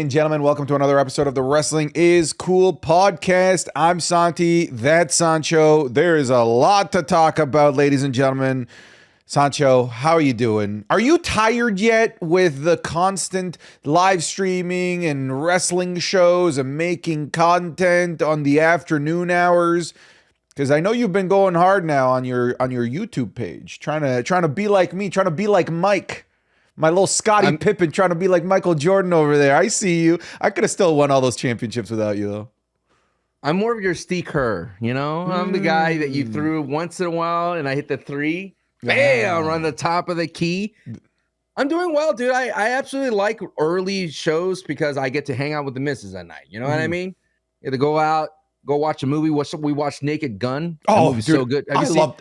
and gentlemen, welcome to another episode of the Wrestling is Cool podcast. I'm Santi, that's Sancho. There is a lot to talk about, ladies and gentlemen. Sancho, how are you doing? Are you tired yet with the constant live streaming and wrestling shows and making content on the afternoon hours? Because I know you've been going hard now on your YouTube page, trying to be like me, trying to be like Mike. My little Scottie Pippen trying to be like Michael Jordan over there. I see you. I could have still won all those championships without you, though. I'm more of your Steve Kerr, you know? I'm the guy that you threw once in a while, and I hit the three. Bam! On the top of the key. I'm doing well, dude. I absolutely like early shows because I get to hang out with the missus at night. You know what I mean? You have to go out, go watch a movie. We watched Naked Gun. That movie's so good.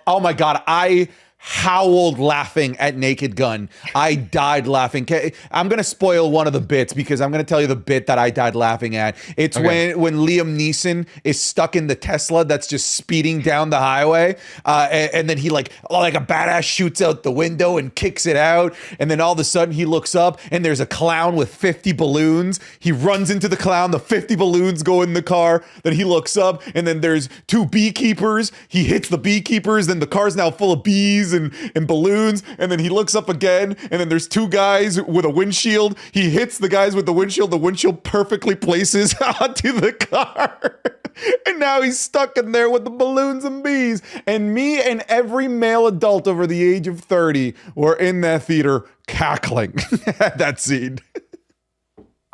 Oh my God. I howled laughing at Naked Gun. I died laughing. I'm going to spoil one of the bits because I'm going to tell you the bit that I died laughing at. It's when Liam Neeson is stuck in the Tesla that's just speeding down the highway. And then he like a badass shoots out the window and kicks it out. And then all of a sudden he looks up and there's a clown with 50 balloons. He runs into the clown. The 50 balloons go in the car. Then he looks up and then there's two beekeepers. He hits the beekeepers. Then the car's now full of bees and balloons, and then he looks up again, and then there's two guys with a windshield. He hits the guys with the windshield perfectly places onto the car. And now he's stuck in there with the balloons and bees. And me and every male adult over the age of 30 were in that theater cackling at that scene.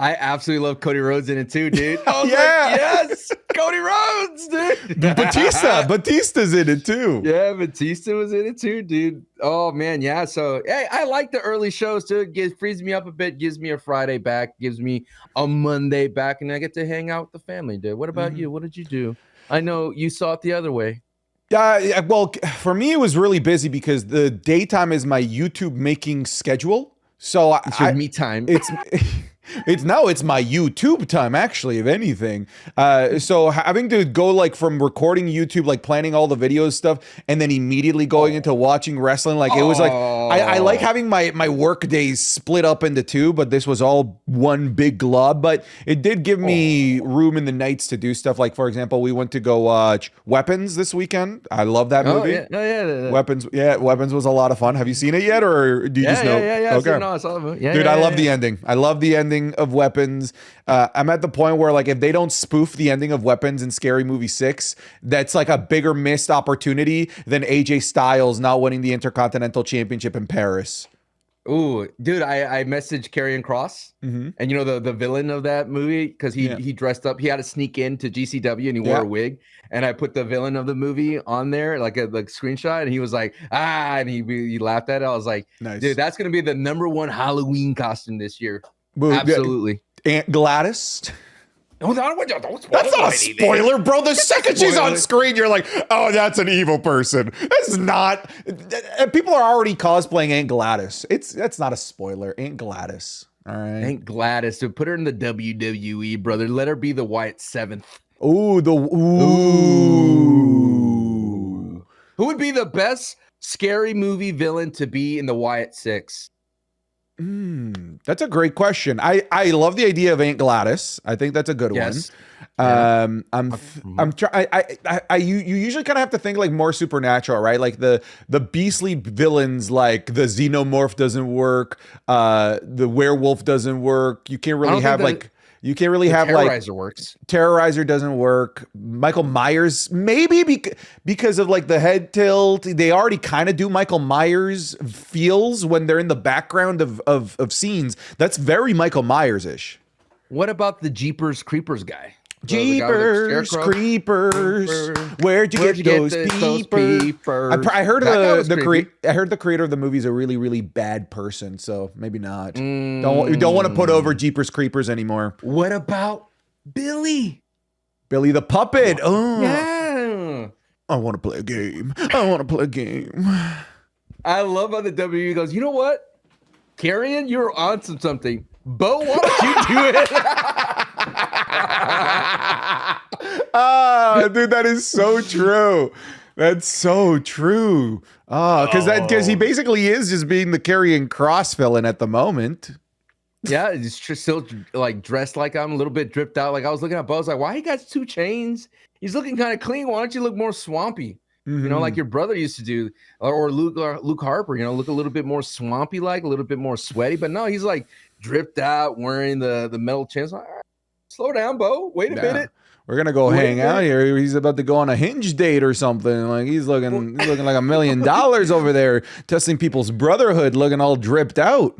I absolutely love Cody Rhodes in it too, dude. I was like, yes, Cody Rhodes, dude. Batista's in it too. Yeah, Batista was in it too, dude. Oh man, yeah. So hey, I like the early shows too. It frees me up a bit, gives me a Friday back, gives me a Monday back, and I get to hang out with the family, dude. What about you? What did you do? I know you saw it the other way. Well, for me, it was really busy because the daytime is my YouTube making schedule. So it's your me time. It's my YouTube time, actually, if anything. So having to go like from recording YouTube, like planning all the videos stuff, and then immediately going into watching wrestling, like it was like I like having my work days split up into two, but this was all one big glob. But it did give me room in the nights to do stuff. Like, for example, we went to go watch Weapons this weekend. I love that movie. Yeah. Weapons was a lot of fun. Have you seen it yet, or do you just know? Yeah. Okay. I saw it. Dude, I love the ending. I love the ending of Weapons. I'm at the point where like if they don't spoof the ending of Weapons in Scary Movie 6, that's like a bigger missed opportunity than AJ Styles not winning the Intercontinental Championship in Paris. Ooh, dude, I messaged Karrion Kross, and you know the villain of that movie because he dressed up. He had to sneak into GCW and he wore a wig, and I put the villain of the movie on there like a screenshot, and he was like and he laughed at it. I was like, nice. Dude, that's gonna be the #1 Halloween costume this year. Absolutely. Aunt Gladys. Don't that's not a spoiler, bro. The second she's on screen, you're like, oh, that's an evil person. That's not. People are already cosplaying Aunt Gladys. That's not a spoiler. Aunt Gladys. All right. Aunt Gladys. So put her in the WWE, brother. Let her be the Wyatt 7th. Ooh. Who would be the best scary movie villain to be in the Wyatt 6? That's a great question. I love the idea of Aunt Gladys. I think that's a good one. You usually kind of have to think like more supernatural, right? Like the beastly villains, like the xenomorph doesn't work. The werewolf doesn't work. You can't really have like. You can't really have Terrorizer works. Terrorizer doesn't work. Michael Myers, maybe because of like the head tilt. They already kind of do Michael Myers feels when they're in the background of scenes. That's very Michael Myers-ish. What about the Jeepers Creepers guy? Jeepers Creepers, where'd you get those peepers? I heard the creator of the movie is a really, really bad person, so maybe not. Don't want to put over Jeepers Creepers anymore. What about Billy? Billy the puppet. Oh yeah. I want to play a game. I love how the WWE goes, you know what? Karrion, you're on something. Bo, why don't you do it? Dude, that is so true. That's so true. Because he basically is just being the Karrion Kross villain at the moment. Yeah, he's still like dressed like I'm a little bit dripped out. Like I was looking at Bo, I was like, why he got 2 chains? He's looking kind of clean. Why don't you look more swampy? You know, like your brother used to do, or Luke Harper. You know, look a little bit more swampy, like a little bit more sweaty. But no, he's like dripped out, wearing the metal chains. Like, all right, slow down, Bo. Wait a minute. We're gonna go hang out here. He's about to go on a Hinge date or something. Like he's looking like $1 million over there, testing people's brotherhood, looking all dripped out.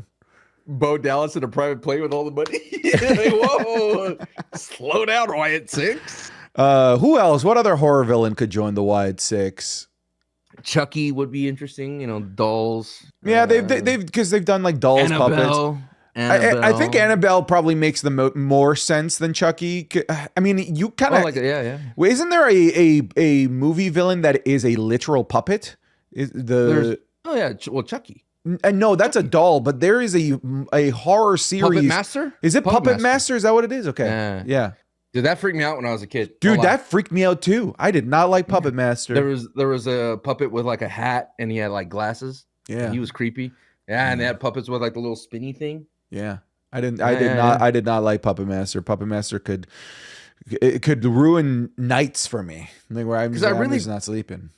Bo Dallas in a private plane with all the money. Like, whoa, slow down, Wyatt Six. Who else? What other horror villain could join the Wyatt Six? Chucky would be interesting. You know, dolls. Yeah, they've done like dolls, Annabelle. puppets. I think Annabelle probably makes the more sense than Chucky. I mean, you kind of yeah. Isn't there a movie villain that is a literal puppet? Chucky. And no, that's a doll, but there is a horror series. Puppet Master? Is it Puppet Master? Is that what it is? Okay. Yeah. Dude, that freaked me out when I was a kid. Dude, that freaked me out too. I did not like Puppet Master. There was a puppet with like a hat and he had like glasses. Yeah. He was creepy. Yeah, and they had puppets with like the little spinny thing. Yeah. I did not like Puppet Master. Puppet Master could ruin nights for me. Like where I'm just not sleeping.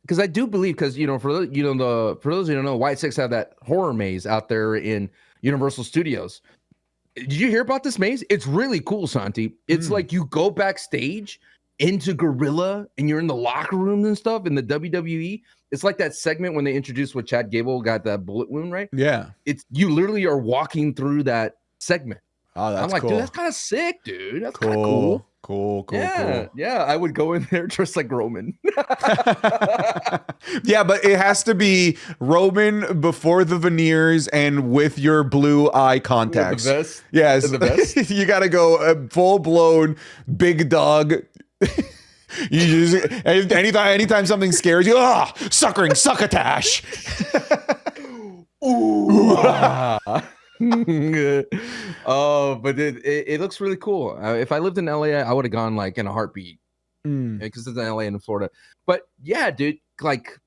Because I do believe, for those who don't know, White Six have that horror maze out there in Universal Studios. Did you hear about this maze? It's really cool, Santi. It's like you go backstage into Gorilla and you're in the locker rooms and stuff in the WWE. It's like that segment when they introduced what Chad Gable got that bullet wound, right? Yeah. It's you literally are walking through that segment. Oh, that's I'm like, cool. dude, that's kind of sick, dude. That's kind of cool. Cool. Yeah, I would go in there dressed like Roman. Yeah, but it has to be Roman before the veneers and with your blue eye contacts. With the vest? Yes. And the vest? You got to go full-blown big dog. You just anytime something scares you, succotash. Ooh. Oh, but it looks really cool. If I lived in LA, I would have gone like in a heartbeat because it's in LA and in Florida. But yeah, dude, like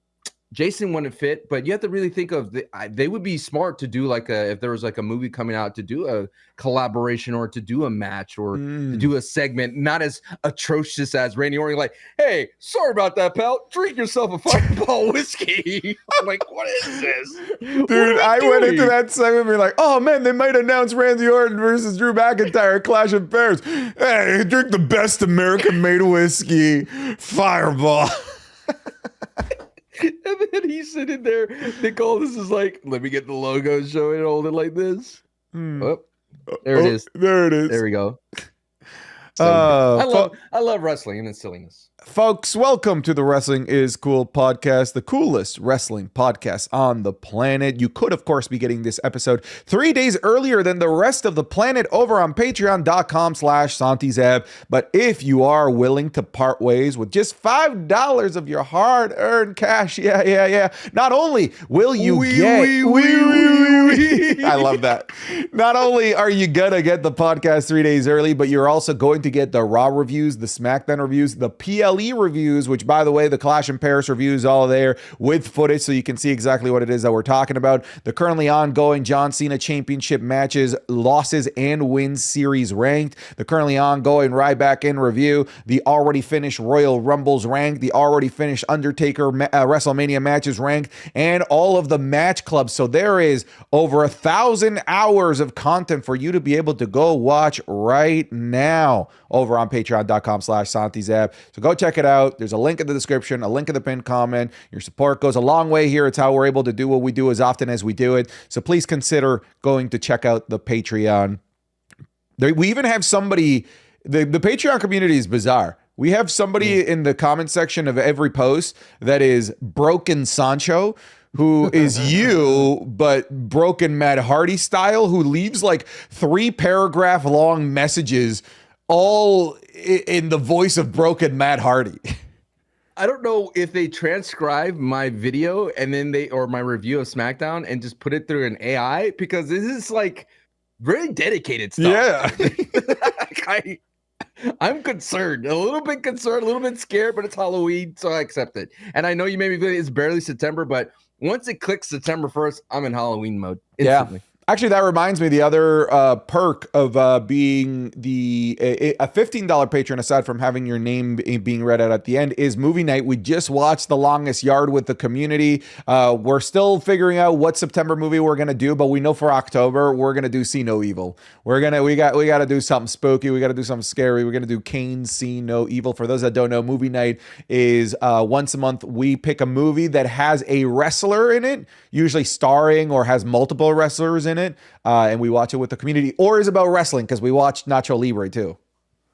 Jason wouldn't fit, but you have to really think of they would be smart to do like if there was like a movie coming out to do a collaboration or to do a match or to do a segment, not as atrocious as Randy Orton. Like, hey, sorry about that, pal. Drink yourself a Fireball whiskey. I'm like, what is this, dude? I went into that segment and be like, oh man, they might announce Randy Orton versus Drew McIntyre Clash of Pairs. Hey, drink the best American-made whiskey, Fireball. And then he's sitting there. Nick Aldis is like, let me get the logo, show it, hold it like this. Oh, there it is. There it is. There we go. So I love wrestling and its silliness. Folks, welcome to the Wrestling is Cool podcast, the coolest wrestling podcast on the planet. You could, of course, be getting this episode 3 days earlier than the rest of the planet over on patreon.com/SantiZab. But if you are willing to part ways with just $5 of your hard-earned cash, yeah, not only will you I love that. Not only are you gonna get the podcast 3 days early, but you're also going to get the Raw reviews, the SmackDown reviews, the PLE reviews, which, by the way, the Clash in Paris reviews all there with footage so you can see exactly what it is that we're talking about. The currently ongoing John Cena Championship matches, losses and wins series ranked. The currently ongoing Ryback in review. The already finished Royal Rumbles ranked. The already finished Undertaker WrestleMania matches ranked. And all of the match clubs. So there is over 1,000 hours of content for you to be able to go watch right now over on patreon.com/SantiZab. So go check it out. There's a link in the description, a link in the pinned comment. Your support goes a long way here. It's how we're able to do what we do as often as we do it. So please consider going to check out the Patreon. We even have somebody, the Patreon community is bizarre. We have somebody in the comment section of every post that is Broken Sancho, who is you, but broken Matt Hardy style, who leaves like 3-paragraph long messages all in the voice of broken Matt Hardy. I don't know if they transcribe my video and then or my review of SmackDown and just put it through an AI, because this is like very dedicated stuff. Yeah. I'm concerned, a little bit scared, but it's Halloween, so I accept it. And I know you made me feel it's barely September, but once it clicks September 1st, I'm in Halloween mode instantly. Yeah. Actually, that reminds me, the other perk of being a $15 patron, aside from having your name being read out at the end, is movie night. We just watched The Longest Yard with the community. We're still figuring out what September movie we're gonna do, but we know for October we're gonna do See No Evil. We got to do something spooky. We got to do something scary. We're gonna do Kane See No Evil. For those that don't know, movie night is once a month. We pick a movie that has a wrestler in it, usually starring or has multiple wrestlers in it, and we watch it with the community, or is about wrestling, because we watched Nacho Libre too.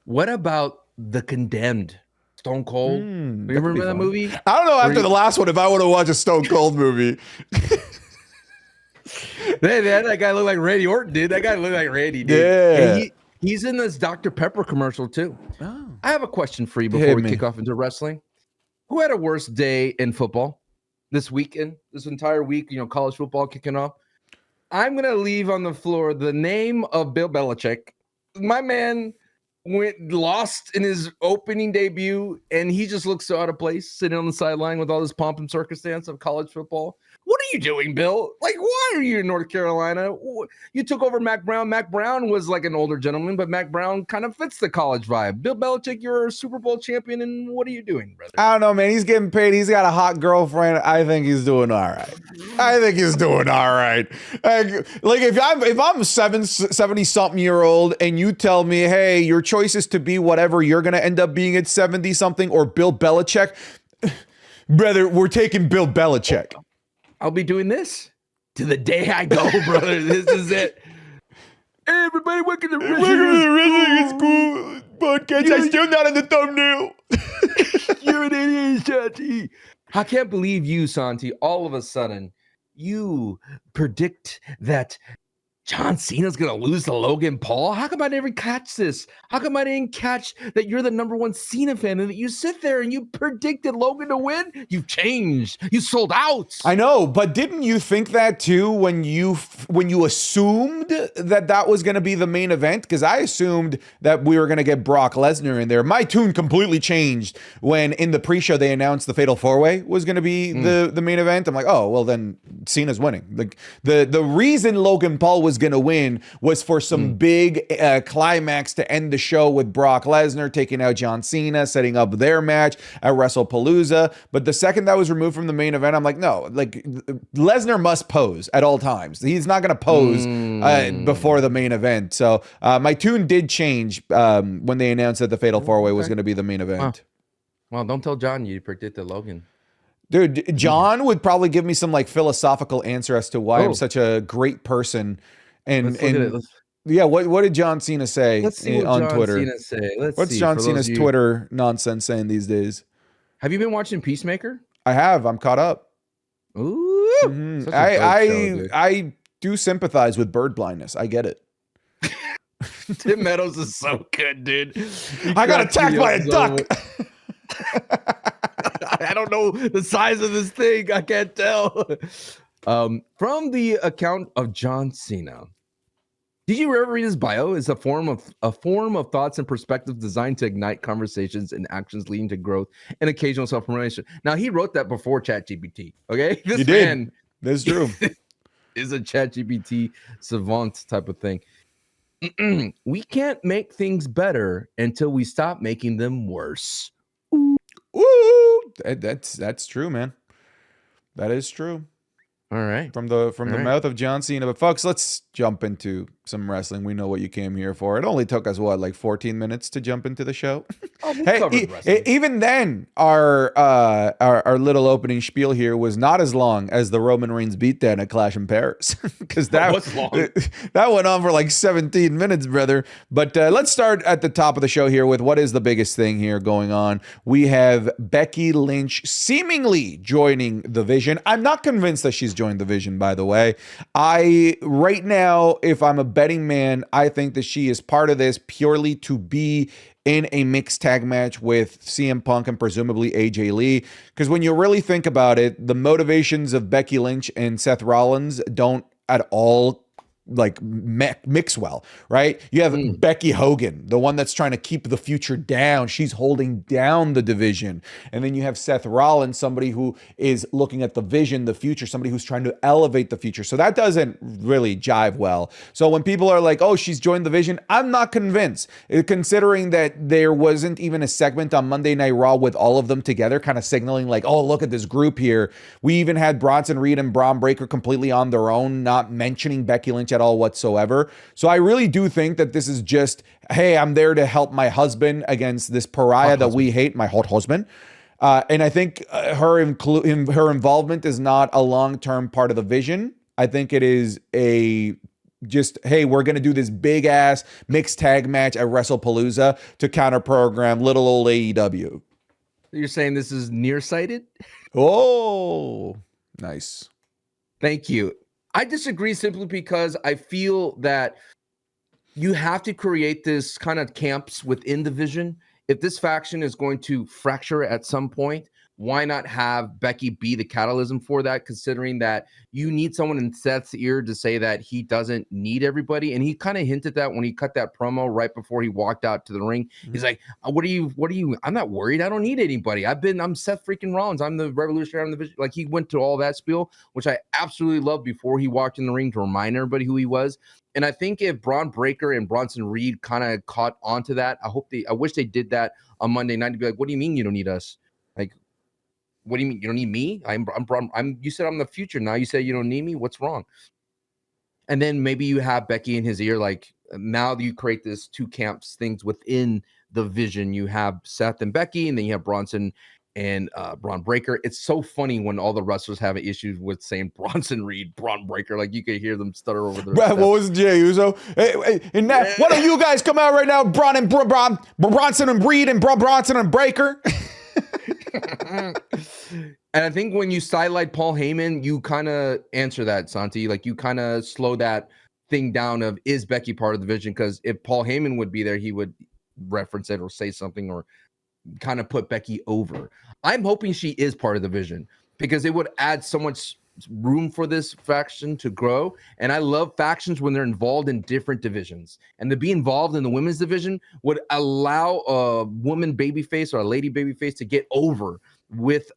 What about The Condemned? Stone Cold. You remember that movie? I don't know after the last one if I want to watch a Stone Cold movie. That guy looked like Randy Orton, dude. That guy looked like Randy, dude. Yeah. And he's in this Dr. Pepper commercial too. Oh. I have a question for you before we kick off into wrestling. Who had a worse day in football this weekend? This entire week, college football kicking off. I'm going to leave on the floor the name of Bill Belichick. My man lost in his opening debut, and he just looks so out of place sitting on the sideline with all this pomp and circumstance of college football. What are you doing, Bill? Like, why are you in North Carolina? You took over Mac Brown. Mac Brown was like an older gentleman, but Mac Brown kind of fits the college vibe. Bill Belichick, you're a Super Bowl champion, and what are you doing, brother? I don't know, man. He's getting paid. He's got a hot girlfriend. I think he's doing all right. Like if I'm 70-something-year-old and you tell me, hey, your choice is to be whatever you're going to end up being at 70-something or Bill Belichick, brother, we're taking Bill Belichick. I'll be doing this to the day I go, brother. This is it. Hey, everybody, welcome to Wrestling School podcast. I'm still not in the thumbnail. You're an idiot, Santi. I can't believe you, Santi. All of a sudden, you predict that John Cena's going to lose to Logan Paul? How come I never catch this? How come I didn't catch that you're the #1 Cena fan and that you sit there and you predicted Logan to win? You've changed. You sold out. I know, but didn't you think that too when you assumed that was going to be the main event? Because I assumed that we were going to get Brock Lesnar in there. My tune completely changed when in the pre-show they announced the Fatal 4-Way was going to be the main event. I'm like, oh, well then Cena's winning. Like the reason Logan Paul was going to win was for some big climax to end the show with Brock Lesnar taking out John Cena, setting up their match at WrestlePalooza. But the second that was removed from the main event, I'm like, no, like Lesnar must pose at all times. He's not going to pose before the main event. So my tune did change when they announced that the Fatal 4-Way was going to be the main event. Well, don't tell John you predicted Logan. Dude, John would probably give me some like philosophical answer as to why I'm such a great person. And yeah, what did John Cena say on Twitter? What's John Cena's Twitter nonsense saying these days? Have you been watching Peacemaker? I have. I'm caught up. Ooh, I do sympathize with bird blindness. I get it. Tim Meadows is so good, dude. I got attacked by a duck. I don't know the size of this thing. I can't tell. From the account of John Cena. Did you ever read his bio? It's a form of thoughts and perspectives designed to ignite conversations and actions leading to growth and occasional self-promotion. Now, he wrote that before ChatGPT. Okay, this man that's true. is a ChatGPT savant type of thing. We can't make things better until we stop making them worse. Ooh, that's true, man. That is true. All right. From the mouth of John Cena. But folks, let's jump into some wrestling. We know what you came here for. It only took us like 14 minutes to jump into the show. Even then, our little opening spiel here was not as long as the Roman Reigns beatdown at Clash in Paris, because that went on for like 17 minutes, brother. But let's start at the top of the show here with what is the biggest thing here going on. We have Becky Lynch seemingly joining the Vision. I'm not convinced that she's joined the Vision, by the way. Right now, if I'm a betting man, I think that she is part of this purely to be in a mixed tag match with CM Punk and presumably AJ Lee. Because when you really think about it, the motivations of Becky Lynch and Seth Rollins don't at all mix well, right? You have Becky Hogan, the one that's trying to keep the future down. She's holding down the division. And then you have Seth Rollins, somebody who is looking at the vision, the future, somebody who's trying to elevate the future. So that doesn't really jive well. So when people are like, oh, she's joined the vision, I'm not convinced, considering that there wasn't even a segment on Monday Night Raw with all of them together, kind of signaling like, oh, look at this group here. We even had Bronson Reed and Braun Breaker completely on their own, not mentioning Becky Lynch at all whatsoever. So I really do think that this is just, hey, I'm there to help my husband against this pariah that we hate, my hot husband. And I think her involvement is not a long-term part of the vision. I think it is just, hey, we're going to do this big ass mixed tag match at WrestlePalooza to counter program little old AEW. You're saying this is nearsighted? Oh, nice. Thank you. I disagree simply because I feel that you have to create this kind of camps within the vision. If this faction is going to fracture at some point, why not have Becky be the catalysm for that, considering that you need someone in Seth's ear to say that he doesn't need everybody. And he kind of hinted that when he cut that promo right before he walked out to the ring. He's like, what are you, I'm not worried. I don't need anybody. I'm Seth freaking Rollins. I'm the revolutionary. I'm the vision. Like, he went to all that spiel, which I absolutely loved before he walked in the ring to remind everybody who he was. And I think if Braun Breaker and Bronson Reed kind of caught onto that, I wish they did that on Monday night to be like, what do you mean you don't need us? Like, what do you mean you don't need me? You said I'm the future. Now you say you don't need me. What's wrong? And then maybe you have Becky in his ear. Like, now you create this two camps things within the vision. You have Seth and Becky, and then you have Bronson and Braun Breaker. It's so funny when all the wrestlers have issues with saying Bronson Reed, Braun Breaker. Like, you could hear them stutter over their what was Jay Uso? Hey, and now, why don't you guys come out right now, Bronson and Reed and Bronson and Breaker? And I think when you sidelight Paul Heyman, you kind of answer that, Santi. Like, you kind of slow that thing down of, is Becky part of the vision? Because if Paul Heyman would be there, he would reference it or say something or kind of put Becky over. I'm hoping she is part of the vision because it would add so much room for this faction to grow. And I love factions when they're involved in different divisions. And to be involved in the women's division would allow a woman babyface or a lady babyface to get over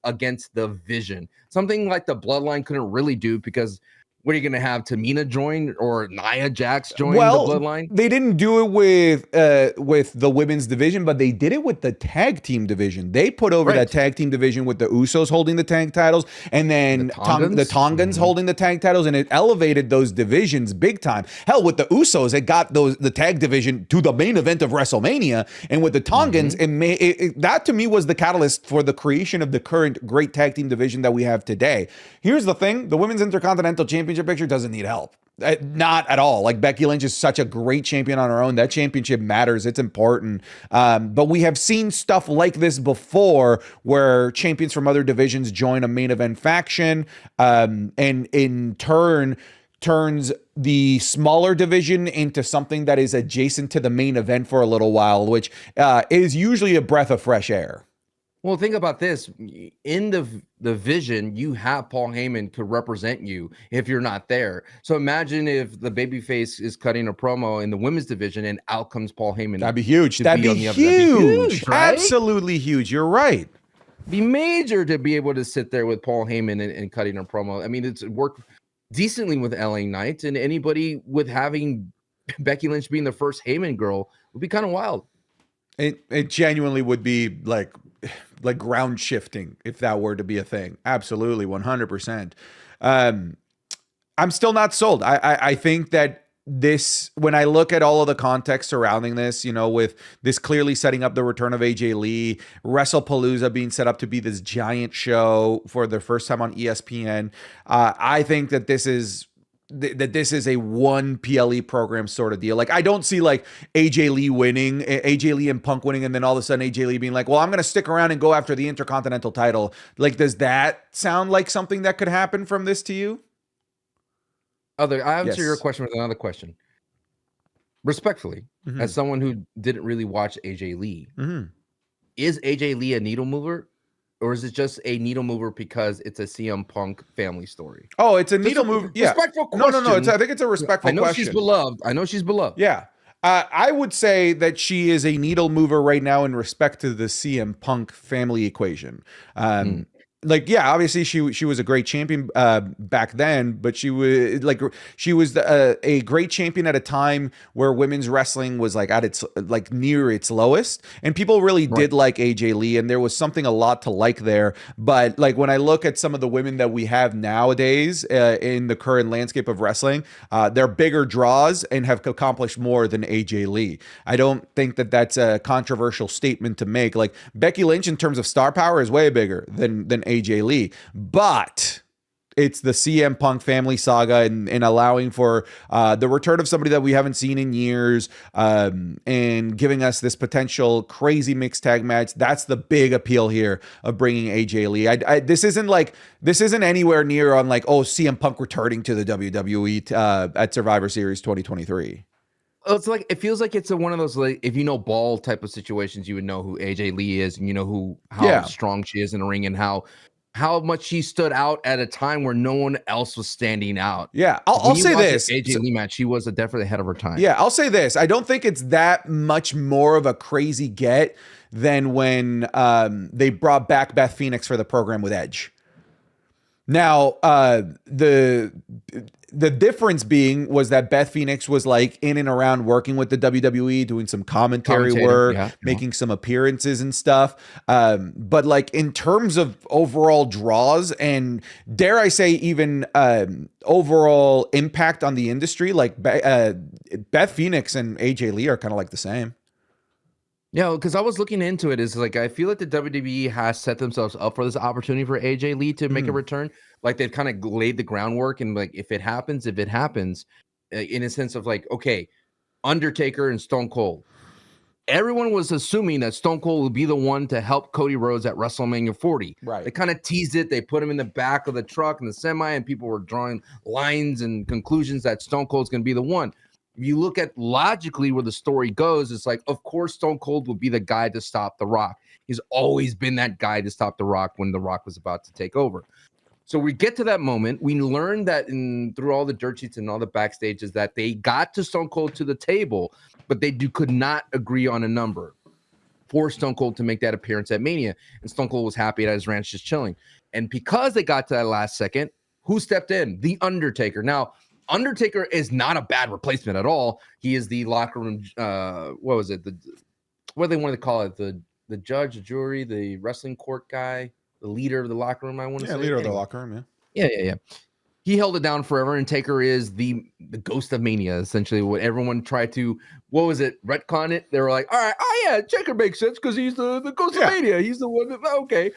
against the vision. Something like the Bloodline couldn't really do, because what are you going to have Tamina join or Nia Jax join the Bloodline? They didn't do it with the women's division, but they did it with the tag team division. They put over that tag team division with the Usos holding the tag titles, and then the Tongans holding the tag titles, and it elevated those divisions big time. Hell, with the Usos, it got the tag division to the main event of WrestleMania, and with the Tongans, that to me was the catalyst for the creation of the current great tag team division that we have today. Here's the thing: the Women's Intercontinental Championship picture doesn't need help. Not at all. Like, Becky Lynch is such a great champion on her own. That championship matters. It's important. But we have seen stuff like this before, where champions from other divisions join a main event faction, and in turn turns the smaller division into something that is adjacent to the main event for a little while, which is usually a breath of fresh air. Well, think about this. In the vision, you have Paul Heyman could represent you if you're not there. So imagine if the babyface is cutting a promo in the women's division and out comes Paul Heyman. That'd be huge. That'd be huge. Right? Absolutely huge. You're right. Be major to be able to sit there with Paul Heyman and cutting a promo. I mean, it's worked decently with LA Knight, and anybody with having Becky Lynch being the first Heyman girl would be kind of wild. It genuinely would be like ground shifting if that were to be a thing. Absolutely, 100%. I'm still not sold. I think that this, when I look at all of the context surrounding this, with this clearly setting up the return of AJ Lee, WrestlePalooza being set up to be this giant show for the first time on ESPN, I think that this is a one PLE program sort of deal. Like, I don't see like AJ Lee and Punk winning, and then all of a sudden AJ Lee being like, well, I'm going to stick around and go after the Intercontinental title. Like, does that sound like something that could happen from this to you? I answer your question with another question. Respectfully, as someone who didn't really watch AJ Lee, is AJ Lee a needle mover? or is it just a needle mover because it's a CM Punk family story? Oh, it's a needle mover. Yeah. Respectful question. No. I think it's a respectful I know question. she's beloved. I know she's beloved. Yeah. I would say that she is a needle mover right now in respect to the CM Punk family equation. Like, yeah, obviously she was a great champion back then, but she was a great champion at a time where women's wrestling was like at its like near its lowest, and people really did like AJ Lee, and there was something a lot to like there. But like when I look at some of the women that we have nowadays in the current landscape of wrestling, they're bigger draws and have accomplished more than AJ Lee. I don't think that that's a controversial statement to make. Like Becky Lynch in terms of star power is way bigger than AJ Lee, but it's the CM Punk family saga and allowing for the return of somebody that we haven't seen in years, and giving us this potential crazy mixed tag match. That's the big appeal here of bringing AJ Lee. This isn't anywhere near on like, oh, CM Punk returning to the WWE at Survivor Series 2023. It's like, it feels like it's one of those, like, if you know ball type of situations, you would know who AJ Lee is, and you know how strong she is in the ring, and how much she stood out at a time where no one else was standing out. Yeah, I'll say this. AJ Lee match, she was definitely ahead of her time. Yeah, I'll say this. I don't think it's that much more of a crazy get than when they brought back Beth Phoenix for the program with Edge. Now, the difference being was that Beth Phoenix was like in and around working with the WWE, doing some commentary work, making some appearances and stuff. But like in terms of overall draws and dare I say even overall impact on the industry, like Beth Phoenix and AJ Lee are kind of like the same. Yeah, because I was looking into it. Is like I feel like the WWE has set themselves up for this opportunity for AJ Lee to make a return. Like they've kind of laid the groundwork, and like if it happens, in a sense of like, okay, Undertaker and Stone Cold. Everyone was assuming that Stone Cold would be the one to help Cody Rhodes at WrestleMania 40. Right. They kind of teased it. They put him in the back of the truck in the semi, and people were drawing lines and conclusions that Stone Cold's going to be the one. If you look at logically where the story goes, it's like, of course, Stone Cold would be the guy to stop The Rock. He's always been that guy to stop The Rock when The Rock was about to take over. So we get to that moment. We learned that through all the dirt sheets and all the backstages that they got to Stone Cold to the table, but they could not agree on a number for Stone Cold to make that appearance at Mania. And Stone Cold was happy at his ranch just chilling. And because they got to that last second, who stepped in? The Undertaker. Now, Undertaker is not a bad replacement at all. He is the locker room. What was it? What do they want to call it? The judge, the jury, the wrestling court guy, the leader of the locker room. I want to say leader of the locker room. Yeah. He held it down forever, and Taker is the ghost of Mania. Essentially, what everyone tried to retcon it. They were like, all right, Taker makes sense because he's the ghost of Mania. He's the one that okay.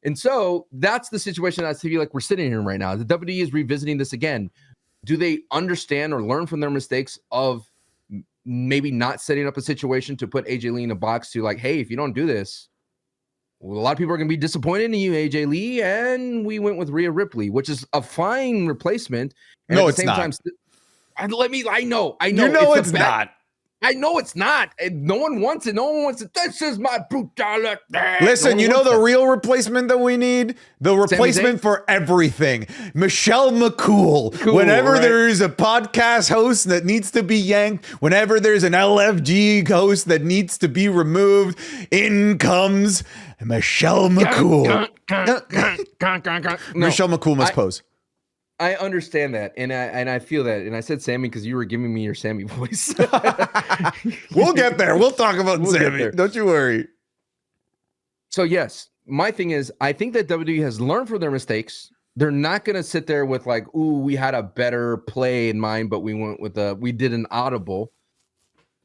And so that's the situation I feel like we're sitting here right now. The WWE is revisiting this again. Do they understand or learn from their mistakes of maybe not setting up a situation to put AJ Lee in a box to like, hey, if you don't do this, well, a lot of people are going to be disappointed in you, AJ Lee. And we went with Rhea Ripley, which is a fine replacement. And no, at the it's same not. Time, I know. You know it's not. I know it's not. No one wants it. No one wants it. This is my brutality. Listen, you know the real replacement that we need? The replacement for everything. Michelle McCool. Whenever there is a podcast host that needs to be yanked, whenever there's an LFG host that needs to be removed, in comes Michelle McCool. Michelle McCool must pose. I understand that, and I feel that, and I said Sammy because you were giving me your Sammy voice. We'll get there. We'll talk about Sammy. Don't you worry. So yes, my thing is, I think that WWE has learned from their mistakes. They're not going to sit there with like, ooh, we had a better play in mind, but we went with we did an audible.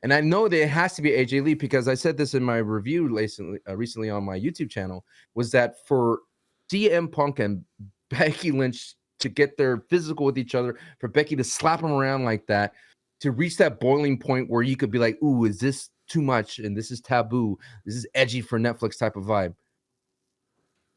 And I know that it has to be AJ Lee because I said this in my review recently on my YouTube channel, was that for CM Punk and Becky Lynch to get their physical with each other, for Becky to slap them around like that, to reach that boiling point where you could be like, ooh, is this too much? And this is taboo. This is edgy for Netflix type of vibe.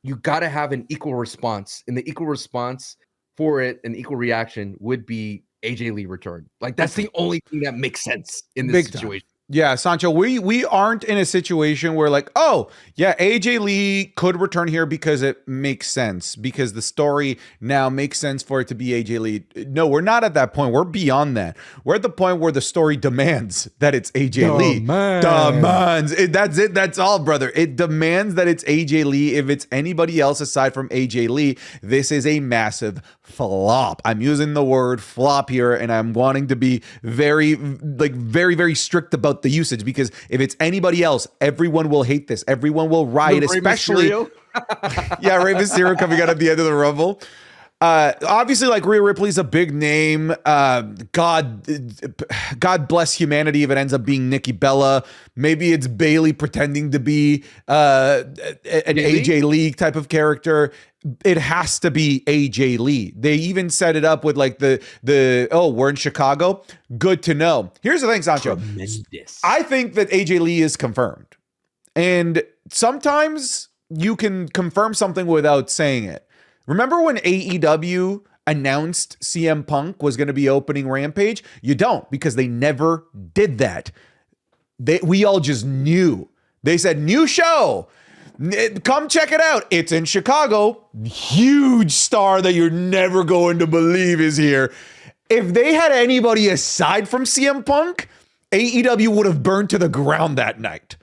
You got to have an equal response. And the equal response for it, an equal reaction would be AJ Lee return. Like that's the only thing that makes sense in this situation. Yeah, Sancho, we aren't in a situation where like, oh, yeah, AJ Lee could return here because it makes sense, because the story now makes sense for it to be AJ Lee. No, we're not at that point. We're beyond that. We're at the point where the story demands that it's AJ Lee. Demands. That's it. That's all, brother. It demands that it's AJ Lee. If it's anybody else aside from AJ Lee, this is a massive flop. I'm using the word flop here, and I'm wanting to be very, very strict about the usage, because if it's anybody else, everyone will hate this. Everyone will riot, especially yeah, Rey Mysterio coming out at the end of the Rumble. Obviously, like, Rhea Ripley's a big name. God bless humanity if it ends up being Nikki Bella. Maybe it's Bayley pretending to be an AJ Lee type of character. It has to be AJ Lee. They even set it up with like the we're in Chicago. Good to know. Here's the thing, Sancho. Tremendous. I think that AJ Lee is confirmed. And sometimes you can confirm something without saying it. Remember when AEW announced CM Punk was going to be opening Rampage? You don't, because they never did that. We all just knew. They said, new show. Come check it out. It's in Chicago. Huge star that you're never going to believe is here. If they had anybody aside from CM Punk, AEW would have burned to the ground that night.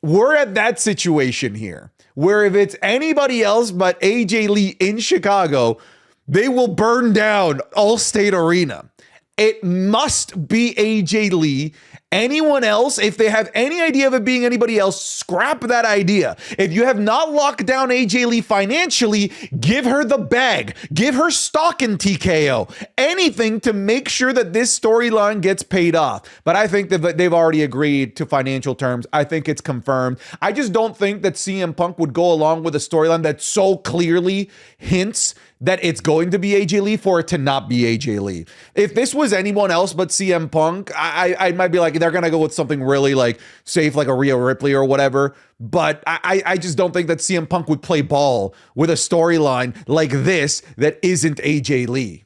We're at that situation here, where if it's anybody else but AJ Lee in Chicago, they will burn down Allstate Arena. It must be AJ Lee. Anyone else, if they have any idea of it being anybody else, scrap that idea. If you have not locked down AJ Lee financially, give her the bag. Give her stock in TKO. Anything to make sure that this storyline gets paid off. But I think that they've already agreed to financial terms. I think it's confirmed. I just don't think that CM Punk would go along with a storyline that so clearly hints that it's going to be AJ Lee for it to not be AJ Lee. If this was anyone else but CM Punk, I might be like, they're going to go with something really like safe, like a Rhea Ripley or whatever. But I just don't think that CM Punk would play ball with a storyline like this that isn't AJ Lee.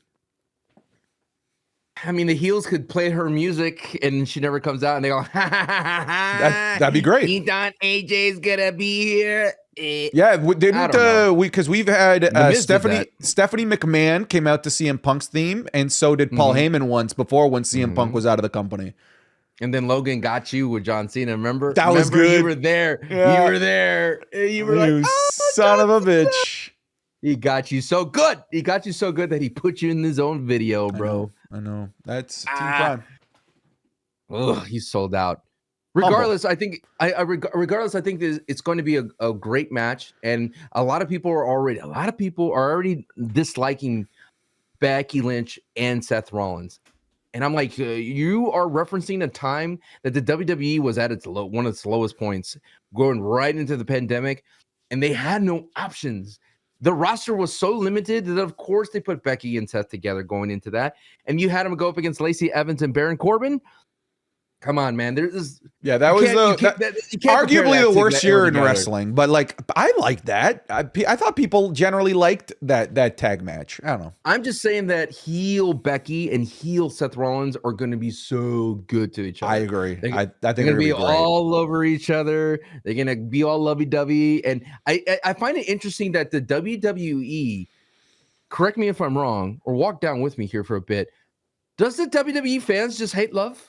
I mean, the heels could play her music and she never comes out and they go, that'd be great. You thought AJ's gonna be here? Yeah, because we've had Stephanie McMahon came out to CM Punk's theme, and so did Paul Heyman once before when CM Punk was out of the company. And then Logan got you with John Cena. Remember? That was good. You were there. Yeah. You were there. You were like, son of a bitch. He got you so good. He got you so good that he put you in his own video, bro. I know. That's team crime. Ugh, he's sold out. Regardless, I think regardless, I think it's going to be a great match, and a lot of people are already disliking Becky Lynch and Seth Rollins, and I'm like, you are referencing a time that the WWE was at one of its lowest points, going right into the pandemic, and they had no options. The roster was so limited that, of course, they put Becky and Seth together going into that, and you had them go up against Lacey Evans and Baron Corbin. Come on, man. That was arguably the worst year in wrestling. But like, I like that. I thought people generally liked that tag match. I don't know. I'm just saying that heel Becky and heel Seth Rollins are going to be so good to each other. I agree. I think they're going to be all over each other. They're going to be all lovey-dovey. And I find it interesting that the WWE, correct me if I'm wrong, or walk down with me here for a bit. Does the WWE fans just hate love?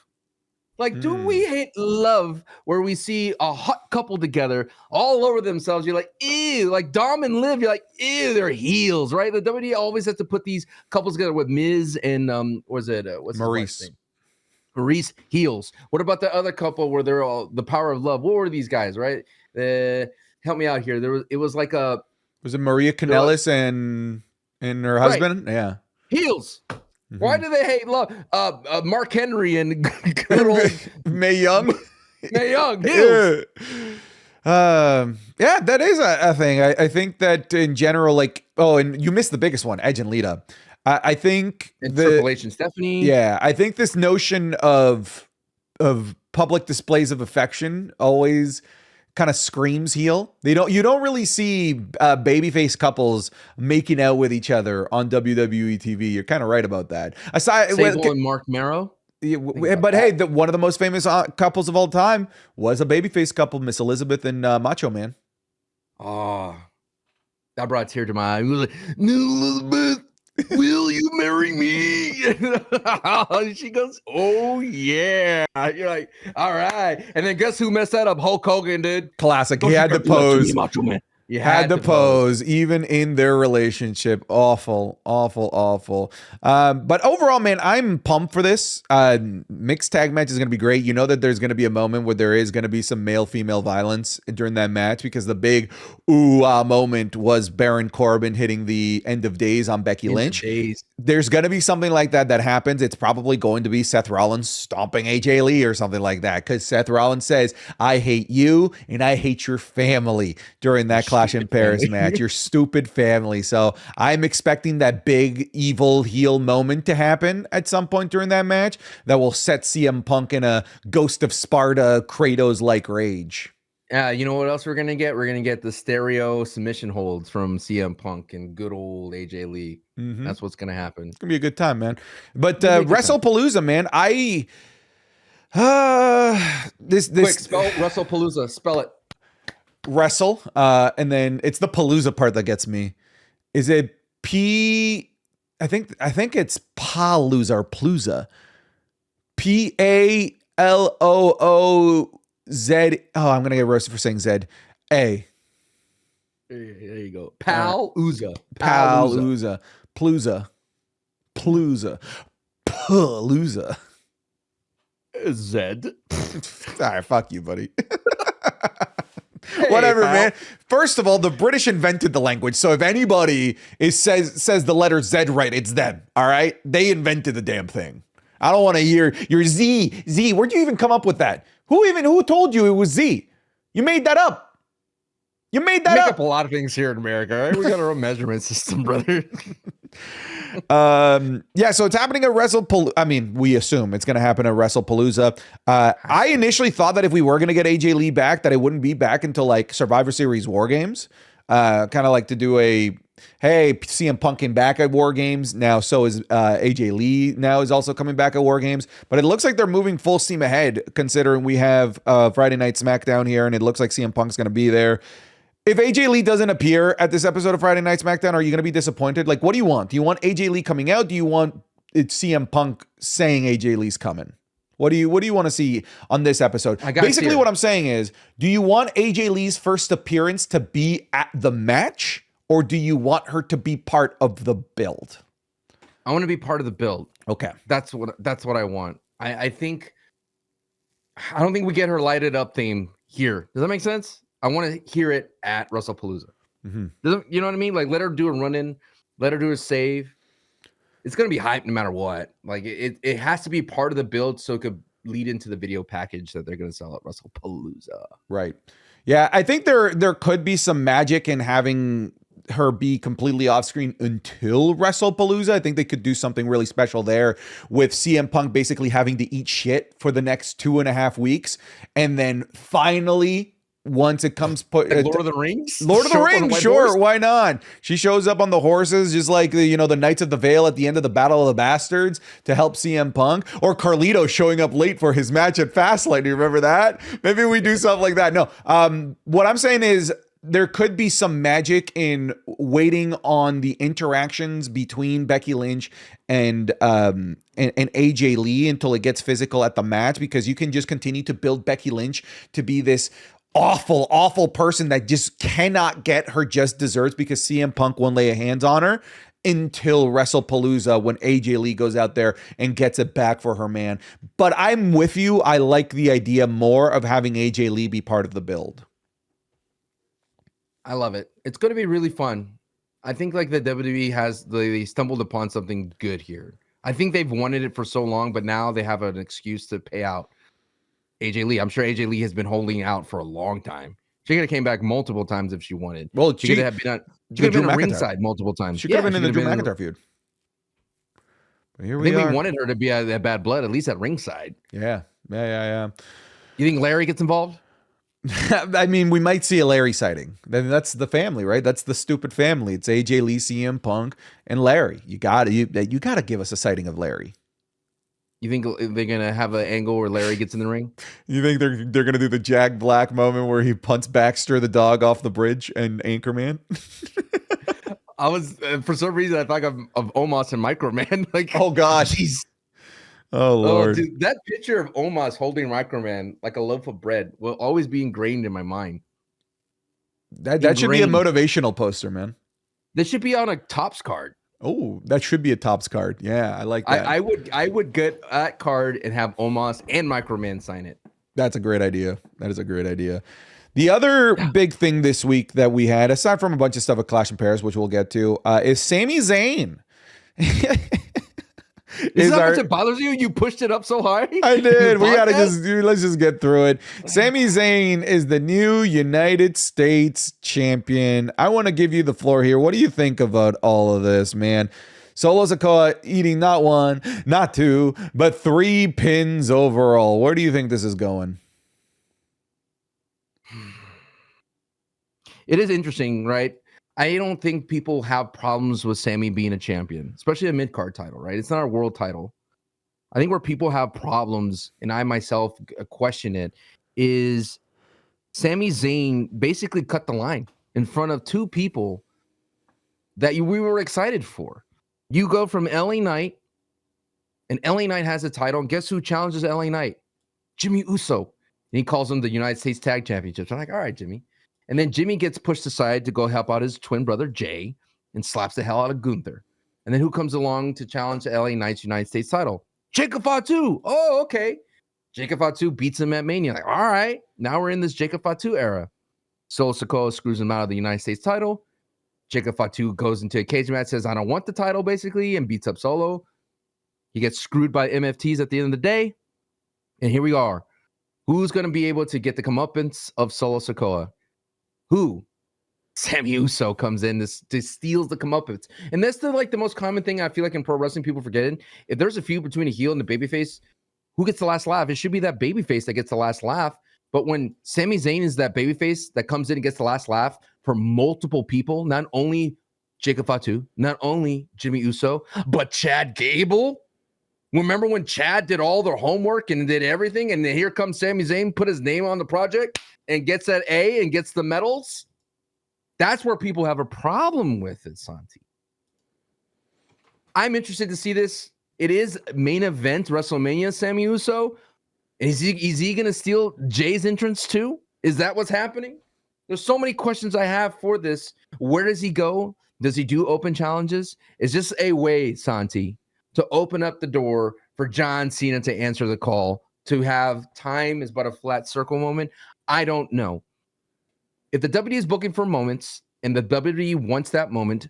Like, do we hate love where we see a hot couple together all over themselves? You're like, ew, like Dom and Liv, you're like, ew, they're heels, right? The WWE always has to put these couples together with Miz and what's Maurice? Maurice heels. What about the other couple where they're all the power of love? What were these guys, right? Help me out here. Was it Maria Kanellis and her husband? Right. Yeah. Heels. Why do they hate love? Mark Henry and good old Mae Young. Mae Young. Heels. Yeah, that is a thing. I think that in general, like, and you missed the biggest one, Edge and Lita. I think Triple H and Stephanie. Yeah, I think this notion of public displays of affection always kind of screams heel. You don't really see babyface couples making out with each other on WWE TV. You're kind of right about that. Sable and Mark Marrow. But hey, one of the most famous couples of all time was a babyface couple, Miss Elizabeth and Macho Man. Oh, that brought a tear to my eye. He was like, "Miss Elizabeth, will you marry me?" She goes, "Oh yeah." You're like, "All right." And then guess who messed that up? Hulk Hogan did. Classic. Don't He had to pose. Macho Man. You had to pose even in their relationship. Awful. But overall, man, I'm pumped for this. Mixed tag match is going to be great. You know that there's going to be a moment where there is going to be some male-female violence during that match because the big moment was Baron Corbin hitting the end of days on Becky Lynch. There's going to be something like that happens. It's probably going to be Seth Rollins stomping AJ Lee or something like that because Seth Rollins says, "I hate you and I hate your family" during that Clash in Paris match. Your stupid family. So I'm expecting that big evil heel moment to happen at some point during that match that will set CM Punk in a Ghost of Sparta Kratos-like rage. Yeah, you know what else we're gonna get? We're gonna get the stereo submission holds from CM Punk and good old AJ Lee. Mm-hmm. That's what's gonna happen. It's gonna be a good time, man. But WrestlePalooza, man, this quick spell WrestlePalooza. Spell it. Wrestle, and then it's the Palooza part that gets me. Is it P? I think it's Palooza or Palooza. PALOOZ. Oh, I'm gonna get roasted for saying Z. A. There you go. Palooza. Palooza. Palooza. Z. All right, fuck you, buddy. Hey, whatever, pal. Man. First of all, the British invented the language, so if anybody says the letter Z right, it's them. All right, they invented the damn thing. I don't want to hear your Z. Where'd you even come up with that? Who told you it was Z? You made that up. You made that up. A lot of things here in America, right? We got our own measurement system, brother. Yeah, so it's happening at WrestlePalooza. I mean, we assume it's going to happen at WrestlePalooza. I initially thought that if we were going to get AJ Lee back, that it wouldn't be back until like Survivor Series War Games. Kind of like to do a, hey, CM Punk came back at War Games. Now so is AJ Lee now is also coming back at War Games. But it looks like they're moving full steam ahead considering we have Friday Night SmackDown here and it looks like CM Punk's going to be there. If AJ Lee doesn't appear at this episode of Friday Night SmackDown, are you going to be disappointed? Like, what do you want? Do you want AJ Lee coming out? Do you want CM Punk saying AJ Lee's coming? What do you want to see on this episode? Basically, what I'm saying is, do you want AJ Lee's first appearance to be at the match, or do you want her to be part of the build? I want to be part of the build. Okay, that's what I want. I don't think we get her lighted up theme here. Does that make sense? I want to hear it at WrestlePalooza. Mm-hmm. You know what I mean? Like, let her do a run-in. Let her do a save. It's going to be hype no matter what. Like, it has to be part of the build so it could lead into the video package that they're going to sell at WrestlePalooza. Right. Yeah, I think there could be some magic in having her be completely off screen until WrestlePalooza. I think they could do something really special there with CM Punk basically having to eat shit for the next 2.5 weeks. And then finally, once it comes Lord of the Rings? Lord of the Rings, sure, horse? Why not? She shows up on the horses just like the Knights of the Vale at the end of the Battle of the Bastards to help CM Punk, or Carlito showing up late for his match at Fastlane. Do you remember that? Maybe we do something like that. No, what I'm saying is there could be some magic in waiting on the interactions between Becky Lynch and AJ Lee until it gets physical at the match, because you can just continue to build Becky Lynch to be this awful person that just cannot get her just desserts because CM Punk won't lay hands on her until WrestlePalooza when AJ Lee goes out there and gets it back for her man. But I'm with you. I like the idea more of having AJ Lee be part of the build. I love it. It's going to be really fun. I think like the WWE they stumbled upon something good here. I think they've wanted it for so long, but now they have an excuse to pay out AJ Lee. I'm sure AJ Lee has been holding out for a long time. She could have came back multiple times if she wanted. Well, she could have been at ringside multiple times. She could have been in the Drew McIntyre feud. But here we are. They wanted her to be at Bad Blood, at least at ringside. Yeah. You think Larry gets involved? I mean, we might see a Larry sighting. Then that's the family, right? That's the stupid family. It's AJ Lee, CM Punk, and Larry. You gotta give us a sighting of Larry. You think they're gonna have an angle where Larry gets in the ring? You think they're gonna do the Jack Black moment where he punts Baxter the dog off the bridge and Anchorman? I was for some reason I thought of Omos and Microman. Like, oh God, jeez. Oh Lord, dude, that picture of Omos holding Microman like a loaf of bread will always be ingrained in my mind. That should be a motivational poster, man. This should be on a Topps card. Oh, that should be a Topps card. Yeah, I like that. I would get that card and have Omos and Microman sign it. That's a great idea. That is a great idea. The other big thing this week that we had, aside from a bunch of stuff at Clash in Paris, which we'll get to, is Sami Zayn. Is that much it bothers you? You pushed it up so high? I did. We gotta let's just get through it. Sami Zayn is the new United States champion. I want to give you the floor here. What do you think about all of this, man? Solo Sikoa eating not 1, not 2, but 3 pins overall. Where do you think this is going? It is interesting, right? I don't think people have problems with Sami being a champion, especially a mid-card title, right? It's not a world title. I think where people have problems, and I myself question it, is Sami Zayn basically cut the line in front of 2 people that we were excited for. You go from LA Knight, and LA Knight has a title, and guess who challenges LA Knight? Jimmy Uso. And he calls him the United States Tag Championships. I'm like, all right, Jimmy. And then Jimmy gets pushed aside to go help out his twin brother, Jay, and slaps the hell out of Gunther. And then who comes along to challenge LA Knight's United States title? Jacob Fatu. Oh, okay. Jacob Fatu beats him at Mania. Like, all right, now we're in this Jacob Fatu era. Solo Sikoa screws him out of the United States title. Jacob Fatu goes into a cage match, says, I don't want the title, basically, and beats up Solo. He gets screwed by MFTs at the end of the day. And here we are. Who's going to be able to get the comeuppance of Solo Sikoa? Who? Sami Uso comes in to steals the comeuppance. And that's the most common thing I feel like in pro wrestling people forgetting. If there's a feud between a heel and a babyface, who gets the last laugh? It should be that babyface that gets the last laugh. But when Sami Zayn is that babyface that comes in and gets the last laugh for multiple people, not only Jacob Fatu, not only Jimmy Uso, but Chad Gable. Remember when Chad did all their homework and did everything, and then here comes Sami Zayn, put his name on the project and gets that A and gets the medals? That's where people have a problem with it, Santi. I'm interested to see this. It is main event WrestleMania, Sami Uso. Is he going to steal Jay's entrance too? Is that what's happening? There's so many questions I have for this. Where does he go? Does he do open challenges? Is this a way, Santi, to open up the door for John Cena to answer the call, to have time is but a flat circle moment? I don't know. If the WWE is booking for moments and the WWE wants that moment,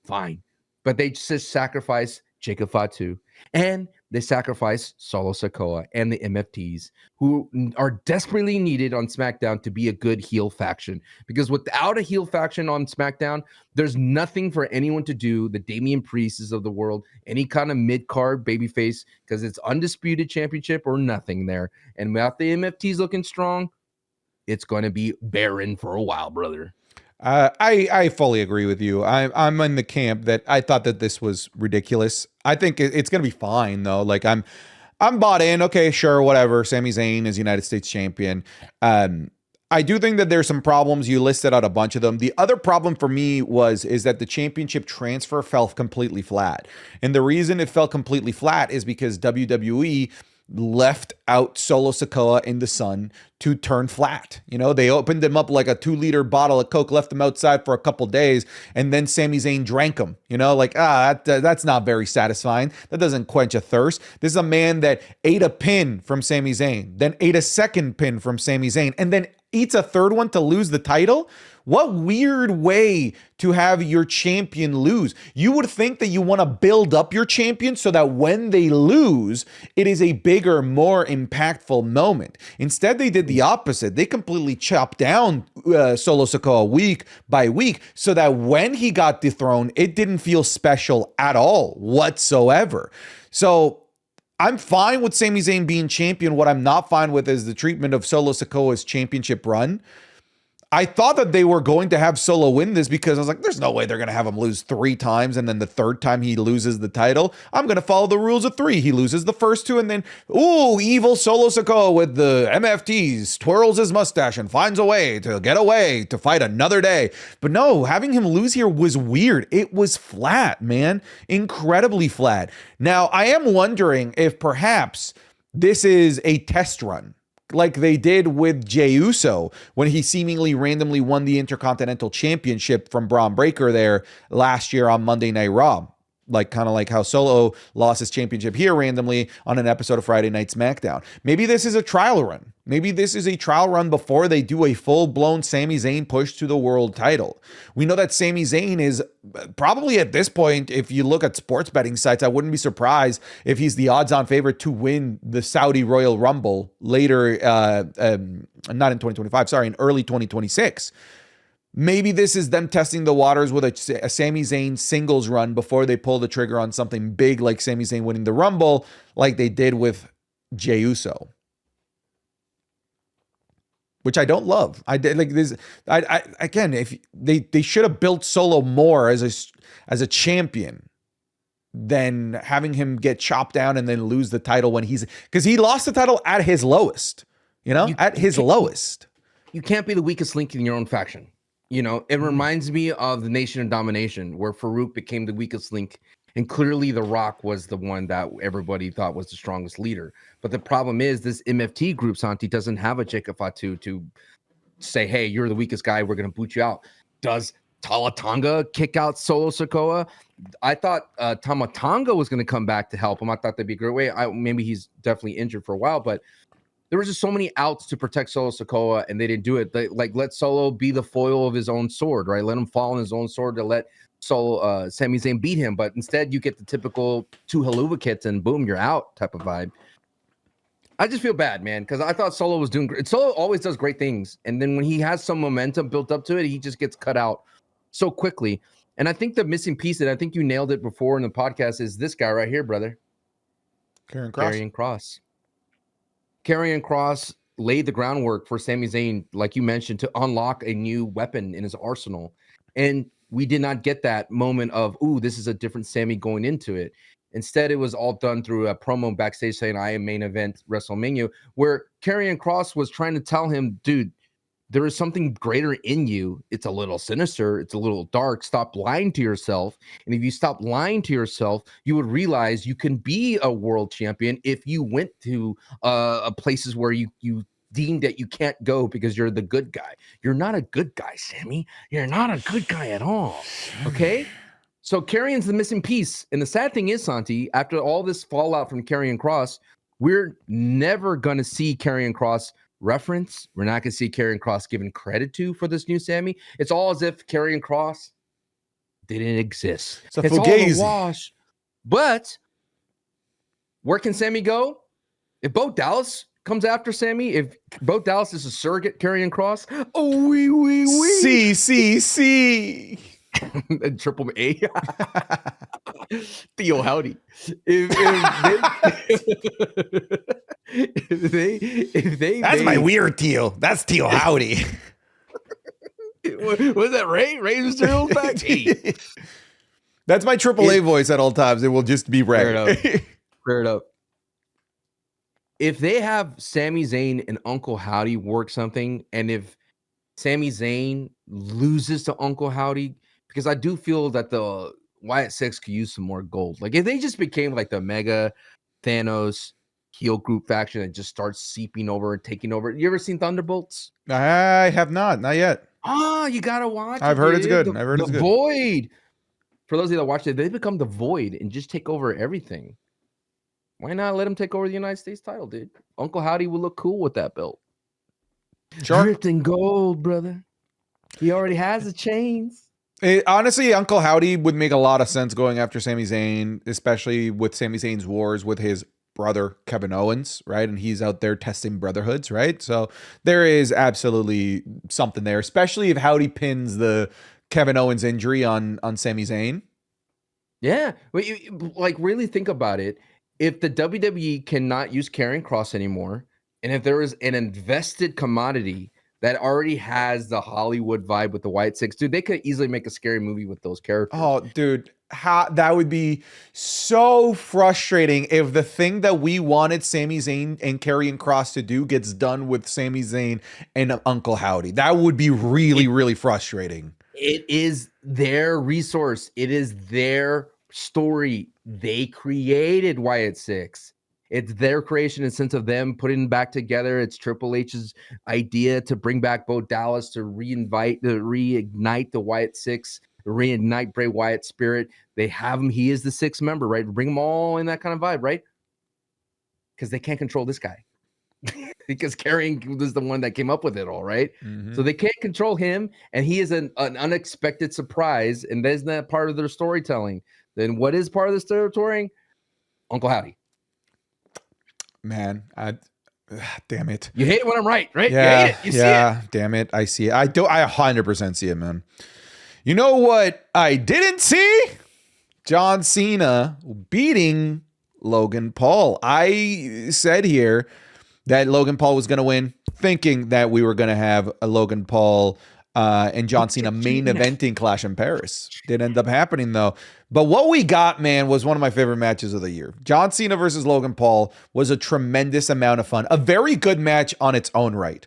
fine. But they just sacrifice Jacob Fatu and they sacrifice Solo Sikoa and the MFTs, who are desperately needed on SmackDown to be a good heel faction. Because without a heel faction on SmackDown, there's nothing for anyone to do. The Damian Priestes of the world, any kind of mid-card babyface, because it's undisputed championship or nothing there. And without the MFTs looking strong, it's going to be barren for a while, brother. I fully agree with you. I'm in the camp that I thought that this was ridiculous. I think it's going to be fine though. Like I'm bought in. Okay, sure, whatever. Sami Zayn is United States champion. I do think that there's some problems. You listed out a bunch of them. The other problem for me is that the championship transfer fell completely flat. And the reason it fell completely flat is because WWE left out Solo Sikoa in the sun to turn flat. You know, they opened him up like a 2-liter bottle of Coke, left him outside for a couple days, and then Sami Zayn drank him. You know, like, that's not very satisfying. That doesn't quench a thirst. This is a man that ate a pin from Sami Zayn, then ate a second pin from Sami Zayn, and then eats a third one to lose the title. What weird way to have your champion lose. You would think that you want to build up your champion so that when they lose, it is a bigger, more impactful moment. Instead, they did the opposite. They completely chopped down Solo Sikoa week by week so that when he got dethroned, it didn't feel special at all whatsoever. So I'm fine with Sami Zayn being champion. What I'm not fine with is the treatment of Solo Sikoa's championship run. I thought that they were going to have Solo win this because I was like, there's no way they're going to have him lose 3 times. And then the third time he loses the title. I'm going to follow the rules of 3. He loses the first 2 and then, ooh, evil Solo Sikoa with the MFTs twirls his mustache and finds a way to get away to fight another day. But no, having him lose here was weird. It was flat, man. Incredibly flat. Now, I am wondering if perhaps this is a test run, like they did with Jey Uso when he seemingly randomly won the Intercontinental Championship from Braun Breaker there last year on Monday Night Raw. Like kind of like how Solo lost his championship here randomly on an episode of Friday Night SmackDown. Maybe this is a trial run. Maybe this is a trial run before they do a full-blown Sami Zayn push to the world title. We know that Sami Zayn is probably at this point, if you look at sports betting sites, I wouldn't be surprised if he's the odds-on favorite to win the Saudi Royal Rumble later, not in 2025, sorry, in early 2026. Maybe this is them testing the waters with a Sami Zayn singles run before they pull the trigger on something big like Sami Zayn winning the Rumble, like they did with Jey Uso, which I don't love. I did like this. I again, if they should have built Solo more as a champion than having him get chopped down and then lose the title when because he lost the title at his lowest. At his lowest. You can't be the weakest link in your own faction. It reminds me of the Nation of Domination, where Farouk became the weakest link, and clearly The Rock was the one that everybody thought was the strongest leader. But the problem is this MFT group, Santi, doesn't have a Jacob Fatu to say, hey, you're the weakest guy, we're going to boot you out. Does Talatanga kick out Solo Sikoa? I thought Tamatanga was going to come back to help him. I thought that'd be a great way. Maybe he's definitely injured for a while, but there was just so many outs to protect Solo Sikoa, and they didn't do it. They let Solo be the foil of his own sword, right? Let him fall on his own sword to let Sami Zayn beat him. But instead, you get the typical 2 haluva kits and boom, you're out type of vibe. I just feel bad, man, because I thought Solo was doing great. Solo always does great things, and then when he has some momentum built up to it, he just gets cut out so quickly. And I think the missing piece, and I think you nailed it before in the podcast, is this guy right here, brother. Karrion Kross. Karrion Kross laid the groundwork for Sami Zayn, like you mentioned, to unlock a new weapon in his arsenal. And we did not get that moment of, ooh, this is a different Sami going into it. Instead, it was all done through a promo backstage saying, I am main event WrestleMania, where Karrion Kross was trying to tell him, dude, there is something greater in you. It's a little sinister. It's a little dark. Stop lying to yourself. And if you stop lying to yourself, you would realize you can be a world champion if you went to places where you deemed that you can't go because you're the good guy. You're not a good guy, Sami. You're not a good guy at all. Okay? So Karrion's the missing piece. And the sad thing is, Santi, after all this fallout from Karrion Kross, we're never going to see Karrion Kross reference. We're not going to see Karrion Kross given credit to for this new Sami. It's all as if Karrion Kross didn't exist. It's all a wash. But where can Sami go? If Bo Dallas comes after Sami, if Bo Dallas is a surrogate Karrion Kross, oh, we. C. And triple A. Theo Howdy. If they That's my weird Theo. That's Theo Howdy. Was that Ray? Ray's serial fact? Hey. That's my AAA voice at all times. It will just be Ray. Fair it up. If they have Sami Zayn and Uncle Howdy work something, and if Sami Zayn loses to Uncle Howdy, because I do feel that the Wyatt Six could use some more gold. Like if they just became like the mega Thanos heel group faction and just starts seeping over and taking over. You ever seen Thunderbolts? I have not yet. Oh, you gotta watch it. I've heard it's good. The Void. For those of you that watch it, they become the Void and just take over everything. Why not let him take over the United States title, dude? Uncle Howdy will look cool with that belt. Sure. Dripped in gold, brother. He already has the chains. Honestly, Uncle Howdy would make a lot of sense going after Sami Zayn, especially with Sami Zayn's wars with his brother Kevin Owens, right? And he's out there testing brotherhoods, right? So there is absolutely something there, especially if Howdy pins the Kevin Owens injury on Sami Zayn. Yeah, like really think about it. If the WWE cannot use Karrion Kross anymore, and if there is an invested commodity that already has the Hollywood vibe with the White Six. Dude, they could easily make a scary movie with those characters. Oh, dude, how that would be so frustrating if the thing that we wanted Sami Zayn and Karrion Kross to do gets done with Sami Zayn and Uncle Howdy. That would be really, really frustrating. It is their resource. It is their story. They created Wyatt Six. It's their creation in the sense of them putting back together. It's Triple H's idea to bring back Bo Dallas to reignite the Wyatt Six, reignite Bray Wyatt's spirit. They have him. He is the sixth member, right? Bring them all in that kind of vibe, right? Because they can't control this guy. Because Karrion was the one that came up with it all, right? So they can't control him, and he is an unexpected surprise, and that's not part of their storytelling. Then what is part of the storytelling? Uncle Howdy. Man, damn it. You hate it when I'm right? Yeah, you hate it. You see it. Damn it. I see it. I 100% see it, man. You know what I didn't see? John Cena beating Logan Paul. I said here that Logan Paul was going to win, thinking that we were going to have a Logan Paul and John Cena main eventing clash in Paris. Didn't end up happening, though. But what we got, man, was one of my favorite matches of the year. John Cena versus Logan Paul was a tremendous amount of fun. A very good match on its own right.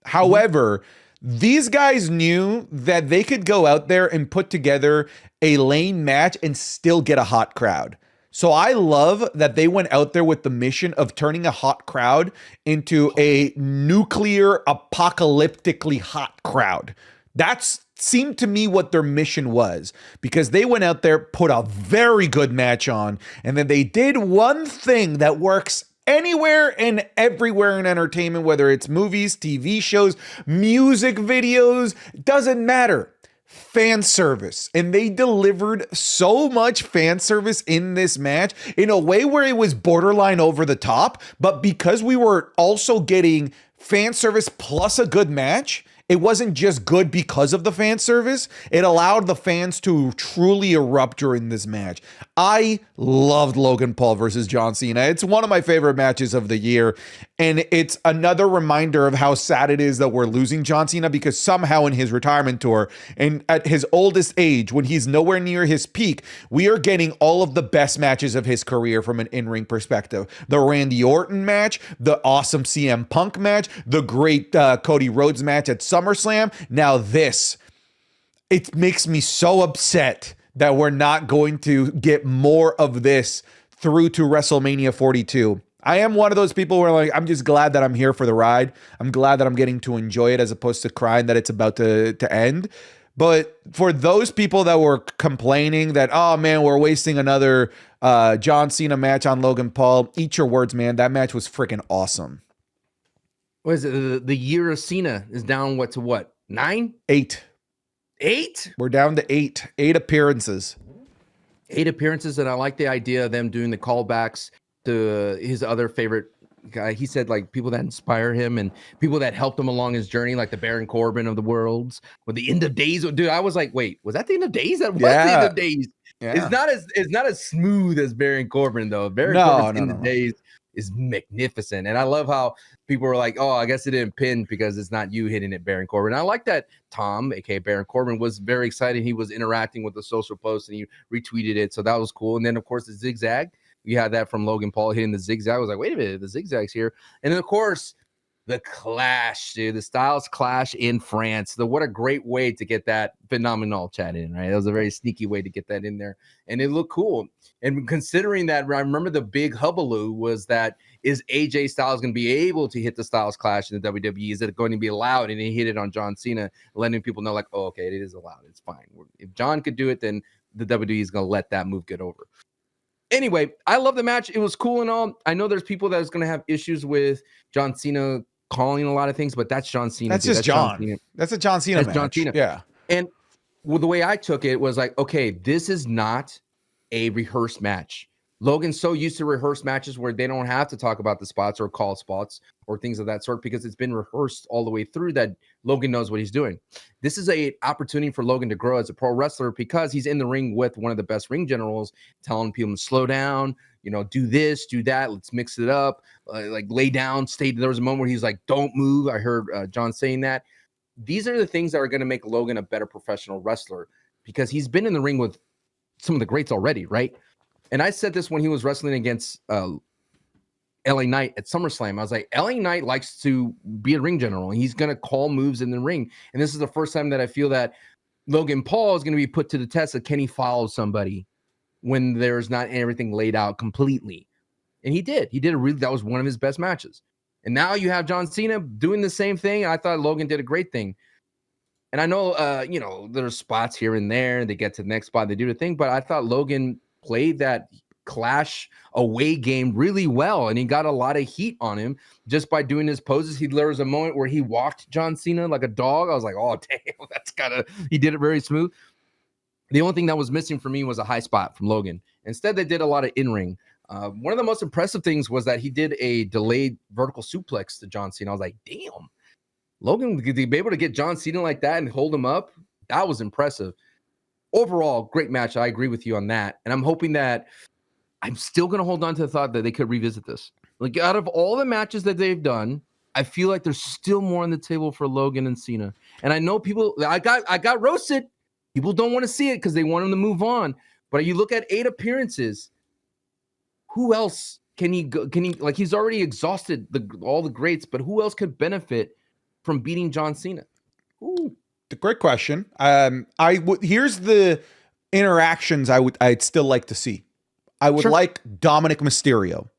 However, these guys knew that they could go out there and put together a lane match and still get a hot crowd. So I love that they went out there with the mission of turning a hot crowd into a nuclear apocalyptically hot crowd. That's seemed to me what their mission was, because they went out there, put a very good match on, and then they did one thing that works anywhere and everywhere in entertainment, whether it's movies, TV shows, music videos, doesn't matter. Fan service. And they delivered so much fan service in this match in a way where it was borderline over the top, but because we were also getting fan service plus a good match, it wasn't just good because of the fan service. It allowed the fans to truly erupt during this match. I loved Logan Paul versus John Cena. It's one of my favorite matches of the year. And it's another reminder of how sad it is that we're losing John Cena, because somehow in his retirement tour and at his oldest age, when he's nowhere near his peak, we are getting all of the best matches of his career from an in-ring perspective. The Randy Orton match, the awesome CM Punk match, the great Cody Rhodes match at SummerSlam. Now this, it makes me so upset that we're not going to get more of this through to WrestleMania 42. I am one of those people where, like, I'm just glad that I'm here for the ride. I'm glad that I'm getting to enjoy it as opposed to crying that it's about to end. But for those people that were complaining that, oh man, we're wasting another John Cena match on Logan Paul, eat your words, man. That match was freaking awesome. What is it? The year of Cena is down to what? 9? 8. 8? We're down to 8. 8 appearances. 8 appearances, and I like the idea of them doing the callbacks to his other favorite guy. He said, like, people that inspire him and people that helped him along his journey, like the Baron Corbin of the worlds, with the End of Days. Dude, I was like, wait, was that the End of Days? That was the End of Days. Yeah. It's not as smooth as Baron Corbin, though. Baron Corbin's End of Days is magnificent. And I love how people were like, oh, I guess it didn't pin because it's not you hitting it, Baron Corbin. And I like that Tom, aka Baron Corbin, was very excited. He was interacting with the social post and he retweeted it. So that was cool. And then, of course, the zigzag. You had that from Logan Paul hitting the zigzag. I was like, wait a minute, the zigzag's here. And then, of course, the clash, dude, the Styles clash in France. What a great way to get that phenomenal chat in, right? It was a very sneaky way to get that in there. And it looked cool. And considering that, I remember the big hullabaloo was that, is AJ Styles going to be able to hit the Styles clash in the WWE? Is it going to be allowed? And he hit it on John Cena, letting people know, like, oh, okay, it is allowed. It's fine. If John could do it, then the WWE is going to let that move get over. Anyway, I love the match. It was cool and all. I know there's people that's going to have issues with John Cena calling a lot of things, but that's John Cena. That's just John. That's a John Cena match. John Cena. Yeah. And the way I took it was like, okay, this is not a rehearsed match. Logan's so used to rehearsed matches where they don't have to talk about the spots or call spots or things of that sort because it's been rehearsed all the way through that Logan knows what he's doing. This is a opportunity for Logan to grow as a pro wrestler because he's in the ring with one of the best ring generals, telling people to slow down, do this, do that, let's mix it up, like lay down, stay. There was a moment where he's like, don't move. I heard John saying that. These are the things that are going to make Logan a better professional wrestler because he's been in the ring with some of the greats already, right? And I said this when he was wrestling against LA Knight at SummerSlam. I was like, LA Knight likes to be a ring general, and he's going to call moves in the ring. And this is the first time that I feel that Logan Paul is going to be put to the test of can he follow somebody when there's not everything laid out completely. And he did. That was one of his best matches. And now you have John Cena doing the same thing. I thought Logan did a great thing. And I know, there's spots here and there. They get to the next spot, they do the thing. But I thought Logan played that Clash away game really well, and he got a lot of heat on him just by doing his poses. There was a moment where he walked John Cena like a dog. I was like, oh, damn, he did it very smooth. The only thing that was missing for me was a high spot from Logan. Instead, they did a lot of in-ring. One of the most impressive things was that he did a delayed vertical suplex to John Cena. I was like, damn, Logan, could he be able to get John Cena like that and hold him up? That was impressive. Overall, great match. I agree with you on that. And I'm hoping that I'm still going to hold on to the thought that they could revisit this. Like, out of all the matches that they've done, I feel like there's still more on the table for Logan and Cena. And I know I got roasted. People don't want to see it because they want him to move on. But you look at 8 appearances. Who else can he go? Like, he's already exhausted all the greats, but who else could benefit from beating John Cena? Ooh. Great question. Here's the interactions I'd still like to see. I would like Dominic Mysterio.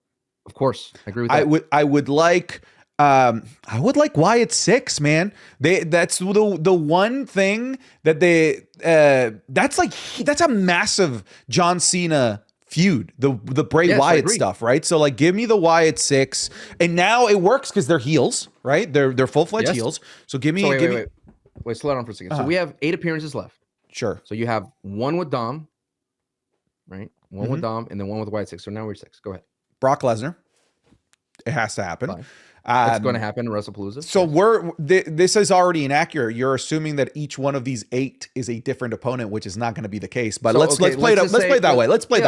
Of course, I agree with that. I would like Wyatt Six, man. That's the one thing that that's a massive John Cena feud, the Bray Wyatt stuff, right? So like, give me the Wyatt Six, and now it works because they're heels, right? They're full-fledged heels. So give me. Wait, slow down for a second. So we have 8 appearances left. Sure. So you have 1 with Dom, right? One with Dom, and then 1 with Wyatt Six. So now we're 6. Go ahead. Brock Lesnar. It has to happen. Fine. It's going to happen in WrestlePalooza. So this is already inaccurate. You're assuming that each one of these 8 is a different opponent, which is not going to be the case. But let's play it that way. Let's play it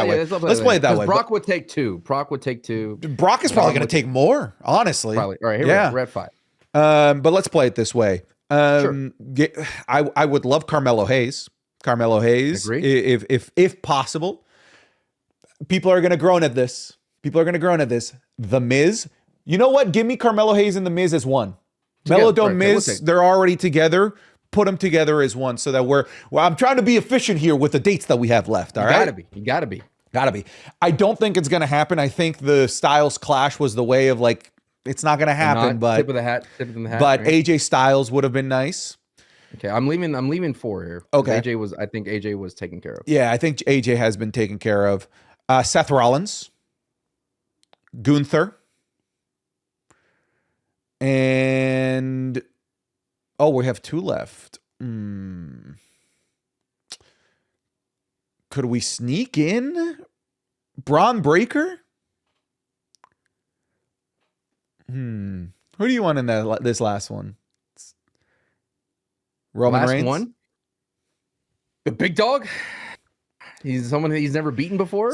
that way. Brock would take 2. Brock is probably going to take more, honestly. Probably. All right, here we're at 5. But let's play it this way. Sure. I would love Carmelo Hayes. If possible. People are going to groan at this. The Miz. You know what? Give me Carmelo Hayes and The Miz as one. Melodome Miz, they're already together. Put them together as one so that I'm trying to be efficient here with the dates that we have left. All right? You gotta be. I don't think it's going to happen. I think the Styles clash was the way of like, it's not going to happen, but tip of the hat. But right? AJ Styles would have been nice. Okay, I'm leaving 4 here. Okay. I think AJ was taken care of. Yeah, I think AJ has been taken care of. Seth Rollins, Gunther, and we have 2 left. Could we sneak in Braun Breaker? Who do you want in this last one? Roman Reigns? One? The big dog? He's someone he's never beaten before?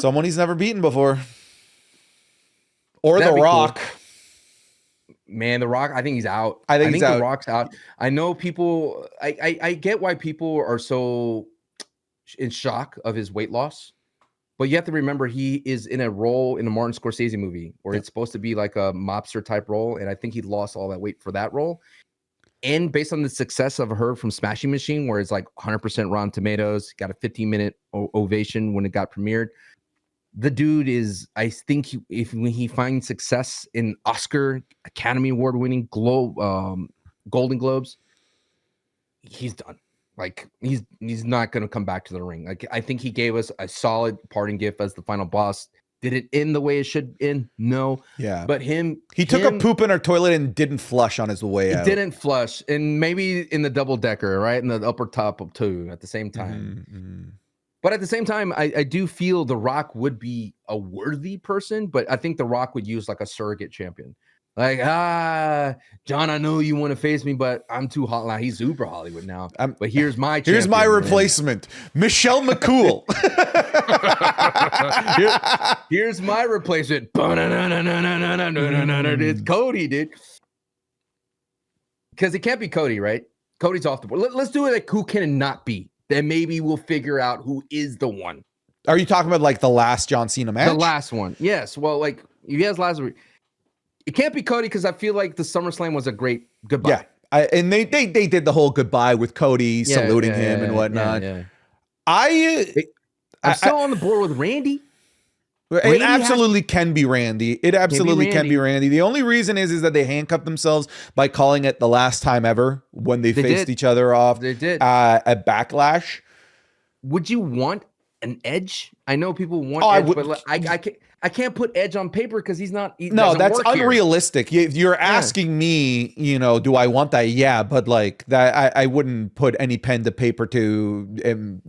Or The Rock. Cool. Man, The Rock, I think he's out. I think The Rock's out. I know people, I get why people are so in shock of his weight loss. But you have to remember he is in a role in a Martin Scorsese movie where it's supposed to be like a mobster type role. And I think he lost all that weight for that role. And based on the success I've heard from Smashing Machine, where it's like 100% Rotten Tomatoes, got a 15-minute ovation when it got premiered. The dude is, I think when he finds success in Oscar, Academy Award winning Golden Globes, he's done. Like he's not going to come back to the ring. Like I think he gave us a solid parting gift as the final boss. Did it end the way it should end? No. Yeah. But he took a poop in our toilet and didn't flush on his way out. He didn't flush, and maybe in the double decker, right in the upper top of 2 at the same time. But at the same time, I do feel The Rock would be a worthy person, but I think The Rock would use like a surrogate champion. Like, John, I know you want to face me, but I'm too hot. Like, he's uber Hollywood now. But here's my champion. Here's my replacement, Michelle McCool. Here's my replacement. It's Cody, dude. Because it can't be Cody, right? Cody's off the board. Let's do it like who can it not be. Then maybe we'll figure out who is the one. Are you talking about like the last John Cena match? The last one. Yes. Well, like you guys last week. It can't be Cody because I feel like the SummerSlam was a great goodbye. Yeah. And they did the whole goodbye with Cody saluting him and whatnot. I'm still on the board with Randy. It absolutely can be Randy. It absolutely can be Randy. The only reason is that they handcuffed themselves by calling it the last time ever when they faced each other off. They did at Backlash. Would you want an Edge? I know people want Edge, but I can't put Edge on paper because he's not. No, that's unrealistic. You're asking me, do I want that? Yeah, but like that, I wouldn't put any pen to paper to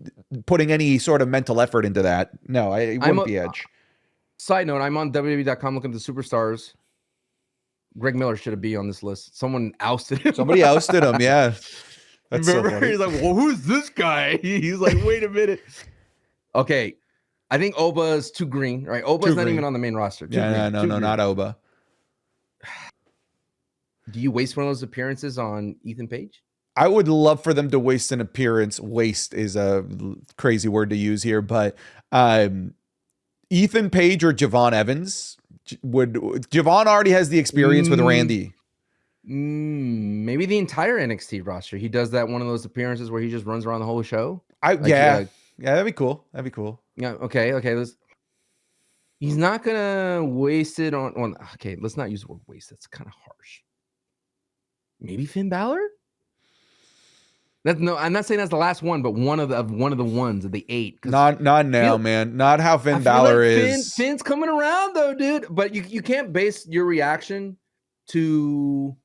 putting any sort of mental effort into that. No, it wouldn't be Edge. Side note, I'm on WWE.com looking at the superstars. Greg Miller should be on this list. Someone ousted him. Somebody ousted him, yeah. That's Remember? So funny. He's like, well, who's this guy? He's like, wait a minute. Okay. I think Oba is too green, right? Oba's not even on the main roster. No, not Oba. Do you waste one of those appearances on Ethan Page? I would love for them to waste an appearance. Waste is a crazy word to use here, but Ethan Page or Javon Evans Javon already has the experience with Randy. Maybe the entire NXT roster. He does that one of those appearances where he just runs around the whole show. Yeah, that'd be cool. That'd be cool. Yeah. Okay. He's not gonna waste it on. Okay, let's not use the word waste. That's kind of harsh. Maybe Finn Balor. I'm not saying that's the last one, but one of the ones of the 8. Not now, man. Not how Finn Balor is. Finn's coming around though, dude. But you can't base your reaction to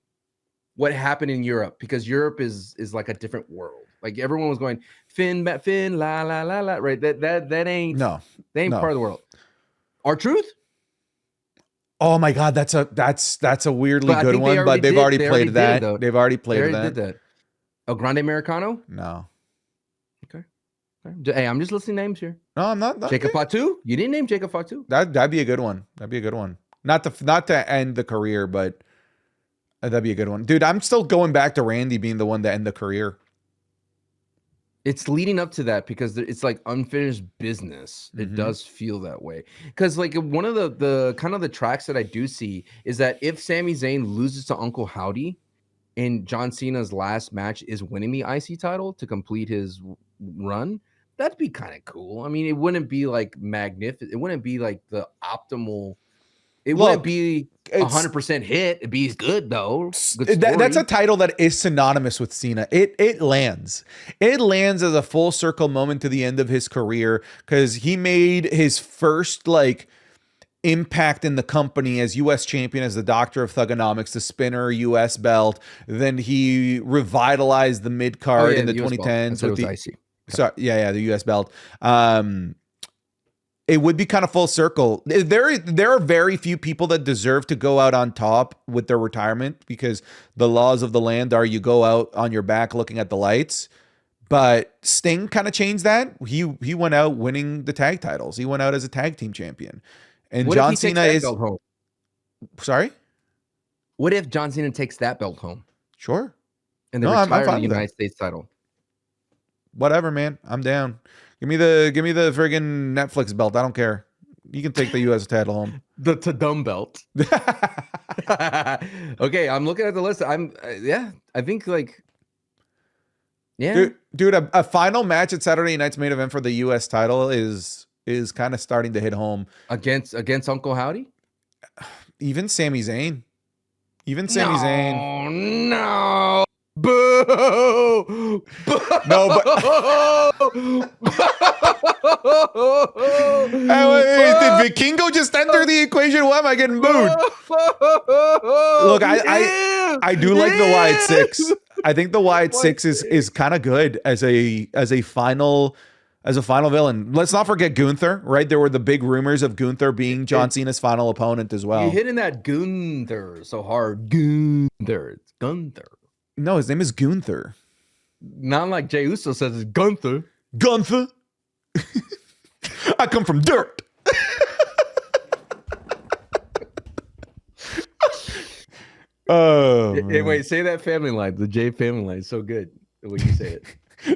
what happened in Europe because Europe is like a different world. Like everyone was going Finn, la la la la. Right? That ain't part of the world. R-Truth. Oh my God, that's a weirdly good one, but they've already played that. They've already played that. Did that. El Grande Americano? No. Okay. Hey, I'm just listing names here. No, I'm not. Jacob Fatu? You didn't name Jacob Fatu. That'd be a good one. That'd be a good one. Not to end the career, but that'd be a good one. Dude, I'm still going back to Randy being the one to end the career. It's leading up to that because it's like unfinished business. It does feel that way. Because like one of the kind of the tracks that I do see is that if Sami Zayn loses to Uncle Howdy, and John Cena's last match is winning the IC title to complete his run, that'd be kind of cool. I mean, it wouldn't be like magnificent. It wouldn't be like the optimal. It wouldn't be 100% hit. It'd be good though. That's a title that is synonymous with Cena. It lands. It lands as a full circle moment to the end of his career because he made his first impact in the company as U.S. champion, as the Doctor of Thugonomics, the spinner U.S. belt. Then he revitalized the mid card in the 2010s with the IC. So the U.S. belt. It would be kind of full circle. There are very few people that deserve to go out on top with their retirement because the laws of the land are you go out on your back looking at the lights. But Sting kind of changed that. He went out winning the tag titles. He went out as a tag team champion. And what John Cena is home? Sorry? What if John Cena takes that belt home? Sure. And then retire the United States title. Whatever, man. I'm down. Give me the friggin' Netflix belt. I don't care. You can take the US title home. The Tadum belt. Okay, I'm looking at the list. I think Dude, a final match at Saturday night's main event for the US title is kind of starting to hit home. Against Uncle Howdy? Even Sami Zayn. No. Boo! No, but did Vikingo just enter the equation? Why am I getting booed? Look, I do like the Wyatt 6. I think the Wyatt 6 is kind of good as a final as a final villain. Let's not forget Gunther, right? There were the big rumors of Gunther being John Cena's final opponent as well. You hitting that Gunther so hard. Gunther. It's Gunther. No, his name is Gunther. Not like Jey Uso says it's Gunther. Gunther. I come from dirt. Hey, wait, say that family line. The Jay family line is so good the way you say it.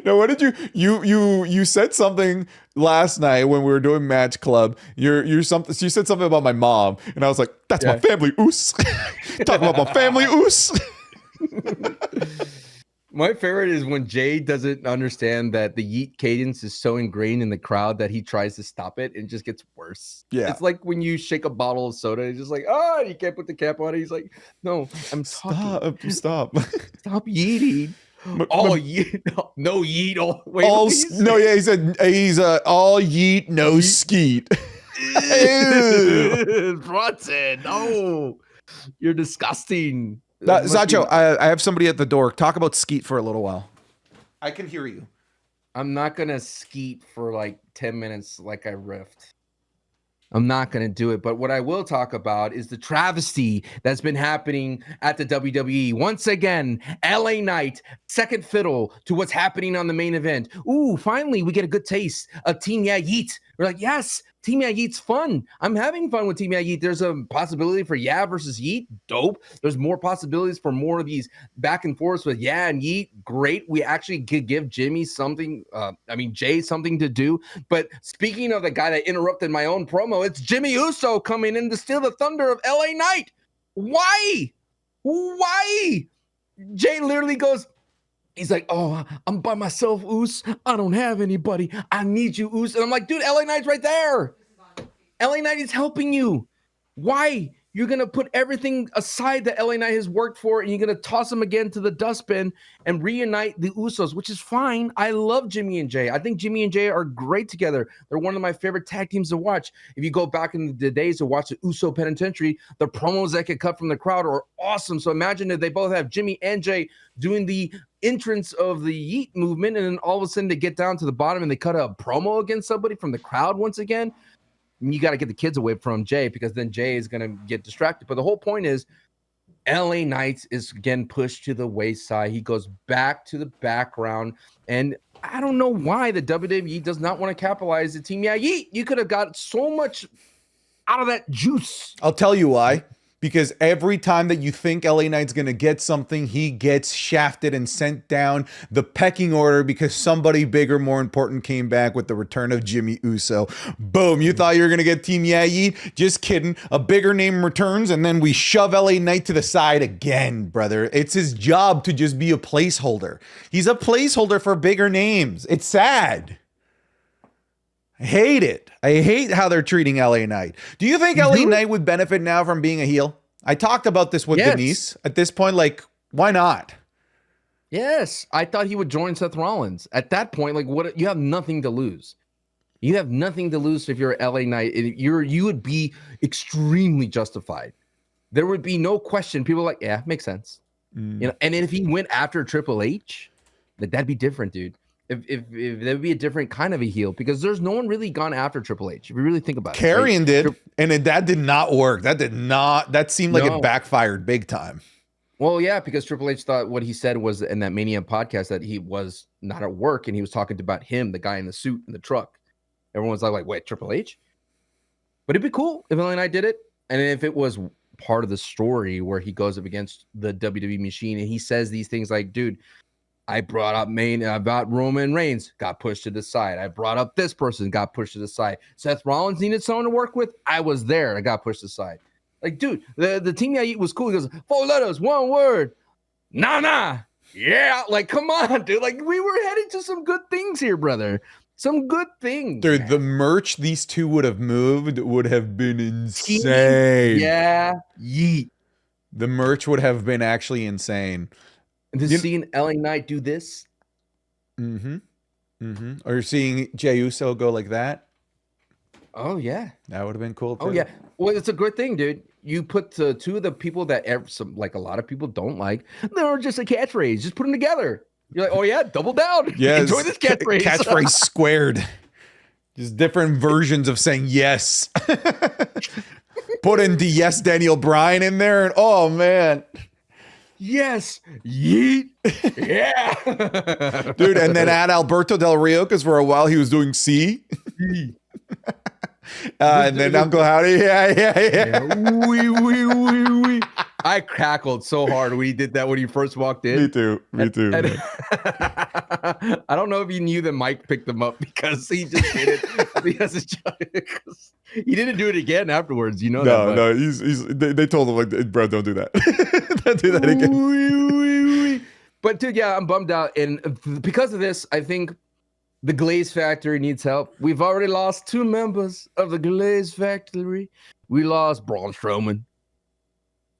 No, what did you said something last night when we were doing Match Club. You said something about my mom, and I was like, "That's my family oos." Talk about my family oos. My favorite is when Jay doesn't understand that the yeet cadence is so ingrained in the crowd that he tries to stop it and it just gets worse. Yeah, it's like when you shake a bottle of soda, it's just like, oh, you can't put the cap on it. He's like, no, I'm talking. Stop Yeeting. Yeet, no yeet. Wait, he said he's all yeet, no skeet. Bronson, no, you're disgusting. Sancho, I have somebody at the door. Talk about skeet for a little while. I can hear you. I'm not gonna skeet for like 10 minutes like I riffed. I'm not going to do it. But what I will talk about is the travesty that's been happening at the WWE. Once again, LA Knight, second fiddle to what's happening on the main event. Ooh, finally, we get a good taste of Team Yeah Yeet. We're like, yes, Team Yeah Yeet's fun. I'm having fun with Team Yeah Yeet. There's a possibility for Yeah versus Yeet. Dope. There's more possibilities for more of these back and forths with Yeah and Yeet. Great. We actually could give Jay something to do. But speaking of the guy that interrupted my own promo, it's Jimmy Uso coming in to steal the thunder of LA Knight. Why? Jay literally goes, he's like, oh, I'm by myself, Oos. I don't have anybody. I need you, Oos. And I'm like, dude, LA Knight's right there. LA Knight is helping you. Why? You're going to put everything aside that LA Knight has worked for, and you're going to toss him again to the dustbin and reunite the Usos, which is fine. I love Jimmy and Jay. I think Jimmy and Jay are great together. They're one of my favorite tag teams to watch. If you go back in the days to watch the Uso Penitentiary, the promos that get cut from the crowd are awesome. So imagine if they both have Jimmy and Jay doing the entrance of the Yeet movement, and then all of a sudden they get down to the bottom and they cut a promo against somebody from the crowd once again. You got to get the kids away from Jay because then Jay is going to get distracted. But the whole point is LA Knight is again pushed to the wayside. He goes back to the background. And I don't know why the WWE does not want to capitalize the Team Yeah Yeet. You could have got so much out of that juice. I'll tell you why. Because every time that you think LA Knight's going to get something, he gets shafted and sent down the pecking order because somebody bigger, more important came back with the return of Jimmy Uso. Boom. You thought you were going to get Team Yeah Yeet? Just kidding. A bigger name returns, and then we shove LA Knight to the side again, brother. It's his job to just be a placeholder. He's a placeholder for bigger names. It's sad. I hate it. I hate how they're treating LA Knight. Do you think LA Knight would benefit now from being a heel? I talked about this with Denise. At this point, like, why not? Yes. I thought he would join Seth Rollins. At that point, like, what? You have nothing to lose. You have nothing to lose if you're LA Knight. You would be extremely justified. There would be no question. People are like, yeah, makes sense. You know, and if he went after Triple H, that'd be different, dude. If there would be a different kind of a heel, because there's no one really gone after Triple H. If you really think about it, Karrion did, and that did not work. That seemed like it backfired big time. Well, yeah, because Triple H thought what he said was in that Mania podcast that he was not at work and he was talking about him, the guy in the suit in the truck. Everyone was like, wait, Triple H? But it'd be cool if LA Knight did it, and if it was part of the story where he goes up against the WWE machine and he says these things like, dude, I brought up about Roman Reigns, got pushed to the side. I brought up this person, got pushed to the side. Seth Rollins needed someone to work with. I was there. I got pushed aside. Like, dude, the Team Yeah Yeet was cool. He goes, 4 letters, 1 word. Nah. Yeah. Like, come on, dude. Like, we were heading to some good things here, brother. Some good things. Dude, man. The merch these two would have moved would have been insane. Yeah. Yeet. The merch would have been actually insane. And just seeing LA Knight do this. Or seeing Jey Uso go like that. Oh, yeah. That would have been cool, too. Oh, yeah. Well, it's a good thing, dude. You put two of the people that a lot of people don't like, they're just a catchphrase. Just put them together. You're like, oh yeah, double down. Yes. Enjoy this catchphrase. Catchphrase squared. Just different versions of saying yes. Put in the yes Daniel Bryan in there, and oh man. Yes, yeet, yeah, dude. And then add Alberto Del Rio, because for a while he was doing C. And then Uncle Howdy, yeah. Wee. I cackled so hard when he did that when he first walked in. Me too. And I don't know if he knew that Mike picked him up because he just did it because he didn't do it again afterwards. You know no, they told him, like, bro, don't do that. Don't do that again. But dude, yeah, I'm bummed out, and because of this, I think the Glaze Factory needs help. We've already lost 2 members of the Glaze Factory. We lost Braun Strowman.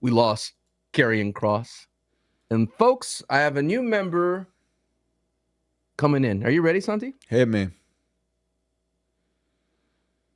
We lost Karrion Kross. And folks, I have a new member coming in. Are you ready, Santi? Hit me.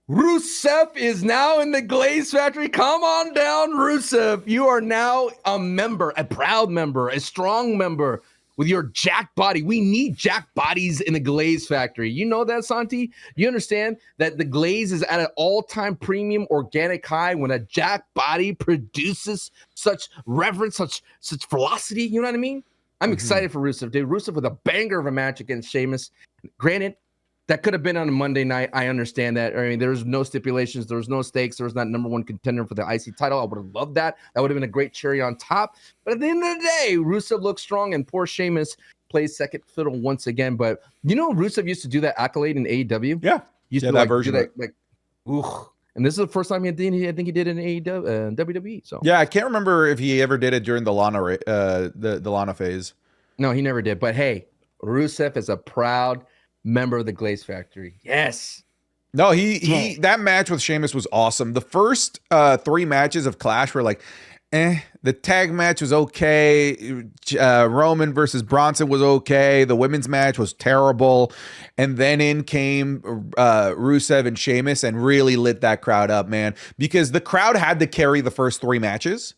Rusev is now in the Glaze Factory. Come on down, Rusev. You are now a member, a proud member, a strong member. With your jack body. We need jack bodies in the Glaze Factory. You know that, Santi? You understand that the Glaze is at an all-time premium organic high when a jack body produces such reverence, such velocity. You know what I mean? I'm excited for Rusev, dude. Rusev with a banger of a match against Sheamus. Granted, that could have been on a Monday night. I understand that. I mean, there's no stipulations. There was no stakes. There was not #1 contender for the IC title. I would have loved that. That would have been a great cherry on top. But at the end of the day, Rusev looks strong, and poor Sheamus plays second fiddle once again. But you know, Rusev used to do that accolade in AEW. Yeah, used to that version. And this is the first time I think he did it in AEW, WWE. So yeah, I can't remember if he ever did it during the Lana the Lana phase. No, he never did. But hey, Rusev is a proud member of the Glaze Factory. Yes. No, he that match with Sheamus was awesome. The first 3 matches of Clash were like, The tag match was okay. Roman versus Bronson was okay. The women's match was terrible. And then in came Rusev and Sheamus and really lit that crowd up, man. Because the crowd had to carry the first 3 matches.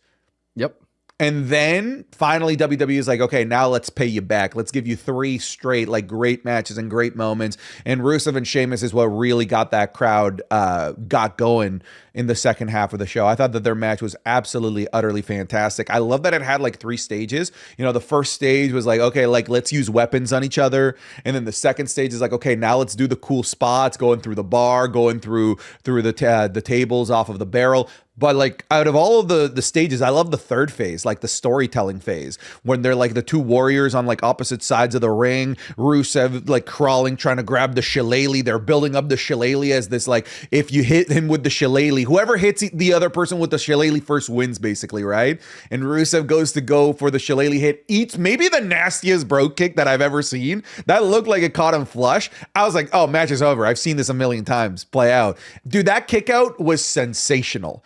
Yep. And then finally WWE is like, okay, now let's pay you back. Let's give you 3 straight, like, great matches and great moments. And Rusev and Sheamus is what really got that crowd got going in the second half of the show. I thought that their match was absolutely, utterly fantastic. I love that it had like 3 stages. You know, the first stage was like, okay, like, let's use weapons on each other. And then the second stage is like, okay, now let's do the cool spots, going through the bar, going through the tables off of the barrel. But like, out of all of the stages, I love the third phase, like the storytelling phase, when they're like the 2 warriors on like opposite sides of the ring, Rusev like crawling, trying to grab the shillelagh. They're building up the shillelagh as this, like, if you hit him with the shillelagh, whoever hits the other person with the shillelagh first wins, basically, right? And Rusev goes to go for the shillelagh hit, eats maybe the nastiest bro kick that I've ever seen. That looked like it caught him flush. I was like, oh, match is over. I've seen this a million times play out. Dude, that kick out was sensational.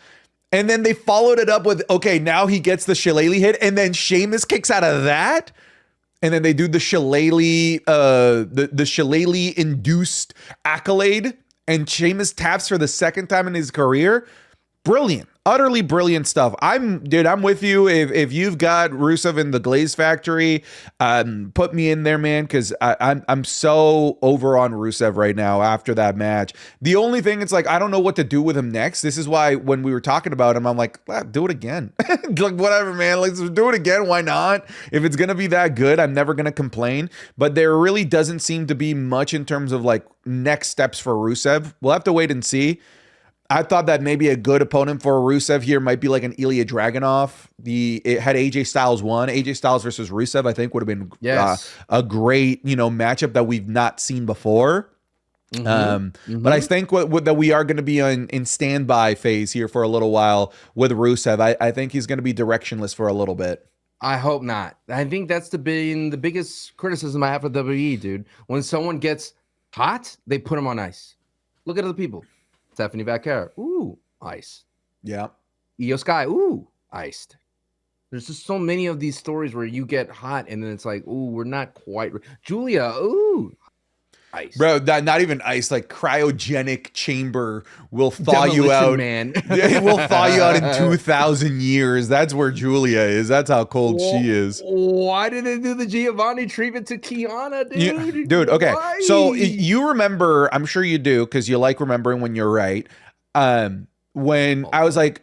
And then they followed it up with, okay, now he gets the shillelagh hit, and then Sheamus kicks out of that. And then they do the shillelagh, the shillelagh induced accolade, and Sheamus taps for the second time in his career. Brilliant. Utterly brilliant stuff. I'm with you. If you've got Rusev in the Glaze Factory, put me in there, man, because I'm so over on Rusev right now after that match. The only thing, it's like, I don't know what to do with him next. This is why when we were talking about him, I'm like, do it again. Like, whatever, man. Let's do it again. Why not? If it's gonna be that good, I'm never gonna complain. But there really doesn't seem to be much in terms of like next steps for Rusev. We'll have to wait and see. I thought that maybe a good opponent for Rusev here might be like an Ilya Dragunov. It had AJ Styles won. AJ Styles versus Rusev, I think, would have been a great, matchup that we've not seen before. But I think that we are going to be in standby phase here for a little while with Rusev. I think he's going to be directionless for a little bit. I hope not. I think that's the biggest criticism I have for WWE, dude. When someone gets hot, they put them on ice. Look at other people. Stephanie Vaquera, ooh, ice. Yeah. Io Sky, ooh, iced. There's just so many of these stories where you get hot and then it's like, ooh, we're not quite. Julia, ooh. Ice. Bro, not even ice, like cryogenic chamber will thaw you Demolition out. Man. It will thaw you out in 2,000 years. That's where Julia is. That's how cold she is. Why did they do the Giovanni treatment to Kiana, dude? Yeah, dude, okay. Why? So you remember, I'm sure you do, because you like remembering when you're right. When I was like,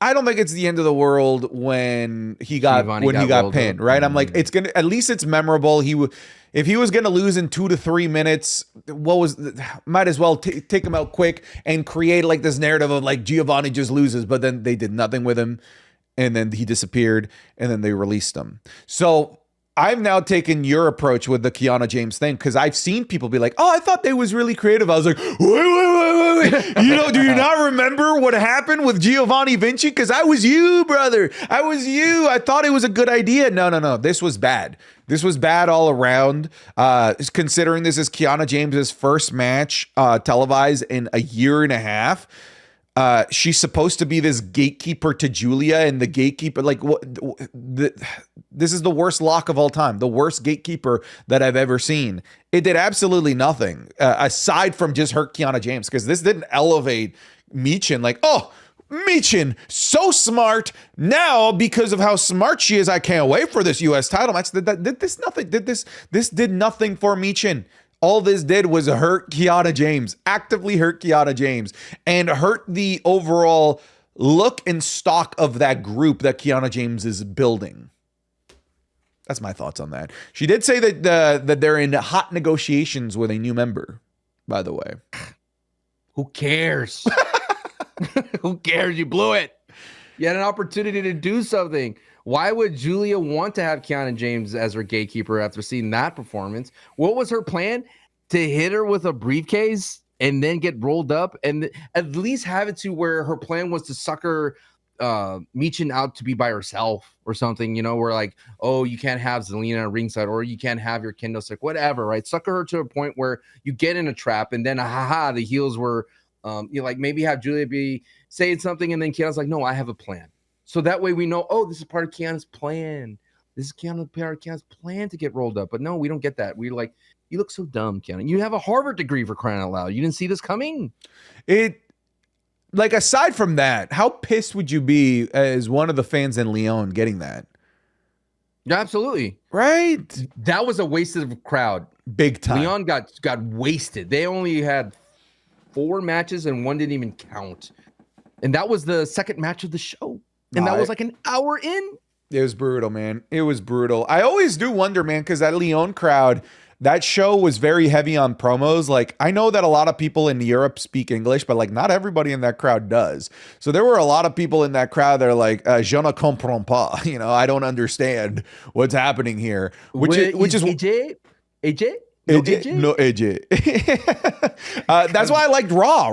I don't think it's the end of the world when he got pinned, right? I'm like, it's gonna, at least it's memorable. If he was gonna lose in 2 to 3 minutes, might as well take him out quick and create like this narrative of like Giovanni just loses, but then they did nothing with him, and then he disappeared, and then they released him. So I've now taken your approach with the Kiana James thing, because I've seen people be like, oh, I thought they was really creative. I was like, wait. Do you not remember what happened with Giovanni Vinci? Because I was you, brother. I was you. I thought it was a good idea. No. This was bad. This was bad all around. Considering this is Kiana James's first match televised in a year and a half. She's supposed to be this gatekeeper to Julia, and the gatekeeper, like, this is the worst lock of all time, the worst gatekeeper that I've ever seen. It did absolutely nothing aside from just hurt Kiana James, because this didn't elevate Michin. Like, oh, Michin, so smart. Now, because of how smart she is, I can't wait for this U.S. title match. This did nothing for Michin. All this did was hurt Kiana James, actively hurt Kiana James, and hurt the overall look and stock of that group that Kiana James is building. That's my thoughts on that. She did say that they're in hot negotiations with a new member, by the way. Who cares? Who cares? You blew it. You had an opportunity to do something. Why would Julia want to have Kiana James as her gatekeeper after seeing that performance? What was her plan? To hit her with a briefcase and then get rolled up, and at least have it to where her plan was to sucker Michin out to be by herself or something, where like, oh, you can't have Zelina ringside, or you can't have your kendo stick, whatever, right? Sucker her to a point where you get in a trap, and then the heels were like maybe have Julia be saying something, and then Kiana's like, no, I have a plan. So that way we know, oh, this is part of Kiana's plan. This is part of Kiana's plan to get rolled up. But no, we don't get that. We're like, you look so dumb, Kiana. You have a Harvard degree, for crying out loud. You didn't see this coming? Like, aside from that, how pissed would you be as one of the fans in Lyon getting that? Yeah, absolutely. Right? That was a wasted crowd. Big time. Lyon got wasted. They only had 4 matches and one didn't even count. And that was the second match of the show. And that was like an hour in. It was brutal, man. It was brutal. I always do wonder, man, because that Lyon crowd, that show was very heavy on promos. Like, I know that a lot of people in Europe speak English, but like not everybody in that crowd does. So there were a lot of people in that crowd that are like, je ne comprends pas. I don't understand what's happening here. Which is AJ? No AJ. That's why I liked Raw.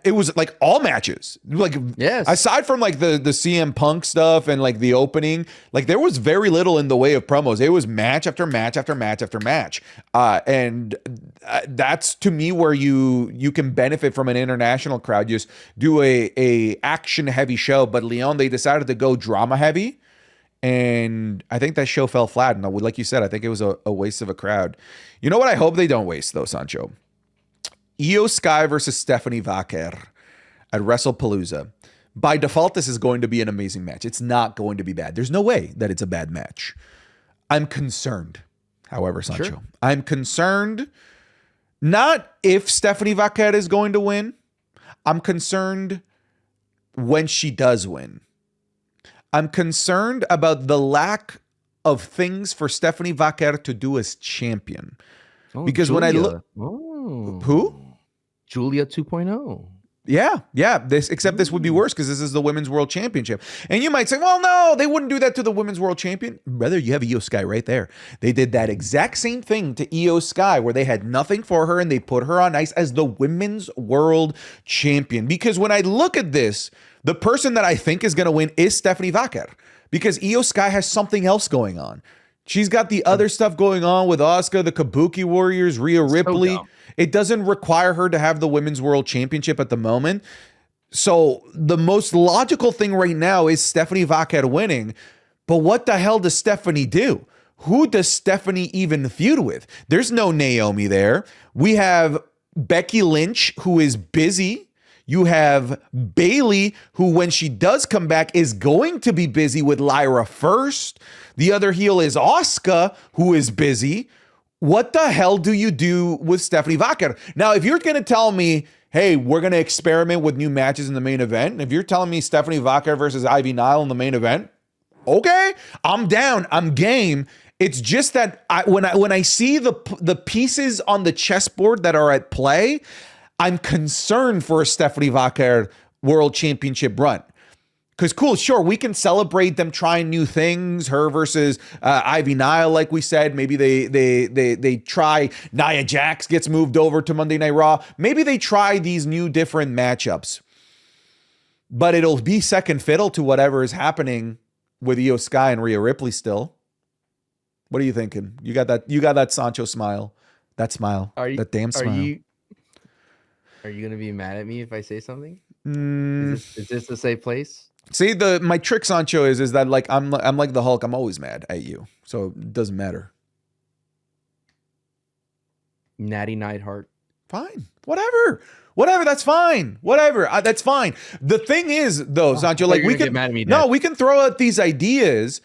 It was like all matches. Like, yes. Aside from like the CM Punk stuff and like the opening, like there was very little in the way of promos. It was match after match after match after match. And that's to me where you can benefit from an international crowd. Just do a action heavy show. But Lyon, they decided to go drama heavy. And I think that show fell flat. And like you said, I think it was a waste of a crowd. You know what I hope they don't waste, though, Sancho? Io Sky versus Stephanie Vaquer at WrestlePalooza. By default, this is going to be an amazing match. It's not going to be bad. There's no way that it's a bad match. I'm concerned, however, Sancho. Sure. I'm concerned not if Stephanie Vaquer is going to win. I'm concerned when she does win. I'm concerned about the lack of things for Stephanie Vaquer to do as champion. Because Julia. When I look... Who? Julia 2.0. Yeah. This would be worse because this is the Women's World Championship. And you might say, well, no, they wouldn't do that to the Women's World Champion. Brother, you have Io Sky right there. They did that exact same thing to Io Sky where they had nothing for her and they put her on ice as the Women's World Champion. Because when I look at this, the person that I think is going to win is Stephanie Vaquer because Io Sky has something else going on. She's got the other stuff going on with Asuka, the Kabuki Warriors, Rhea Ripley. It doesn't require her to have the Women's World Championship at the moment. So the most logical thing right now is Stephanie Vaquer winning. But what the hell does Stephanie do? who does Stephanie even feud with? There's no Naomi there. We have Becky Lynch, who is busy. You have Bailey, who when she does come back is going to be busy with Lyra first. The other heel is Asuka, who is busy. What the hell do you do with Stephanie Vaquer? Now, if you're going to tell me, hey, we're going to experiment with new matches in the main event, if you're telling me Stephanie Vaquer versus Ivy Nile in the main event, okay, I'm down. I'm game. It's just that when I see the pieces on the chessboard that are at play, I'm concerned for a Stephanie Vaquer World Championship run. Because cool, sure, we can celebrate them trying new things. Her versus Ivy Nile, like we said. Maybe they try Nia Jax gets moved over to Monday Night Raw. Maybe they try these new different matchups. But it'll be second fiddle to whatever is happening with Io Sky and Rhea Ripley still. What are you thinking? You got that Sancho smile. That smile. That damn smile. Are you gonna be mad at me if I say something? Is this a safe place? See, my trick, Sancho, is that like I'm like the Hulk. I'm always mad at you, so it doesn't matter. Natty Neidhart. Fine, whatever. That's fine. Whatever, that's fine. The thing is, though, Sancho, like we can get mad at me, Dad. we can throw out these ideas,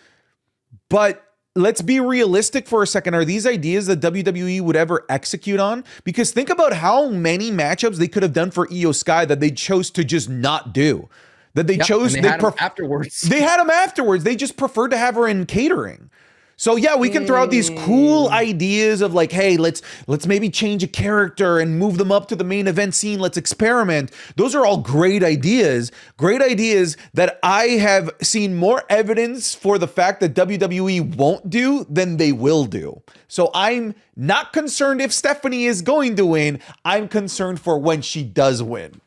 but let's be realistic for a second. Are these ideas that WWE would ever execute on? Because think about how many matchups they could have done for Io Sky that they chose to just not do. That they chose. They had them afterwards. They had them afterwards. They just preferred to have her in catering. So yeah, we can throw out these cool ideas of like, hey, let's maybe change a character and move them up to the main event scene. Let's experiment. Those are all great ideas. Great ideas that I have seen more evidence for the fact that WWE won't do than they will do. So I'm not concerned if Stephanie is going to win. I'm concerned for when she does win.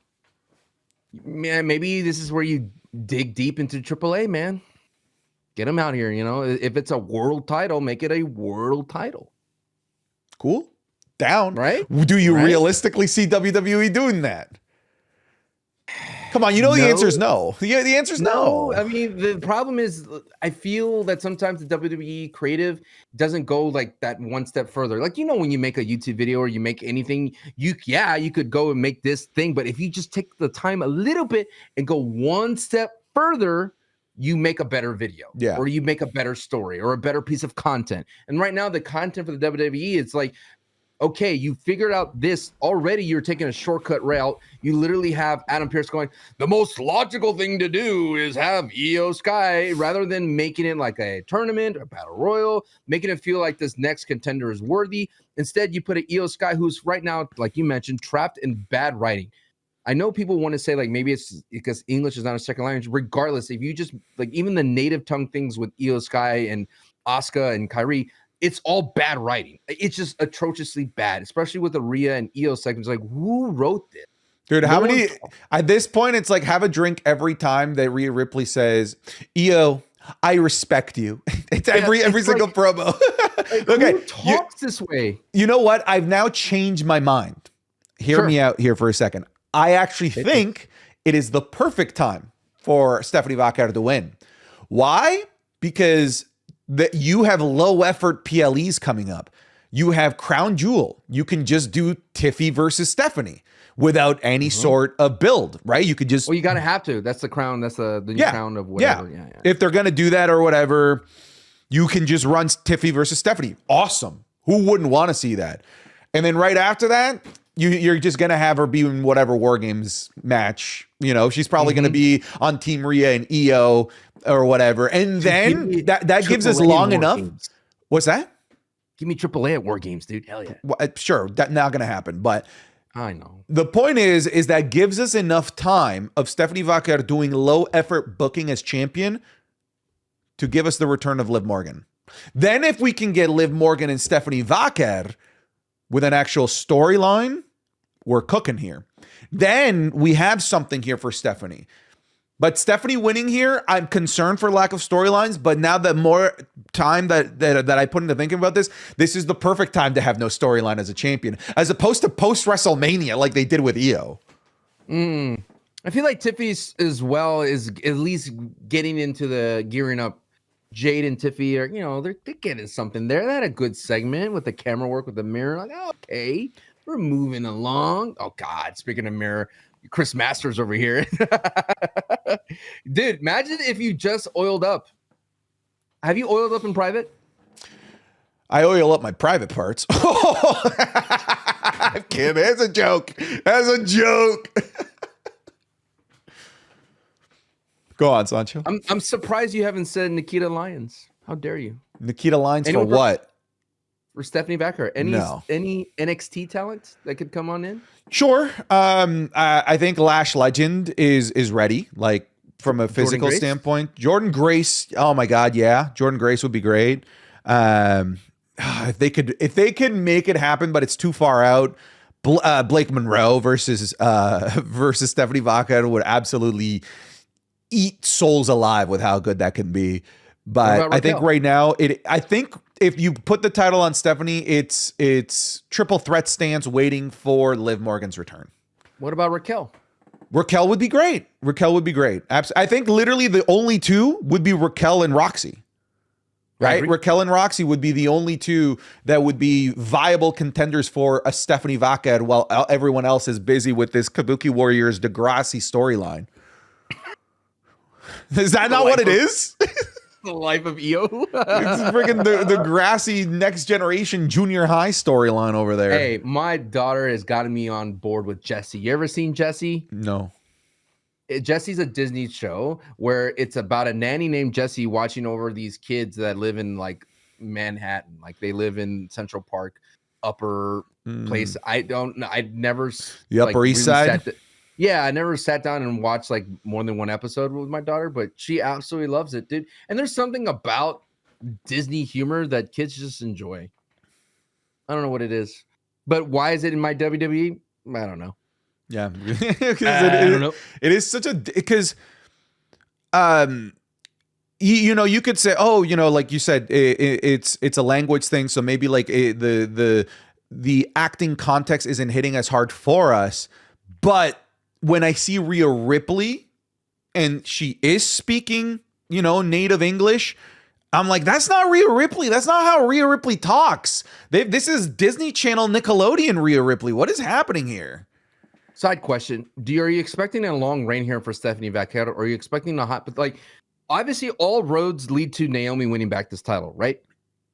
Man, maybe this is where you dig deep into AAA, man. Get them out here, you know. If it's a world title, make it a world title. Cool. Down. Right? Do you realistically see WWE doing that? Come on, you know the answer is no. The answer is no. I mean, the problem is I feel that sometimes the WWE creative doesn't go like that one step further. Like, you know, when you make a YouTube video or you make anything, you could go and make this thing. But if you just take the time a little bit and go one step further, you make a better video, or you make a better story or a better piece of content. And right now the content for the WWE, it's like, okay, you figured out this already. You're taking a shortcut route. You literally have Adam Pearce going, the most logical thing to do is have Io Sky, rather than making it like a tournament or battle royal, making it feel like this next contender is worthy. Instead, you put an Io Sky who's right now, like you mentioned, trapped in bad writing. I know people want to say like maybe it's because English is not a second language. Regardless, if you just like even the native tongue things with Io Sky and Asuka and Kyrie, it's all bad writing. It's just atrociously bad, especially with the Rhea and Io segments. Like, who wrote this? Dude, how many at this point? It's like have a drink every time that Rhea Ripley says, "Io, I respect you." It's every single like, promo. Like, okay, who talks this way? You know what? I've now changed my mind. Hear me out here for a second. I actually think it is the perfect time for Stephanie Vaquer to win. Why? Because you have low effort PLEs coming up. You have Crown Jewel. You can just do Tiffy versus Stephanie without any sort of build, right? You could just... Well, you got to have to. That's the crown. That's the new crown of whatever. Yeah. If they're going to do that or whatever, you can just run Tiffy versus Stephanie. Awesome. Who wouldn't want to see that? And then right after that... You're just going to have her be in whatever War Games match. You know, she's probably going to be on Team Rhea and Io or whatever. And then that gives us long enough. Games. What's that? Give me AAA at War Games, dude. Hell yeah. Well, sure. That's not going to happen. But I know. The point is that gives us enough time of Stephanie Vaquer doing low effort booking as champion to give us the return of Liv Morgan. Then if we can get Liv Morgan and Stephanie Vaquer with an actual storyline, we're cooking here. Then we have something here for Stephanie. But Stephanie winning here, I'm concerned for lack of storylines. But now that more time that I put into thinking about this is the perfect time to have no storyline as a champion, as opposed to post WrestleMania like they did with Io. I feel like Tiffy's as well is at least getting into the gearing up Jade and Tiffy are, they're getting something there. They had a good segment with the camera work with the mirror. Like, okay, we're moving along. Oh God, speaking of mirror, Chris Masters over here. Dude, imagine if you just oiled up. Have you oiled up in private? I oil up my private parts. I'm kidding. That's a joke. That's a joke. Go on, Sancho. I'm surprised you haven't said Nikita Lyons. How dare you? Nikita Lyons for what? For Stephanie Becker. Any No. NXT talent that could come on in? Sure. I think Lash Legend is ready, like from a physical standpoint. Jordan Grace. Oh my God, yeah. Jordan Grace would be great. If they could make it happen, but it's too far out. Blake Monroe versus Stephanie Vaca would absolutely eat souls alive with how good that can be. But I think right now, I think if you put the title on Stephanie, it's triple threat stance waiting for Liv Morgan's return. What about Raquel? Raquel would be great. I think literally the only two would be Raquel and Roxy. Right? Raquel and Roxy would be the only two that would be viable contenders for a Stephanie Vaca while everyone else is busy with this Kabuki Warriors Degrassi storyline. Is that not what it is? The life of Io. It's freaking the grassy next generation junior high storyline over there. Hey, my daughter has gotten me on board with Jessie. You ever seen Jessie? No. Jesse's a Disney show where it's about a nanny named Jessie watching over these kids that live in like Manhattan. Like they live in Central Park, upper place. I'd never the Upper East Side. I never sat down and watched like more than one episode with my daughter, but she absolutely loves it, dude. And there's something about Disney humor that kids just enjoy. I don't know what it is, but why is it in my WWE? I don't know. Yeah, I don't know. It is such a because, you could say, oh, like you said, it's a language thing, so maybe like the acting context isn't hitting as hard for us. But when I see Rhea Ripley, and she is speaking, native English, I'm like, that's not Rhea Ripley. That's not how Rhea Ripley talks. This is Disney Channel Nickelodeon Rhea Ripley. What is happening here? Side question: are you expecting a long reign here for Stephanie Vaca, or are you expecting a hot? But like, obviously, all roads lead to Naomi winning back this title, right?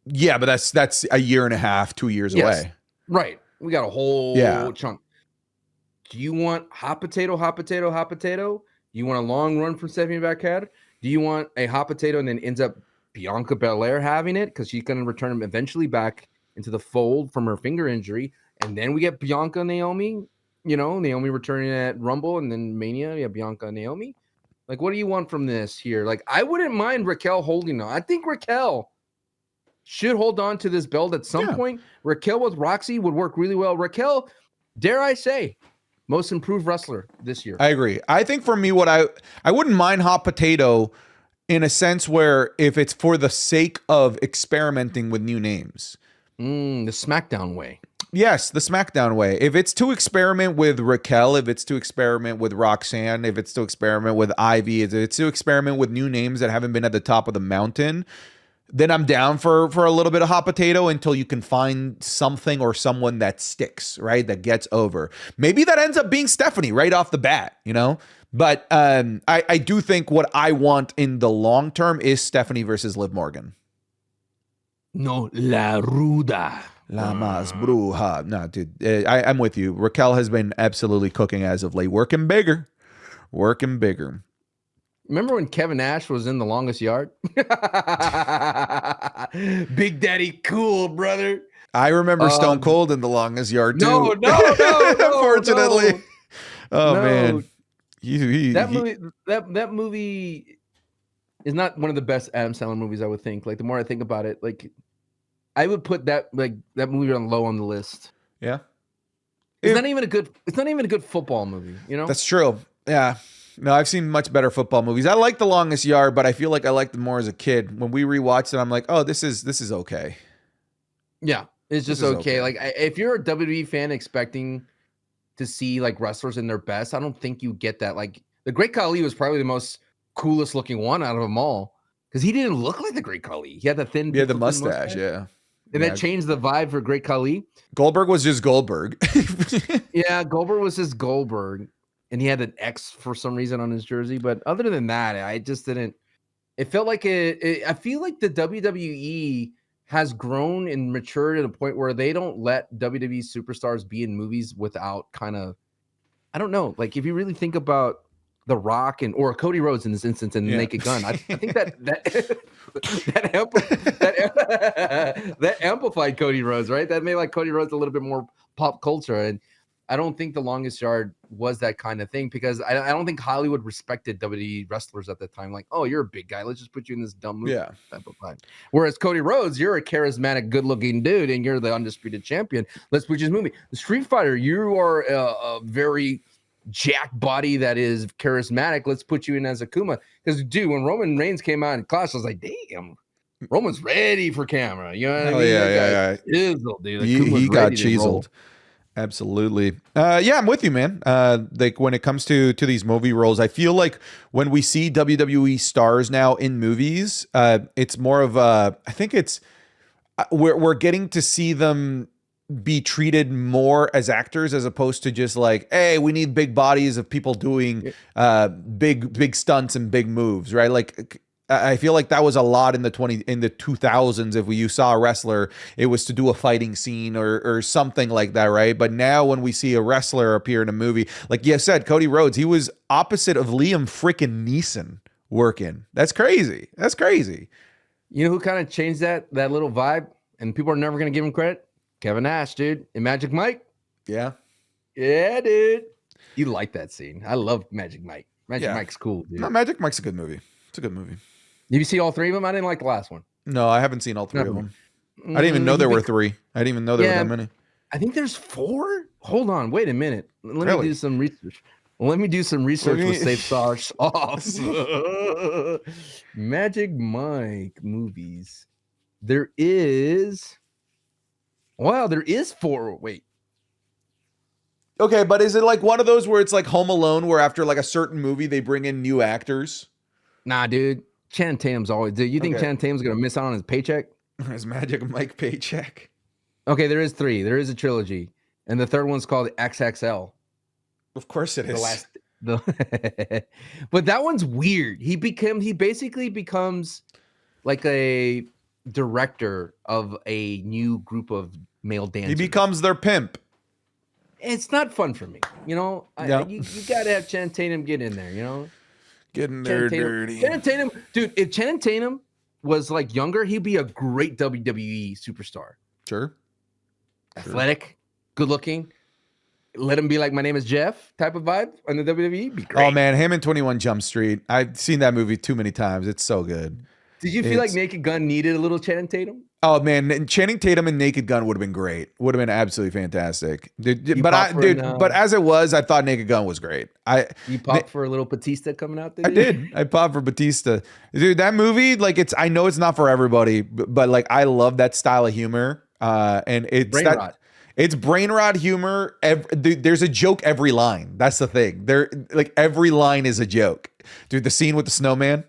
Yeah, but that's a year and a half, 2 years away. Right. We got a whole chunk. Do you want hot potato? Do you want a long run from Stephanie Vaca? Do you want a hot potato and then ends up Bianca Belair having it because she's going to return him eventually back into the fold from her finger injury, and then we get Bianca Naomi? Naomi returning at Rumble and then Mania. Yeah, Bianca, Naomi. Like, what do you want from this here? Like, I wouldn't mind Raquel holding on. I think Raquel should hold on to this belt at some point. Raquel with Roxy would work really well. Raquel, dare I say, most improved wrestler this year. I agree. I think for me, what I wouldn't mind hot potato in a sense where if it's for the sake of experimenting with new names. The SmackDown way. Yes, the SmackDown way. If it's to experiment with Raquel, if it's to experiment with Roxanne, if it's to experiment with Ivy, if it's to experiment with new names that haven't been at the top of the mountain, then I'm down for a little bit of hot potato until you can find something or someone that sticks, right? That gets over. Maybe that ends up being Stephanie right off the bat, But I do think what I want in the long term is Stephanie versus Liv Morgan. No, La Ruda. La más bruja. No, dude, I'm with you. Raquel has been absolutely cooking as of late. Working bigger. Remember when Kevin Nash was in The Longest Yard? Big Daddy Cool, brother. I remember Stone Cold in The Longest Yard, too. No. Unfortunately. No. Oh, man. That movie is not one of the best Adam Sandler movies, I would think. Like, the more I think about it, like, I would put that movie on low on the list. Yeah. It's not even a good football movie, That's true. Yeah. No, I've seen much better football movies. I like The Longest Yard, but I feel like I liked them more as a kid. When we rewatched it, I'm like, oh, this is okay. Yeah, it's just okay. Like, if you're a WWE fan expecting to see like wrestlers in their best, I don't think you get that. Like, the Great Khali was probably the most coolest looking one out of them all because he didn't look like the Great Khali. He had the thin, He had the thin mustache, yeah. And that changed the vibe for Great Khali. Goldberg was just Goldberg. Yeah, Goldberg was just Goldberg, and he had an X for some reason on his jersey. But other than that, I just didn't. It felt like I feel like the WWE has grown and matured at a point where they don't let WWE superstars be in movies without kind of, I don't know. Like if you really think about The Rock or Cody Rhodes in this instance and Naked Gun, I think that that amplified Cody Rhodes, right? That made like Cody Rhodes a little bit more pop culture. And I don't think The Longest Yard was that kind of thing because I don't think Hollywood respected WWE wrestlers at the time. Like, oh, you're a big guy. Let's just put you in this dumb movie. Yeah. Type of vibe. Whereas Cody Rhodes, you're a charismatic, good-looking dude, and you're the undisputed champion. Let's put you in this movie. The Street Fighter, you are a very jacked body that is charismatic. Let's put you in as Akuma. Because, dude, when Roman Reigns came out in Clash, I was like, damn, Roman's ready for camera. You know what I mean? Yeah. Chiseled, dude. He got chiseled. Absolutely. Yeah, I'm with you, man. Like when it comes to these movie roles, I feel like when we see WWE stars now in movies, it's more of a, I think it's, we're getting to see them be treated more as actors as opposed to just like, hey, we need big bodies of people doing big stunts and big moves, right? Like I feel like that was a lot in the 2000s. If you saw a wrestler, it was to do a fighting scene or something like that, right? But now when we see a wrestler appear in a movie, like you said, Cody Rhodes, he was opposite of Liam freaking Neeson working. That's crazy. That's crazy. You know who kind of changed that little vibe, and people are never going to give him credit? Kevin Nash, dude, and Magic Mike. Yeah, dude. You like that scene? I love Magic Mike. Mike's cool, dude. No, Magic Mike's a good movie. It's a good movie. Did you see all three of them? I didn't like the last one. No, I haven't seen all three of them. I didn't even know there were three. I didn't even know there were that many. I think there's 4. Hold on, wait a minute. Let me do some research. With Safe Sauce Sauce. Magic Mike movies. There is 4. Wait. Okay, but is it like one of those where it's like Home Alone, where after like a certain movie they bring in new actors? Nah, dude. Channing Tatum's always. Dude, you think Channing Tatum's gonna miss out on his paycheck? His Magic Mike paycheck. Okay, there is 3. There is a trilogy, and the third one's called XXL. Of course it is. But that one's weird. He basically becomes like a director of a new group of male dancers. He becomes their pimp. It's not fun for me, you know. You gotta have Channing Tatum get in there, you know. Getting there dirty. Channing Tatum, dude. If Channing Tatum was like younger, he'd be a great WWE superstar. Sure. Athletic, good looking. Let him be like, my name is Jeff type of vibe on the WWE. Be great. Oh man, him in 21 Jump Street. I've seen that movie too many times. It's so good. Did you feel like Naked Gun needed a little Channing Tatum? Oh man, Channing Tatum and Naked Gun would have been great. Would have been absolutely fantastic. But as it was, I thought Naked Gun was great. You popped for a little Batista coming out there? I did. I popped for Batista. Dude, that movie, like I know it's not for everybody, but like I love that style of humor. And it's brain rot humor. There's a joke every line. That's the thing. Like every line is a joke. Dude, the scene with the snowman.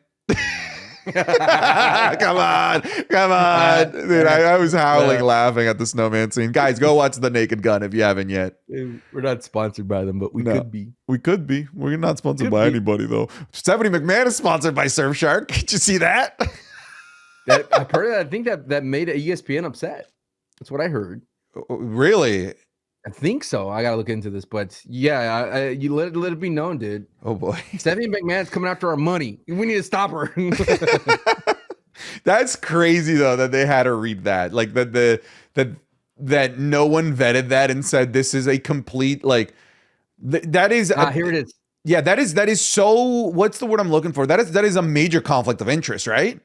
Come on. Dude, I was howling laughing at the snowman scene. Guys, go watch The Naked Gun if you haven't yet. We're not sponsored by them, but we could be. We could be. We're not sponsored by anybody, though. Stephanie McMahon is sponsored by Surfshark. Did you see that? I've heard that. I think that made ESPN upset. That's what I heard. Really? I think so. I gotta look into this, but yeah, you let it be known, dude. Oh boy, Stephanie McMahon's coming after our money. We need to stop her. That's crazy though that they had her read that, like that no one vetted that and said this is a complete like that is. Here it is. Yeah, that is so. What's the word I'm looking for? That is a major conflict of interest, right?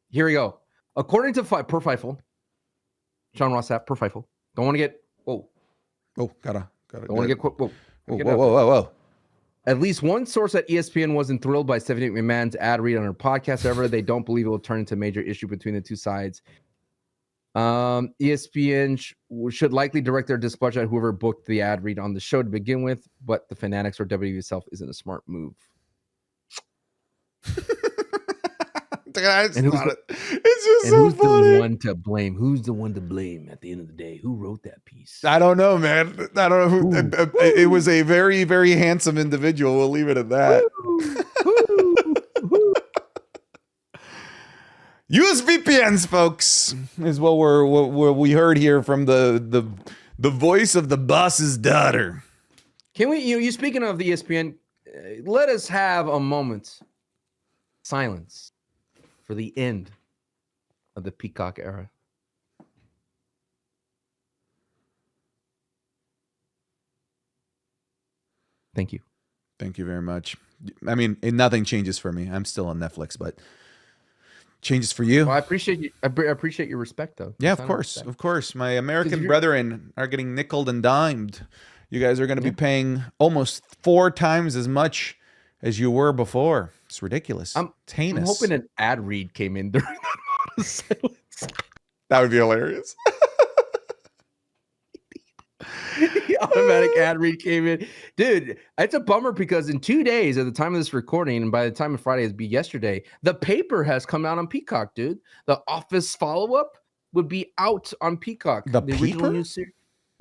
Here we go. According to Per Fightful, Sean Ross Sapp, Per Fightful. Don't want to get gotta. Don't want to get whoa. At least one source at ESPN wasn't thrilled by Stephanie McMahon's ad read on her podcast. However, they don't believe it will turn into a major issue between the two sides. ESPN should likely direct their displeasure at whoever booked the ad read on the show to begin with, but the Fanatics or WWE itself isn't a smart move. It's And just and so who's funny. the one to blame? Who's the one to blame at the end of the day? Who wrote that piece? I don't know, man. I don't know who. Who? It was a very, very handsome individual. We'll leave it at that. Woo! Woo! Woo! Use VPNs, folks, is what we heard here from the voice of the boss's daughter. Can we? You speaking of the ESPN? Let us have a moment silence for the end of the Peacock era. Thank you. Thank you very much. I mean, nothing changes for me. I'm still on Netflix, but changes for you. Well, I appreciate you. I appreciate your respect, though. Yeah, of course. My American brethren are getting nickeled and dimed. You guys are going to be paying almost 4 times as much as you were before. It's ridiculous. It's heinous. I'm hoping an ad read came in during that silence. That would be hilarious. The automatic ad read came in. Dude, it's a bummer because in 2 days at the time of this recording, and by the time of Friday is be yesterday, the paper has come out on Peacock, dude. The Office follow-up would be out on Peacock. The paper? New series.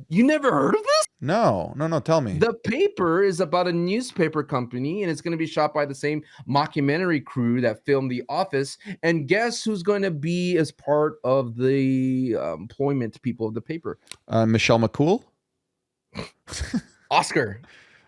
You never heard of this? No. Tell me. The Paper is about a newspaper company, and it's going to be shot by the same mockumentary crew that filmed The Office. And guess who's going to be as part of the employment people of the paper? Michelle McCool? Oscar.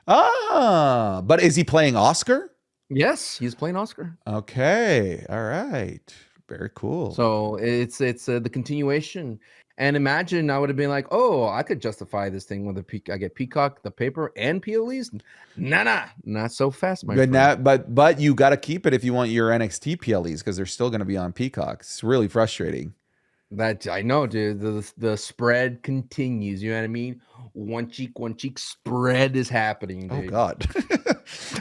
But is he playing Oscar? Yes, he's playing Oscar. Okay. All right. Very cool. So it's the continuation. And imagine I would have been like, oh, I could justify this thing with I get Peacock, the paper, and PLEs. Nah, not so fast, my friend. But you got to keep it if you want your NXT PLEs because they're still going to be on Peacock. It's really frustrating. That I know, dude. The spread continues. You know what I mean? One cheek spread is happening. Dude. Oh God,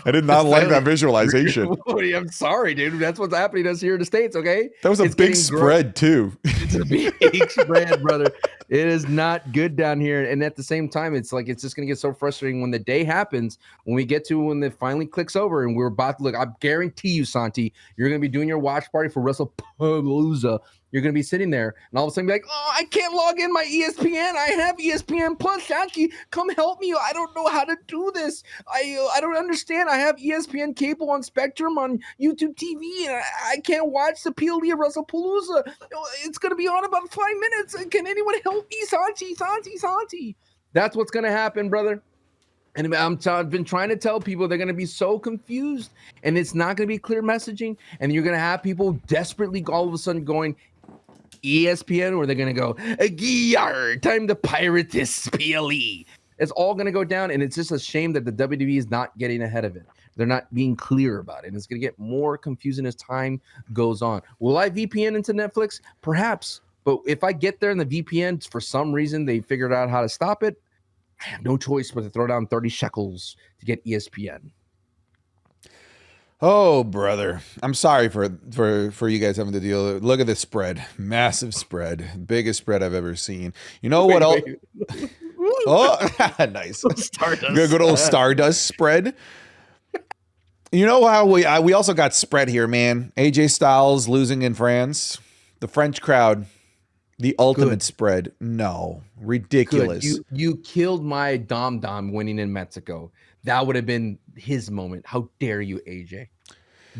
I did not like that visualization. I'm sorry, dude. That's what's happening to us here in the States. Okay, that was a big spread too. It's a big spread, brother. It is not good down here. And at the same time, it's like it's just gonna get so frustrating when the day happens. When we get to when it finally clicks over, and we're about to look. I guarantee you, Santi, you're gonna be doing your watch party for WrestlePalooza. You're going to be sitting there and all of a sudden be like, oh, I can't log in my ESPN. I have ESPN Plus. Santi, come help me. I don't know how to do this. I don't understand. I have ESPN cable on Spectrum on YouTube TV, and I can't watch the PLE of WrestlePalooza. It's going to be on about 5 minutes. Can anyone help me, Santi? That's what's going to happen, brother. And I've been trying to tell people they're going to be so confused, and it's not going to be clear messaging, and you're going to have people desperately all of a sudden going, ESPN, or they're going to go, time to pirate this PLE. It's all going to go down, and it's just a shame that the WWE is not getting ahead of it. They're not being clear about it, and it's going to get more confusing as time goes on. Will I VPN into Netflix? Perhaps, but if I get there and the VPN, for some reason, they figured out how to stop it, I have no choice but to throw down 30 shekels to get ESPN. Oh, brother. I'm sorry for you guys having to deal with. Look at this spread. Massive spread. Biggest spread I've ever seen. You know what else? Oh, nice. Stardust. Good old Stardust spread. You know how we also got spread here, man. AJ Styles losing in France. The French crowd. The ultimate spread. No. Ridiculous. Good. You killed my Dom winning in Mexico. That would have been his moment. How dare you, AJ?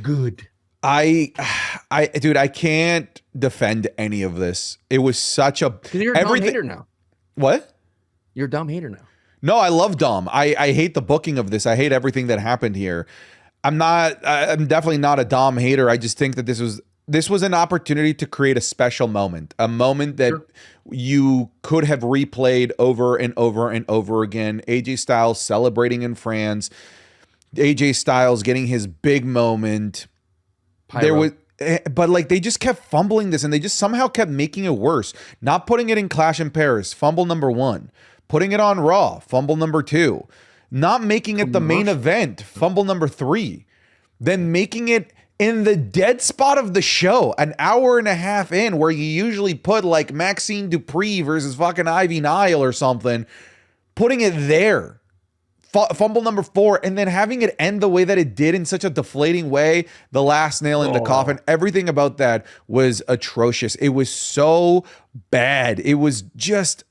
Good. Dude, I can't defend any of this. It was such a you're a Dom hater now. What? You're a Dom hater now. No, I love Dom. I hate the booking of this. I hate everything that happened here. I'm definitely not a Dom hater. I just think that this was an opportunity to create a special moment, a moment that you could have replayed over and over and over again. AJ Styles celebrating in France, AJ Styles getting his big moment. Pyro. But like they just kept fumbling this, and they just somehow kept making it worse. Not putting it in Clash in Paris, fumble number 1. Putting it on Raw, fumble number 2. Not making it the main event, fumble number 3. Then making it in the dead spot of the show, an hour and a half in, where you usually put like Maxine Dupree versus fucking Ivy Nile or something, putting it there. fumble number 4, and then having it end the way that it did in such a deflating way, the last nail in the coffin, everything about that was atrocious. It was so bad. It was just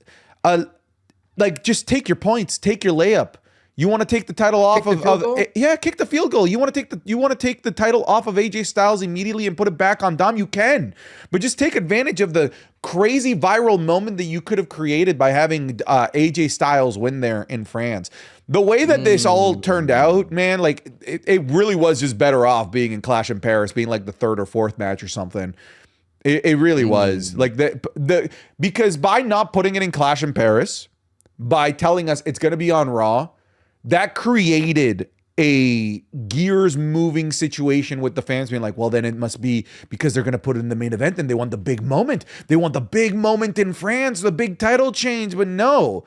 just take your points, take your layup. You want to take the title off of kick the field goal. You want to take the title off of AJ Styles immediately and put it back on Dom. You can, but just take advantage of the crazy viral moment that you could have created by having AJ Styles win there in France. The way that this all turned out, man, like it really was just better off being in Clash in Paris, being like the 3rd or 4th match or something. It really was like because by not putting it in Clash in Paris, by telling us it's going to be on Raw, that created a gears moving situation with the fans being like, well, then it must be because they're going to put it in the main event and they want the big moment. They want the big moment in France, the big title change. But no,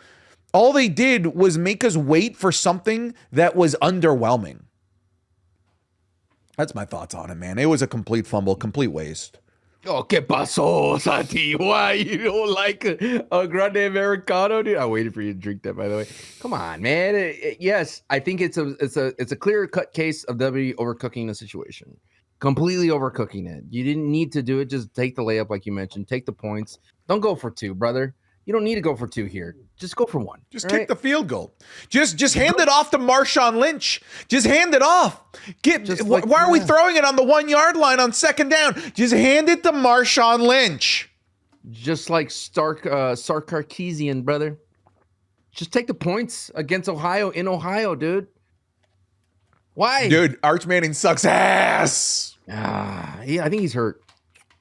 all they did was make us wait for something that was underwhelming. That's my thoughts on it, man. It was a complete fumble, complete waste. Oh, ¿qué pasó, Santi? Why you don't like a grande americano, dude? I waited for you to drink that, by the way. Come on, man. Yes, I think it's a clear cut case of WWE overcooking the situation, completely overcooking it. You didn't need to do it. Just take the layup, like you mentioned. Take the points. Don't go for 2, brother. You don't need to go for 2 here. Just go for 1. Just kick the field goal. Just hand it off to Marshawn Lynch. Just hand it off. Why are we throwing it on the 1 yard line on 2nd down? Just hand it to Marshawn Lynch. Just like Sarkisian, brother. Just take the points against Ohio in Ohio, dude. Why? Dude, Arch Manning sucks ass. Yeah, I think he's hurt.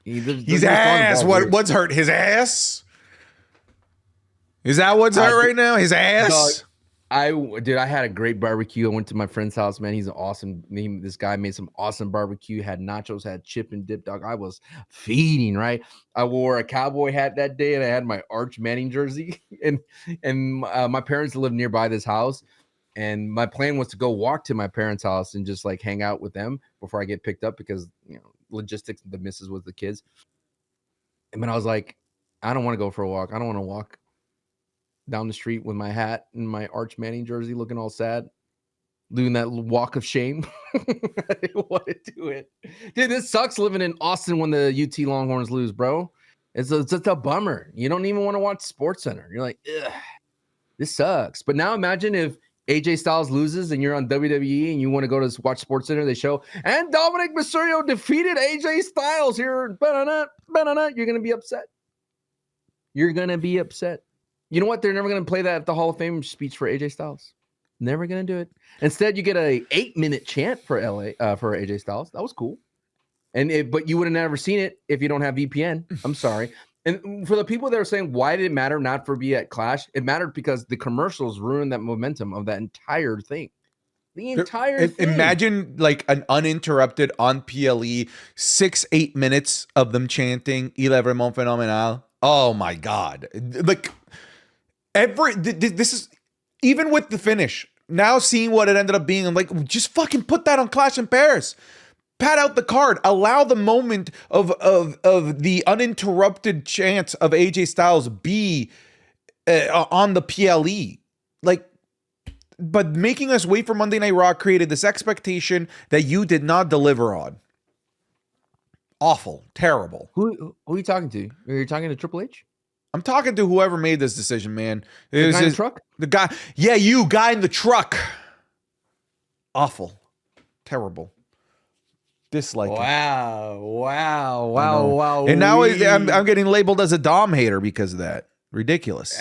He's ass. What's hurt? His ass? Is that what's hurt right now? His ass? I had a great barbecue. I went to my friend's house, man. He's an awesome. This guy made some awesome barbecue. Had nachos, had chip and dip, dog. I was feeding, right? I wore a cowboy hat that day, and I had my Arch Manning jersey. And my parents live nearby this house, and my plan was to go walk to my parents' house and just like hang out with them before I get picked up because logistics. The missus was the kids. And then I was like, I don't want to go for a walk. I don't want to walk down the street with my hat and my Arch Manning jersey looking all sad, doing that walk of shame. I didn't want to do it. Dude, this sucks living in Austin when the UT Longhorns lose, bro. It's just a bummer. You don't even want to watch SportsCenter. You're like, ugh, this sucks. But now imagine if AJ Styles loses and you're on WWE and you want to go to watch SportsCenter, they show, and Dominic Mysterio defeated AJ Styles here. You're going to be upset. You're going to be upset. You know what? They're never going to play that at the Hall of Fame speech for AJ Styles. Never going to do it. Instead, you get a 8-minute chant for for AJ Styles. That was cool. But you would have never seen it if you don't have VPN. I'm sorry. And for the people that are saying, why did it matter not for be at Clash? It mattered because the commercials ruined that momentum of that entire thing. The entire thing. Imagine like an uninterrupted on PLE 6-8 minutes of them chanting Il est vraiment phénoménal. Oh my God. Like this is even with the finish. Now seeing what it ended up being, I'm like, just fucking put that on Clash in Paris. Pad out the card. Allow the moment of the uninterrupted chance of AJ Styles be on the PLE. Like, but making us wait for Monday Night Raw created this expectation that you did not deliver on. Awful. Terrible. Who are you talking to? Are you talking to Triple H? I'm talking to whoever made this decision, man. The guy in the truck? The guy. Yeah, you, guy in the truck. Awful. Terrible. Dislike. Wow. And now I'm getting labeled as a Dom hater because of that. Ridiculous.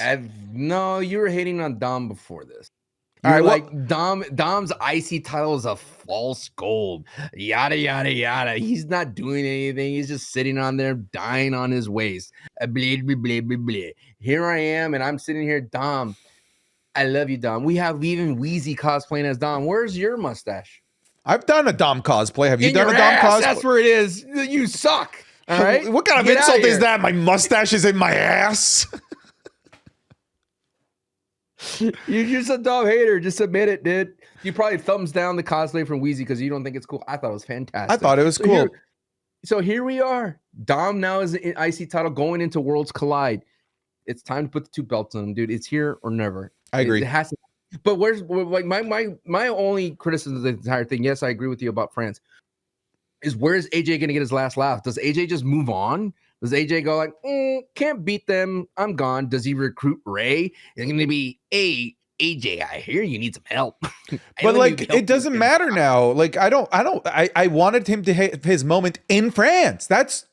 No, you were hating on Dom before this. All right, like Dom's IC title is a false gold. Yada yada yada. He's not doing anything. He's just sitting on there, dying on his waist. Blah, blah, blah, blah, blah. Here I am, and I'm sitting here, Dom. I love you, Dom. We have even Wheezy cosplaying as Dom. Where's your mustache? I've done a Dom cosplay. Have you done a Dom cosplay? That's where it is. You suck. All right. What kind of insult is that? My mustache is in my ass. You're just a Dom hater. Just admit it, dude. You probably thumbs down the cosplay from Wheezy because you don't think it's cool. I thought it was fantastic. I thought it was cool. So here we are. Dom now is an IC title going into Worlds Collide. It's time to put the 2 belts on him, dude. It's here or never. I agree. It has to. But where's like my only criticism of the entire thing? Yes, I agree with you about France. Is where's AJ going to get his last laugh? Does AJ just move on? Does AJ go like, can't beat them, I'm gone? Does he recruit Ray? It's going to be, hey, AJ, I hear you need some help. But like, it doesn't matter now. Like, I wanted him to have his moment in France. That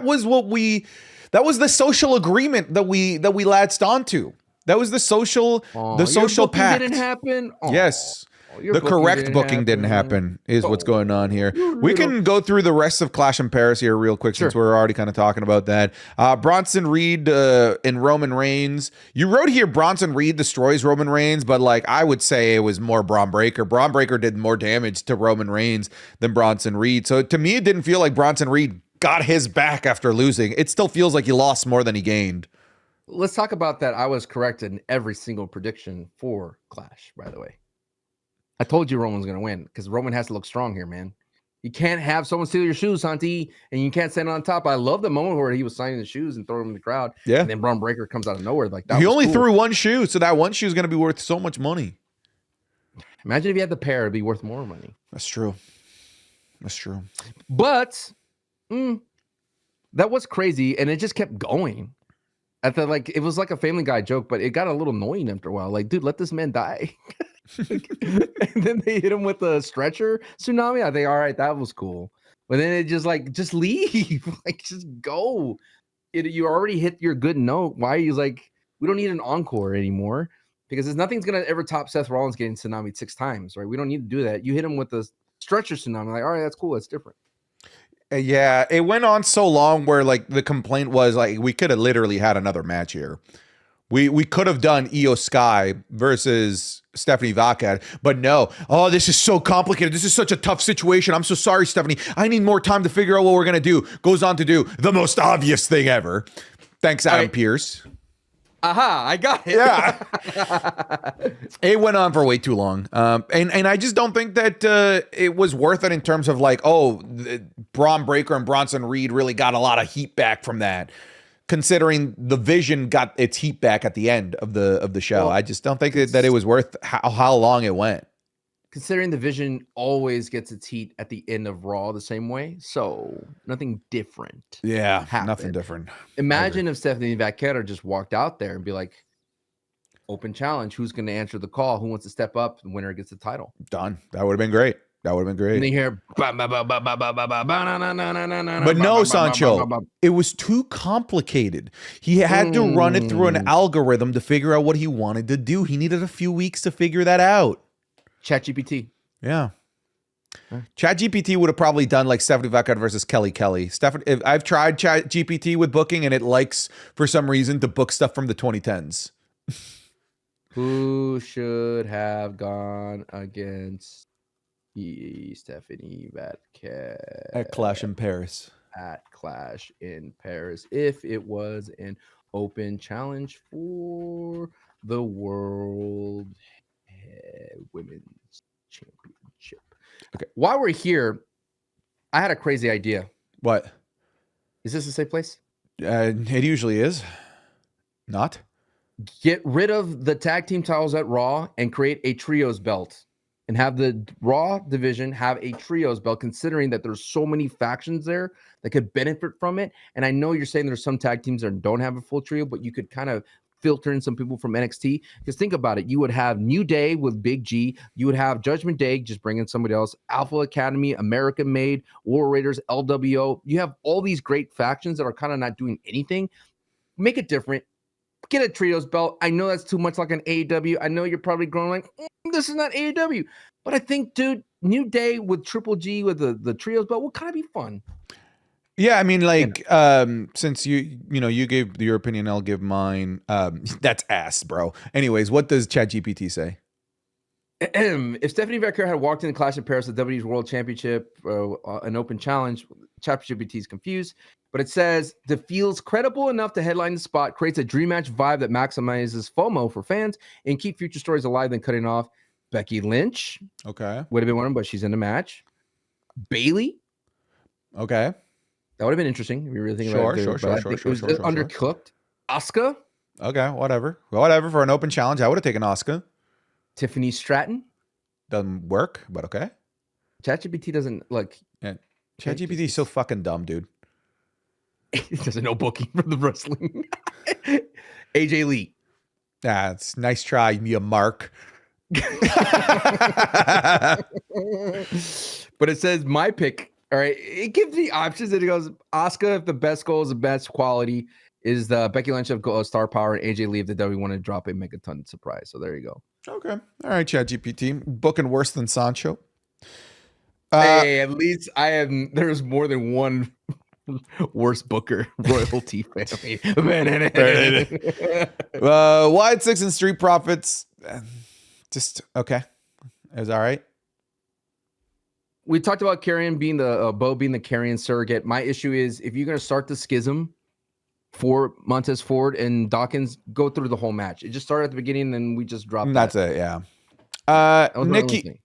was the social agreement that we latched onto. That was the social pact. Didn't happen. Yes. The correct booking didn't happen is what's going on here. We can go through the rest of Clash in Paris here real quick since we're already kind of talking about that. Bronson Reed and Roman Reigns. You wrote here Bronson Reed destroys Roman Reigns, but like I would say it was more Braun Breaker. Braun Breaker did more damage to Roman Reigns than Bronson Reed. So to me, it didn't feel like Bronson Reed got his back after losing. It still feels like he lost more than he gained. Let's talk about that. I was correct in every single prediction for Clash, by the way. I told you Roman's going to win because Roman has to look strong here, man. You can't have someone steal your shoes, Santi, and you can't stand on top. I love the moment where he was signing the shoes and throwing them in the crowd. Yeah. And then Braun Breaker comes out of nowhere like that. He only threw one shoe, so that one shoe is going to be worth so much money. Imagine if you had the pair, it'd be worth more money. That's true. But that was crazy, and it just kept going. It was like a Family Guy joke, but it got a little annoying after a while. Like, dude, let this man die. And then they hit him with a stretcher tsunami. I think, all right, that was cool. But then it just leave. Like, just go. You already hit your good note. Why are you like, we don't need an encore anymore? Because nothing's going to ever top Seth Rollins getting tsunami 6 times, right? We don't need to do that. You hit him with the stretcher tsunami. Like, all right, that's cool. That's different. Yeah, it went on so long where like the complaint was like we could have literally had another match here. We could have done Io Sky versus Stephanie Vaca, but no. Oh, this is so complicated. This is such a tough situation. I'm so sorry, Stephanie. I need more time to figure out what we're gonna do. Goes on to do the most obvious thing ever. Thanks, Adam Pearce. Aha, I got it. Yeah. It went on for way too long. And I just don't think that it was worth it in terms of like, Braun Breaker and Bronson Reed really got a lot of heat back from that. Considering the Vision got its heat back at the end of the show. Well, I just don't think that it was worth how long it went. Considering the Vision always gets its heat at the end of Raw the same way, so nothing different. Yeah, nothing different. Imagine if Stephanie Vaquero just walked out there and be like, open challenge, who's going to answer the call? Who wants to step up? The winner gets the title. Done. That would have been great. And then you hear, but no, Sancho, it was too complicated. He had to run it through an algorithm to figure out what he wanted to do. He needed a few weeks to figure that out. ChatGPT. Yeah. ChatGPT would have probably done like Stephanie Vaca versus Kelly. I've tried ChatGPT with booking and it likes, for some reason, to book stuff from the 2010s. Who should have gone against Stephanie Vaca at Clash in Paris? If it was an open challenge for the World Women's Championship. Okay. While we're here, I had a crazy idea. What? Is this a safe place? It usually is. Not. Get rid of the tag team titles at Raw and create a trios belt. And have the Raw division have a trios belt, considering that there's so many factions there that could benefit from it. And I know you're saying there's some tag teams that don't have a full trio, but you could kind of filter in some people from NXT. Because think about it. You would have New Day with Big G. You would have Judgment Day, just bring in somebody else. Alpha Academy, American Made, War Raiders, LWO. You have all these great factions that are kind of not doing anything. Make it different. Get a trios belt. I know that's too much like an AEW. I know you're probably going like, this is not AEW. But I think, dude, New Day with Triple G with the trios belt will kind of be fun. Yeah, I mean, like, since you gave your opinion, I'll give mine. That's ass, bro. Anyways, what does ChatGPT say? If Stephanie Vaquero had walked in the Clash of Paris, the WWE's World Championship, an open challenge, ChatGPT is confused. But it says, the feels credible enough to headline the spot, creates a dream match vibe that maximizes FOMO for fans, and keep future stories alive than cutting off Becky Lynch. Okay. Would have been one, but she's in the match. Bailey. Okay. That would have been interesting if you really think about it. Sure. It was undercooked. Asuka. Okay, whatever. For an open challenge, I would have taken Asuka. Tiffany Stratton. Doesn't work, but okay. ChatGPT doesn't like. Yeah. ChatGPT is so fucking dumb, dude. It doesn't know booking for the wrestling. AJ Lee. That's nice try, Mia Mark. But it says my pick. All right, it gives the options and it goes Asuka if the best goal is the best quality is the Becky Lynch of star power and AJ Lee if the WWE want to drop a megaton surprise. So there you go. Okay, all right, ChatGPT booking worse than Sancho. Hey, at least I have. There's more than one worst booker royalty family. Wide Six and Street Profits. Just okay. It was all right. We talked about Karrion being the Bo being the Karrion surrogate. My issue is if you're going to start the schism for Montez Ford and Dawkins, go through the whole match. It just started at the beginning, and then we just dropped. That's that. it. Yeah.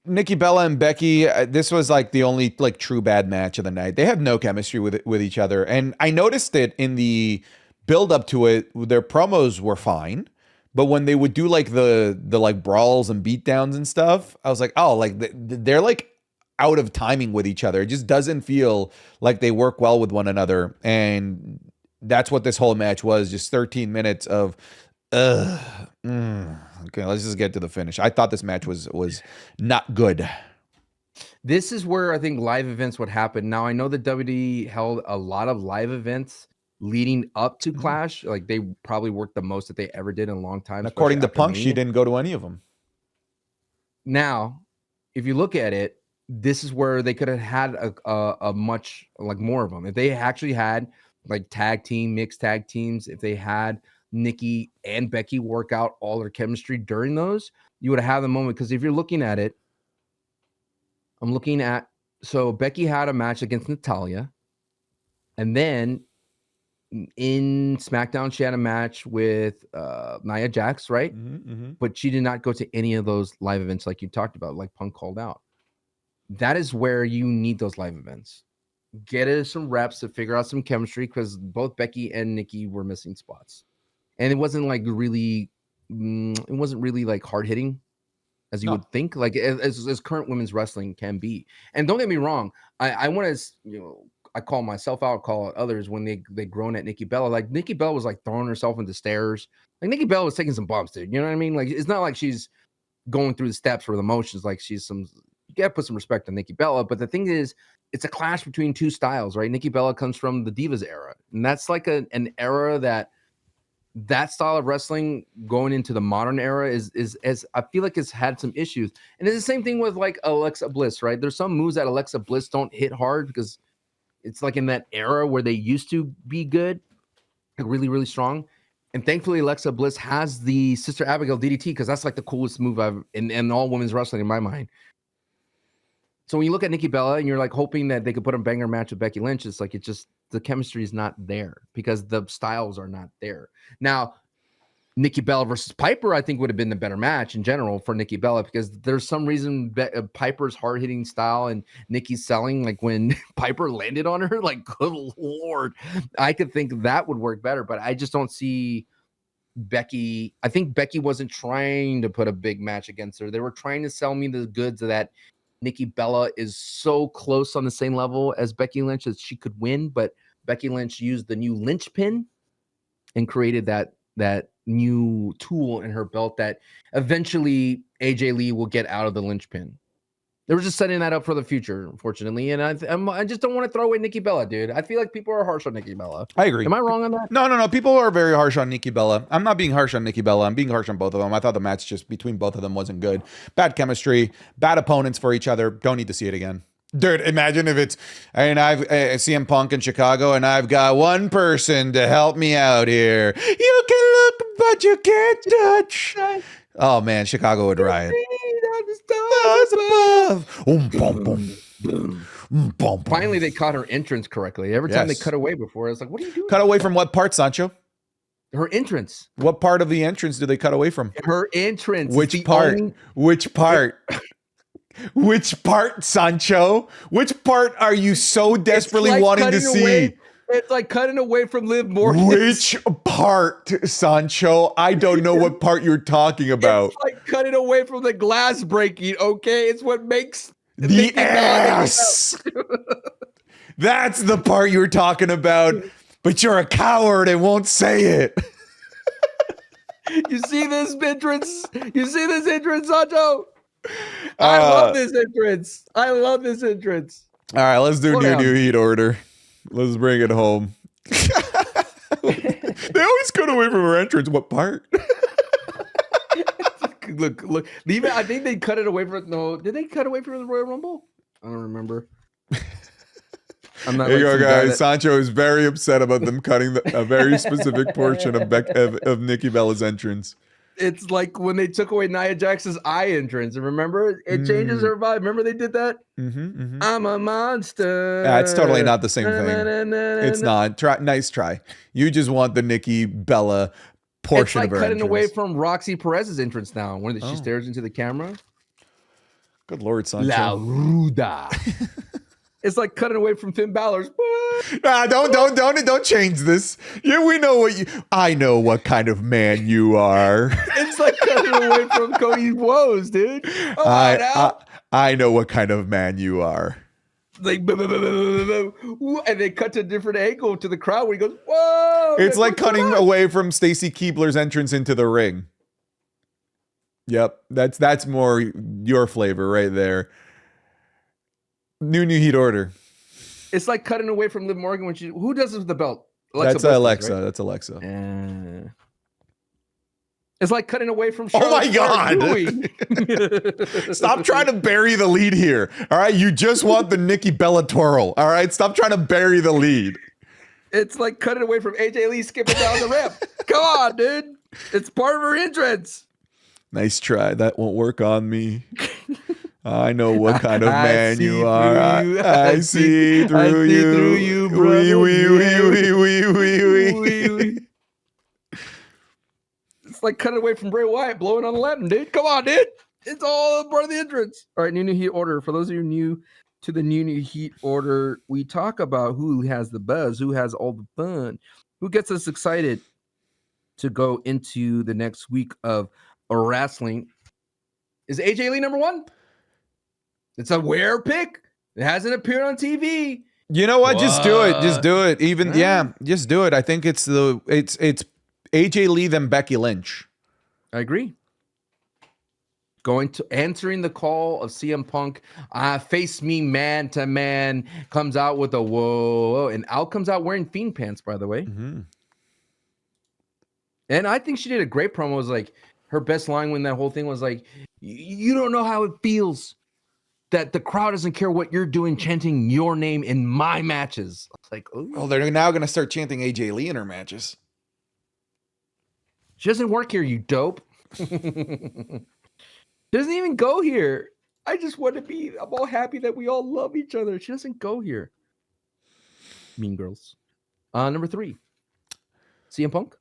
Nikki Bella and Becky. This was like the only like true bad match of the night. They had no chemistry with each other, and I noticed it in the build up to it. Their promos were fine. But when they would do like the like brawls and beatdowns and stuff, I was like, oh, like they're like out of timing with each other. It just doesn't feel like they work well with one another. And that's what this whole match was. Just 13 minutes of, okay, let's just get to the finish. I thought this match was not good. This is where I think live events would happen. Now, I know that WWE held a lot of live events leading up to Clash. Like they probably worked the most that they ever did in a long time. And according to Punk, she didn't go to any of them. Now, if you look at it, this is where they could have had a much like more of them. If they actually had like mixed tag teams, if they had Nikki and Becky work out all their chemistry during those, you would have had the moment. Because if you're looking at it, so Becky had a match against Natalya, and then in SmackDown she had a match with Nia Jax, right? But she did not go to any of those live events like you talked about, like Punk called out. That is where you need those live events. Get it some reps to figure out some chemistry, because both Becky and Nikki were missing spots, and it wasn't really like hard hitting as you would think, like as current women's wrestling can be. And don't get me wrong, I want to, I call myself out, call out others when they groan at Nikki Bella. Like Nikki Bella was like throwing herself into stairs. Like Nikki Bella was taking some bumps, dude. You know what I mean? Like it's not like she's going through the steps or the motions. Like she's you gotta put some respect on Nikki Bella. But the thing is, it's a clash between two styles, right? Nikki Bella comes from the Divas era, and that's like an era that style of wrestling going into the modern era is as I feel like it's had some issues. And it's the same thing with like Alexa Bliss, right? There's some moves that Alexa Bliss don't hit hard because it's like in that era where they used to be good, like really, really strong. And thankfully, Alexa Bliss has the Sister Abigail DDT, because that's like the coolest move I've in all women's wrestling in my mind. So when you look at Nikki Bella and you're like hoping that they could put a banger match with Becky Lynch, it's like the chemistry is not there because the styles are not there. Now, Nikki Bella versus Piper, I think, would have been the better match in general for Nikki Bella, because there's some reason Piper's hard-hitting style and Nikki's selling, like when Piper landed on her, like, good Lord, I could think that would work better, but I just don't see Becky. I think Becky wasn't trying to put a big match against her. They were trying to sell me the goods that Nikki Bella is so close on the same level as Becky Lynch that she could win, but Becky Lynch used the new Lynch pin and created that new tool in her belt that eventually AJ Lee will get out of the Lynch pin. They were just setting that up for the future, unfortunately. And I just don't want to throw away Nikki Bella, dude. I feel like people are harsh on Nikki Bella. I agree. Am I wrong on that? No. People are very harsh on Nikki Bella. I'm not being harsh on Nikki Bella. I'm being harsh on both of them. I thought the match just between both of them wasn't good. Bad chemistry, bad opponents for each other. Don't need to see it again. Dude, imagine if it's, I've CM Punk in Chicago, and I've got one person to help me out here. You can look, but you can't touch. Oh man, Chicago would riot. Finally, they caught her entrance correctly. Every time they cut away before, I was like, what are you doing? Cut away from what part, Sancho? Her entrance. What part of the entrance do they cut away from? Her entrance. Which part? Which part? Which part, Sancho? Which part are you so desperately wanting to see? It's like cutting away from Liv Morgan. Which part, Sancho? I don't know what part you're talking about. It's like cutting away from the glass breaking. Okay, it's what makes the ass. That's the part you were talking about, but you're a coward and won't say it. You see this entrance? You see this entrance, Sancho? I love this entrance. I love this entrance. All right, let's do new heat order. Let's bring it home. They always cut away from her entrance. What part? Look. I think they cut it away from. No, did they cut away from the Royal Rumble? I don't remember. I'm not. There you go, guys. Sancho is very upset about them cutting a very specific portion of Nikki Bella's entrance. It's like when they took away Nia Jax's eye entrance. And remember, it changes her vibe. Remember they did that? I'm a monster. Yeah, it's totally not the same thing. It's not. Nice try. You just want the Nikki Bella portion of her entrance. It's like cutting away from Roxy Perez's entrance now, when she stares into the camera. Good Lord, Sancho. La Ruda. It's like cutting away from Finn Balor's. Don't change this. Yeah, we know what you. I know what kind of man you are. It's like cutting away from Cody's woes, dude. I know what kind of man you are. Like, and they cut to a different angle to the crowd where he goes, "Whoa!" It's like cutting away from Stacy Keibler's entrance into the ring. Yep, that's more your flavor right there. New heat order. It's like cutting away from Liv Morgan when who does it with the belt? That's Alexa. Right? That's Alexa. It's like cutting away from. Oh my God! Stop trying to bury the lead here. All right, you just want the Nikki Bella twirl. All right, stop trying to bury the lead. It's like cutting away from AJ Lee skipping down the ramp. Come on, dude. It's part of her entrance. Nice try. That won't work on me. I know what kind of man you are. I see through you, brother. Wee. It's like cutting away from Bray Wyatt blowing on the Latin, dude. Come on, dude. It's all part of the entrance. All right, new heat order. For those of you new to the new heat order, we talk about who has the buzz, who has all the fun, who gets us excited to go into the next week of wrestling. Is AJ Lee number one? It's a rare pick. It hasn't appeared on TV. You know what? Just do it. Just do it. Just do it. I think it's AJ Lee then Becky Lynch. I agree. Going to answering the call of CM Punk, face me man to man, comes out with a whoa, and out comes out wearing Fiend pants, by the way. And I think she did a great promo. It was like her best line when that whole thing was like, "You don't know how it feels that the crowd doesn't care what you're doing, chanting your name in my matches." It's like, oh, well, they're now going to start chanting AJ Lee in her matches. She doesn't work here, you dope. Doesn't even go here. I just want to be. I'm all happy that we all love each other. She doesn't go here. Mean Girls. Number 3, CM Punk.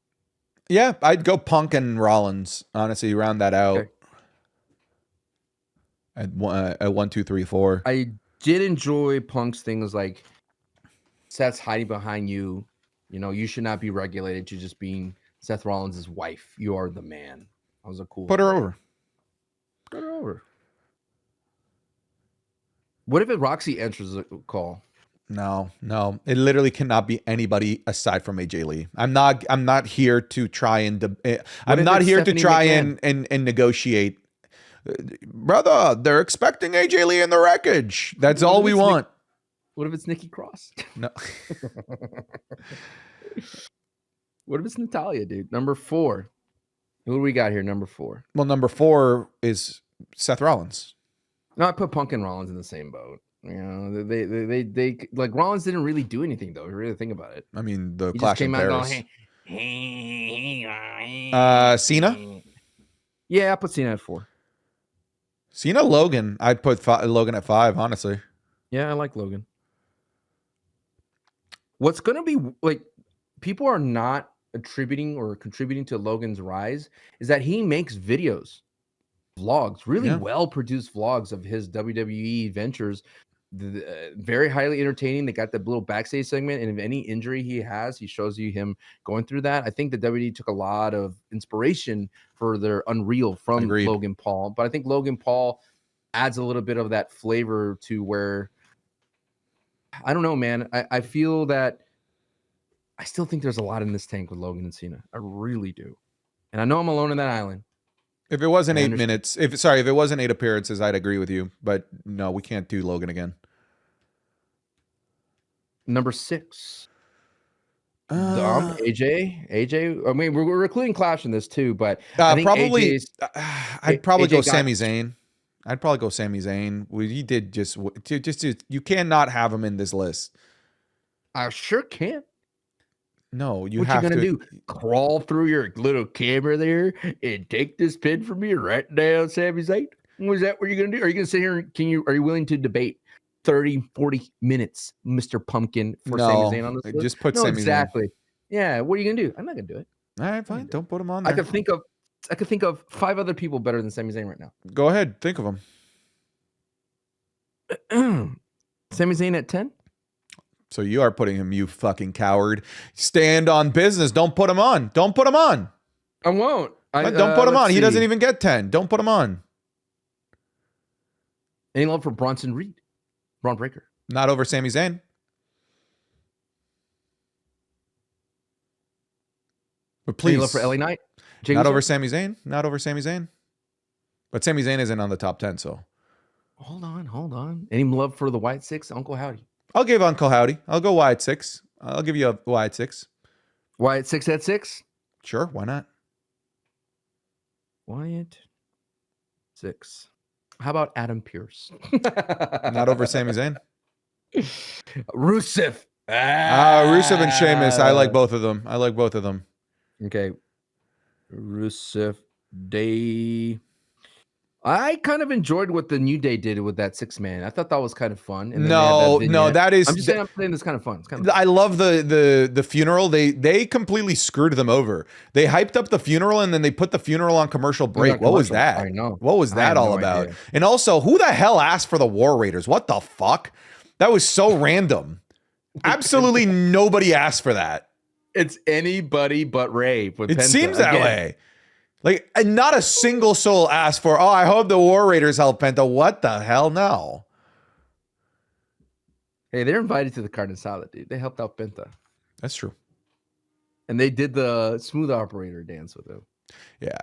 Yeah, I'd go Punk and Rollins. Honestly, round that out. Okay. At 1, 2, 3, 4. I did enjoy Punk's things like Seth's hiding behind you. You know, you should not be regulated to just being Seth Rollins' wife. You are the man. That was a cool. Put her over. Put her over. What if Roxy answers the call? No. It literally cannot be anybody aside from AJ Lee. I'm not here to try and I'm not here to try and negotiate. Brother, they're expecting AJ Lee in the wreckage. That's all we want. What if it's Nikki Cross? No. What if it's Natalya, dude? Number 4. Who do we got here? Number 4. Well, number 4 is Seth Rollins. No, I put Punk and Rollins in the same boat. You know, they like Rollins didn't really do anything though. If you really think about it. I mean, the Clash of Paris. Cena. Yeah, I put Cena at 4. Cena, Logan. I'd put Logan at 5. Honestly. Yeah, I like Logan. What's gonna be like? People are not attributing or contributing to Logan's rise is that he makes videos, vlogs, really well-produced vlogs of his WWE ventures very highly entertaining. They got the little backstage segment, and if any injury he has, he shows you him going through that. I think the WWE took a lot of inspiration for their Unreal from Agreed. Logan Paul, but I think Logan Paul adds a little bit of that flavor to where, I don't know, man. I feel that I still think there's a lot in this tank with Logan and Cena. I really do. And I know I'm alone in that island. If it wasn't 8 minutes, if it wasn't 8 appearances, I'd agree with you. But no, we can't do Logan again. Number 6. AJ. I mean, we're including Clash in this too, but I think probably I'd probably AJ go Sami Zayn. I'd probably go Sami Zayn. He did just you cannot have him in this list. I sure can. No, you what have you gonna to do? Crawl through your little camera there and take this pin from me right down Sami Zayn? Was that what you're gonna do? Are you gonna sit here? Are you willing to debate 30, 40 minutes, Mr. Pumpkin, for Sami Zayn on this list? Just put Sami exactly. Zayn. Yeah, what are you gonna do? I'm not gonna do it. All right, fine. Don't put him on there. I could think of 5 other people better than Sami Zayn right now. Go ahead, think of them. Sami Zayn at 10. So you are putting him, you fucking coward. Stand on business. Don't put him on. Don't put him on. I won't. Don't put him on. He doesn't even get 10. Don't put him on. Any love for Bronson Reed? Braun Breaker. Not over Sami Zayn. But please. Any love for LA Knight? Not over Sami Zayn. Not over Sami Zayn. But Sami Zayn isn't on the top 10, so. Hold on. Any love for the White Six, Uncle Howdy? I'll give Uncle Howdy. I'll go Wyatt 6. I'll give you a Wyatt 6. Wyatt 6 at 6? Sure, why not? Wyatt 6. How about Adam Pearce? Not over Sami Zayn. Rusev. Rusev and Sheamus. I like both of them. Okay. Rusev Day. I kind of enjoyed what the New Day did with that 6-man. I thought that was kind of fun. And that is. I'm just saying, I'm saying it's kind of fun. It's kind of fun. I love the funeral. They completely screwed them over. They hyped up the funeral and then they put the funeral on commercial break. What was that? I know. What was that all about? Idea. And also, who the hell asked for the War Raiders? What the fuck? That was so random. Absolutely nobody asked for that. It's anybody but Ray. It Penta. Seems that way. Like, and not a single soul asked for, I hope the War Raiders help Penta. What the hell? No. Hey, they're invited to the Carne Asada, dude. They helped out Penta. That's true. And they did the smooth operator dance with him. Yeah.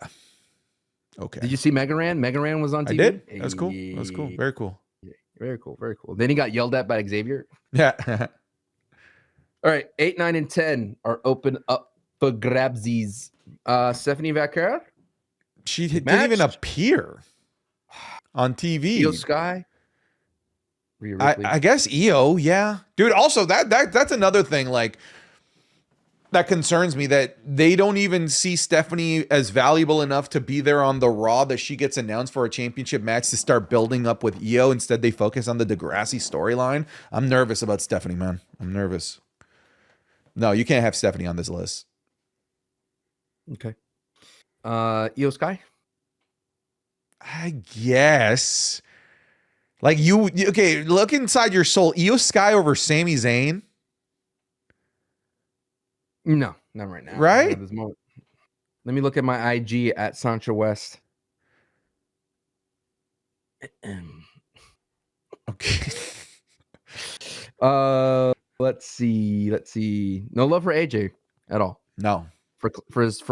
Okay. Did you see Mega Ran? Mega Ran was on TV. I did. That was cool. That was cool. Very cool. Yeah, very cool. Very cool. Then he got yelled at by Xavier. Yeah. All right. 8, 9, and 10 are open up for grabsies. Stephanie Vaquer. She didn't even appear on TV. Io Sky. I guess Io, yeah. Dude, also that's another thing, like, that concerns me, that they don't even see Stephanie as valuable enough to be there on the Raw that she gets announced for a championship match to start building up with Io. Instead, they focus on the Degrassi storyline. I'm nervous about Stephanie, man. I'm nervous. No, you can't have Stephanie on this list. Okay. Io Sky? I guess. Like, okay, look inside your soul. Io Sky over Sami Zayn? No, not right now. Right? Let me look at my IG at sanchowest. Okay. Let's see. No love for AJ at all. No. For his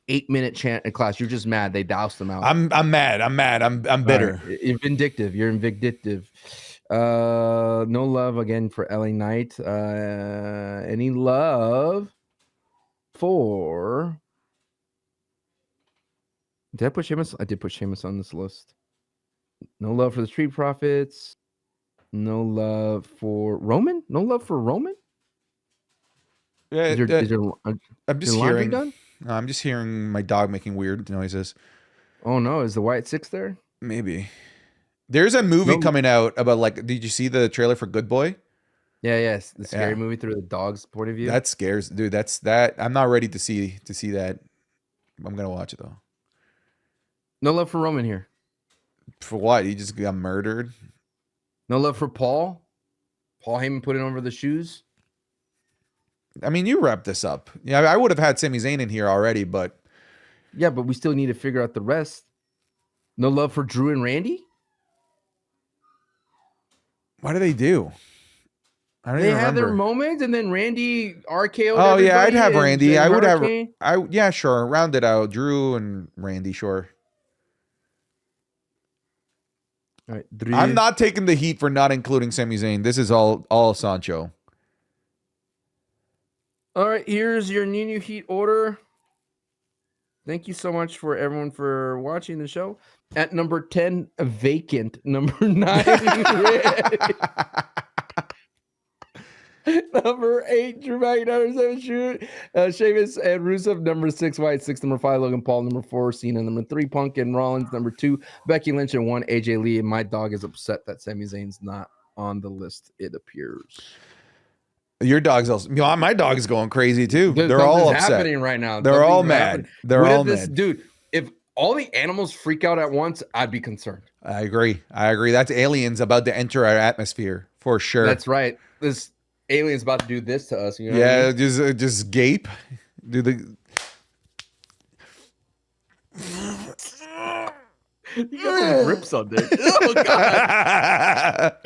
8-minute chant in Clash. You're just mad. They doused him out. I'm mad. I'm bitter. Right. You're vindictive. No love again for LA Knight. Any love for? Did I put Sheamus? I did put Sheamus on this list. No love for the Street Profits. No love for Roman. No love for Roman. Yeah, I'm just hearing. Done? I'm just hearing my dog making weird noises. Oh no! Is the White Six there? Maybe. There's a movie coming out about, like, did you see the trailer for Good Boy? Yeah, yes, the scary movie through the dog's point of view. That scares, dude. That. I'm not ready to see that. I'm gonna watch it though. No love for Roman here. For what? He just got murdered. No love for Paul. Paul Heyman putting over the shoes. I mean, you wrap this up. Yeah, I would have had Sami Zayn in here already, but yeah, but we still need to figure out the rest. No love for Drew and Randy. What do they do? I don't They even had remember. their moments, and then Randy RKO'd. Oh yeah, I'd have everybody, Randy. and I would have. Hurricane. Yeah, sure. Round it out. Drew and Randy, sure. All right, I'm not taking the heat for not including Sami Zayn. This is all Sancho. All right, here's your Ninu Heat order. Thank you so much for everyone for watching the show. At number 10, vacant. Number 9, red. Number 8, Drew McIntyre, 7, Sheamus and Rusev. Number 6, White. 6, number 5, Logan Paul. Number 4, Cena. Number 3, Punk and Rollins. Number 2, Becky Lynch. And 1, AJ Lee. And my dog is upset that Sami Zayn's not on the list, it appears. Your dog's also. My dog is going crazy too. They're all upset. Happening right now. They're all mad. They're all mad. Dude, if all the animals freak out at once, I'd be concerned. I agree. That's aliens about to enter our atmosphere for sure. That's right. This alien's about to do this to us. You know yeah, what I mean? just gape. Do the. You got some grips on there. Oh, God.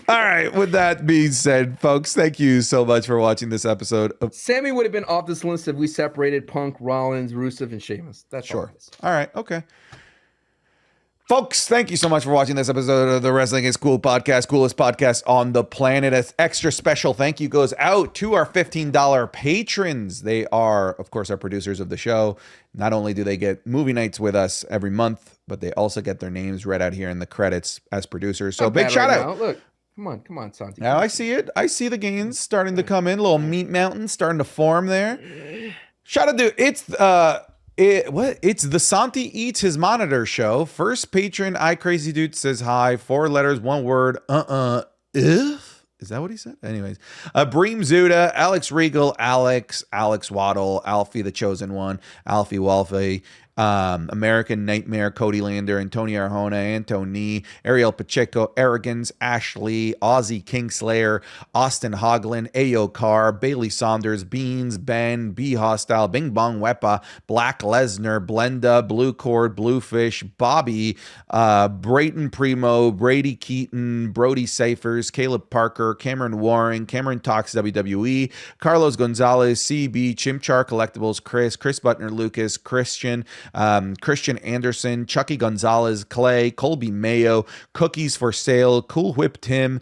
All right. With that being said, folks, thank you so much for watching this episode of Sammy would have been off this list if we separated Punk, Rollins, Rusev, and Sheamus. That's sure. All right. Okay. Folks, thank you so much for watching this episode of the Wrestling is Cool podcast, coolest podcast on the planet. An extra special thank you goes out to our $15 patrons. They are, of course, our producers of the show. Not only do they get movie nights with us every month, but they also get their names read out here in the credits as producers. So big shout out. Look, come on, Santi. Now I see it. I see the gains starting to come in. Little meat mountain starting to form there. Shout out to it's the Santi Eats His Monitor show. First patron, I Crazy Dude says hi. 4 letters, 1 word. If? Is that what he said? Anyways. Breem Zuda, Alex Regal, Alex Waddle, Alfie the Chosen One, Alfie Walfie, American Nightmare, Cody Lander, Antonio Arjona, Antony, Ariel Pacheco, Arrogance, Ashley, Aussie Kingslayer, Austin Hoglin, Ayo Carr, Bailey Saunders, Beans, Ben, B Hostile, Bing Bong Wepa, Black Lesnar, Blenda, Blue Cord, Bluefish, Bobby, Brayton Primo, Brady Keaton, Brody Cyphers, Caleb Parker, Cameron Warren, Cameron Talks WWE, Carlos Gonzalez, CB, Chimchar Collectibles, Chris Butner, Lucas, Christian Anderson, Chucky Gonzalez, Clay, Colby Mayo, Cookies for Sale, Cool Whip Tim,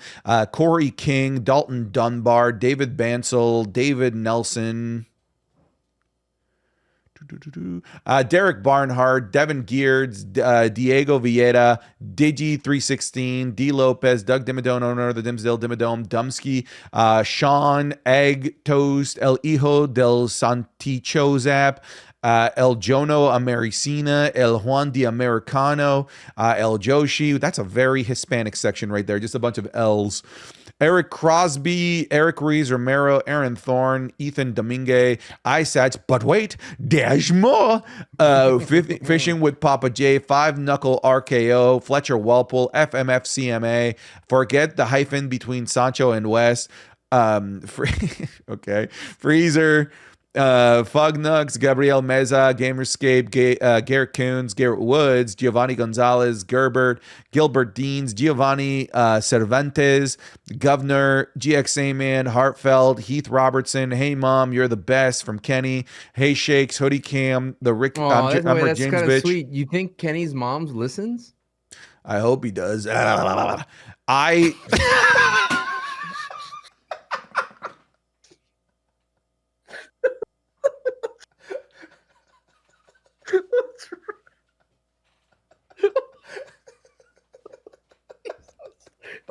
Corey King, Dalton Dunbar, David Bansel, David Nelson, Derek Barnhart, Devin Geards, Diego Villeda, Digi316, D Lopez, Doug Dimmadome, owner of the Dimsdale Dimmadome, Dumsky, Sean Egg Toast, El Hijo del Santichozap, El Jono Americina, El Juan de Americano, El Joshi. That's a very Hispanic section right there. Just a bunch of L's. Eric Crosby, Eric Ruiz Romero, Aaron Thorne, Ethan Domingue, Isatch, but wait, there's more. Fishing with Papa J, 5 Knuckle RKO, Fletcher Walpole, FMFCMA, forget the hyphen between Sancho and West. Okay, Freezer, Fugnux, Gabriel Meza, Gamerscape, Garrett Coons, Garrett Woods, Giovanni Gonzalez, Gilbert Deans, Giovanni Cervantes, Governor, GXA Man, Hartfeld, Heath Robertson, Hey Mom, You're the Best from Kenny, Hey Shakes, Hoodie Cam, the Rick, that's James kind of bitch. sweet. You think Kenny's mom listens? I hope he does.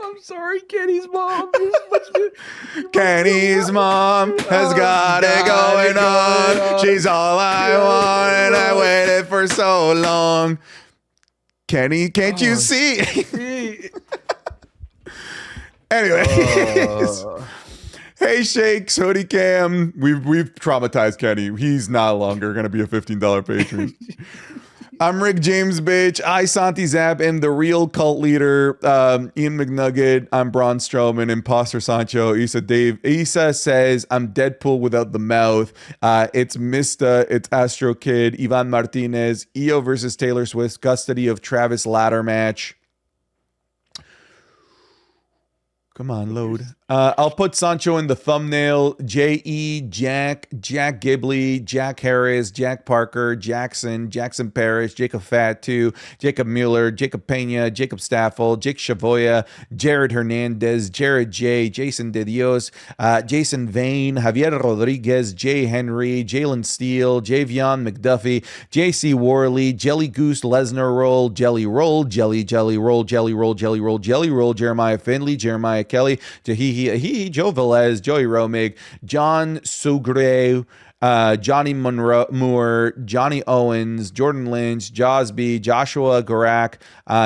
I'm sorry, Kenny's mom. Kenny's mom has got it going on. She's all I want, and I waited for so long. Kenny, can't you see? Anyways. Hey Shakes, Hoodie Cam. We've traumatized Kenny. He's no longer going to be a $15 patron. I'm Rick James, bitch. I, Santi Zap, am the real cult leader. Ian McNugget. I'm Braun Strowman. Imposter Sancho. Issa says, I'm Deadpool without the mouth. It's Mista. It's Astro Kid. Ivan Martinez. Io versus Taylor Swift. Custody of Travis ladder match. Come on, load. I'll put Sancho in the thumbnail. J.E., Jack Gibley, Jack Harris, Jack Parker, Jackson Parrish, Jacob Fatu, Jacob Mueller, Jacob Pena, Jacob Staffel, Jake Chavoya, Jared Hernandez, Jared J, Jason De Dios, Jason Vane, Javier Rodriguez, Jay Henry, Jalen Steele, Javion McDuffie, J.C. Worley, Jelly Goose Lesnar Roll, Jelly Roll, Jelly Roll, Jelly Roll, Jelly Roll, Jelly Roll, Jeremiah Finley, Jeremiah Kelly, Jahihi, Joe Velez, Joey Romig, John Sugre, Johnny Moore, Johnny Owens, Jordan Lynch, Josby, Joshua Garak,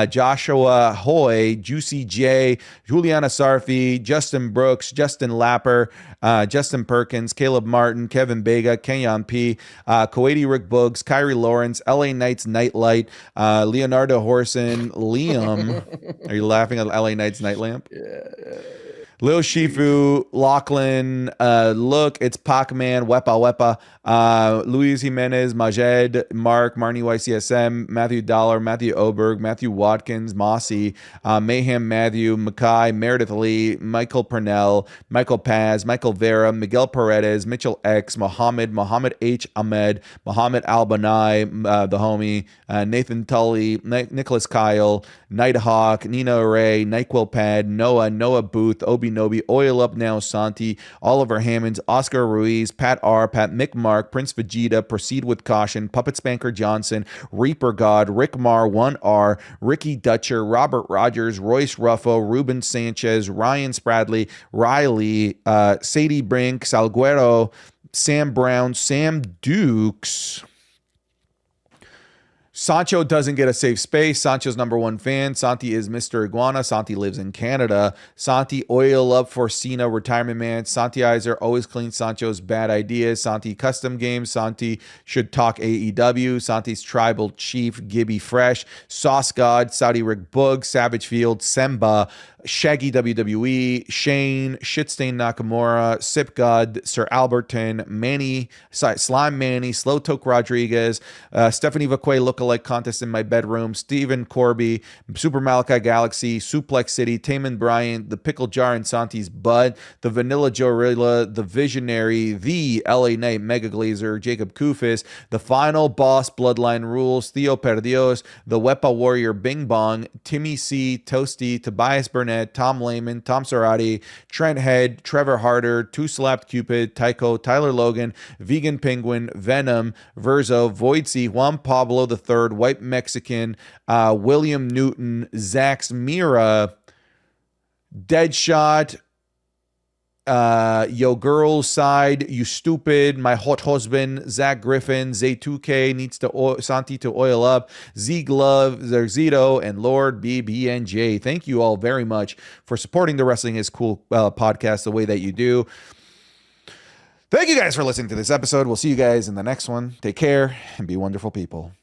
Joshua Hoy, Juicy J, Juliana Sarfi, Justin Brooks, Justin Lapper, Justin Perkins, Caleb Martin, Kevin Bega, Kenyon P, Kuwaiti Rick Boogs, Kyrie Lawrence, LA Knights Nightlight, Leonardo Horson, Liam. Are you laughing at LA Knights Nightlamp? Yeah. Lil Shifu, Lachlan, Look, it's Pac-Man, Wepa, Luis Jimenez, Majed, Mark, Marnie YCSM, Matthew Dollar, Matthew Oberg, Matthew Watkins, Mossy, Mayhem Matthew, Mackay, Meredith Lee, Michael Purnell, Michael Paz, Michael Vera, Miguel Paredes, Mitchell X, Mohammed H. Ahmed, Mohammed Albanai, the homie, Nathan Tully, Nicholas Kyle, Nighthawk, Nina Ray, NyQuil Pad, Noah Booth, Obi Nobi, Oil Up Now, Santi, Oliver Hammonds, Oscar Ruiz, Pat R, Pat Mick Mark, Prince Vegeta, Proceed with Caution, Puppet Spanker Johnson, Reaper God, Rick Mar 1R, Ricky Dutcher, Robert Rogers, Royce Ruffo, Ruben Sanchez, Ryan Spradley, Riley, Sadie Brink, Salguero, Sam Brown, Sam Dukes. Sancho doesn't get a safe space. Sancho's #1 fan. Santi is Mr. Iguana. Santi lives in Canada. Santi oil up for Cena retirement man. Santiizer always cleans Sancho's bad ideas. Santi custom games. Santi should talk AEW. Santi's tribal chief Gibby Fresh. Sauce God. Saudi Rick Boog. Savage Field. Semba. Shaggy WWE, Shane, Shitstain Nakamura, Sip God, Sir Alberton, Slime Manny, Slow Toke Rodriguez, Stephanie Vaquay lookalike contest in my bedroom, Stephen Corby, Super Malachi Galaxy, Suplex City, Taman Bryant, the Pickle Jar and Santi's Bud, the Vanilla Jorilla, the Visionary, the LA Knight Mega Glazer, Jacob Kufis, the Final Boss Bloodline Rules, Theo Perdios, the Wepa Warrior Bing Bong, Timmy C, Toasty, Tobias Burnett, Tom Lehman, Tom Sarati, Trent Head, Trevor Harder, Two Slapped Cupid, Tycho, Tyler Logan, Vegan Penguin, Venom, Verzo, Voidsy, Juan Pablo III, White Mexican, William Newton, Zax Mira, Deadshot, Yo Girls Side, You Stupid, My Hot Husband, Zach Griffin, Zay2K needs to Santi to oil up, Z Glove, Zerzito, and Lord BBNJ. Thank you all very much for supporting the Wrestling is Cool podcast the way that you do. Thank you guys for listening to this episode. We'll see you guys in the next one. Take care and be wonderful people.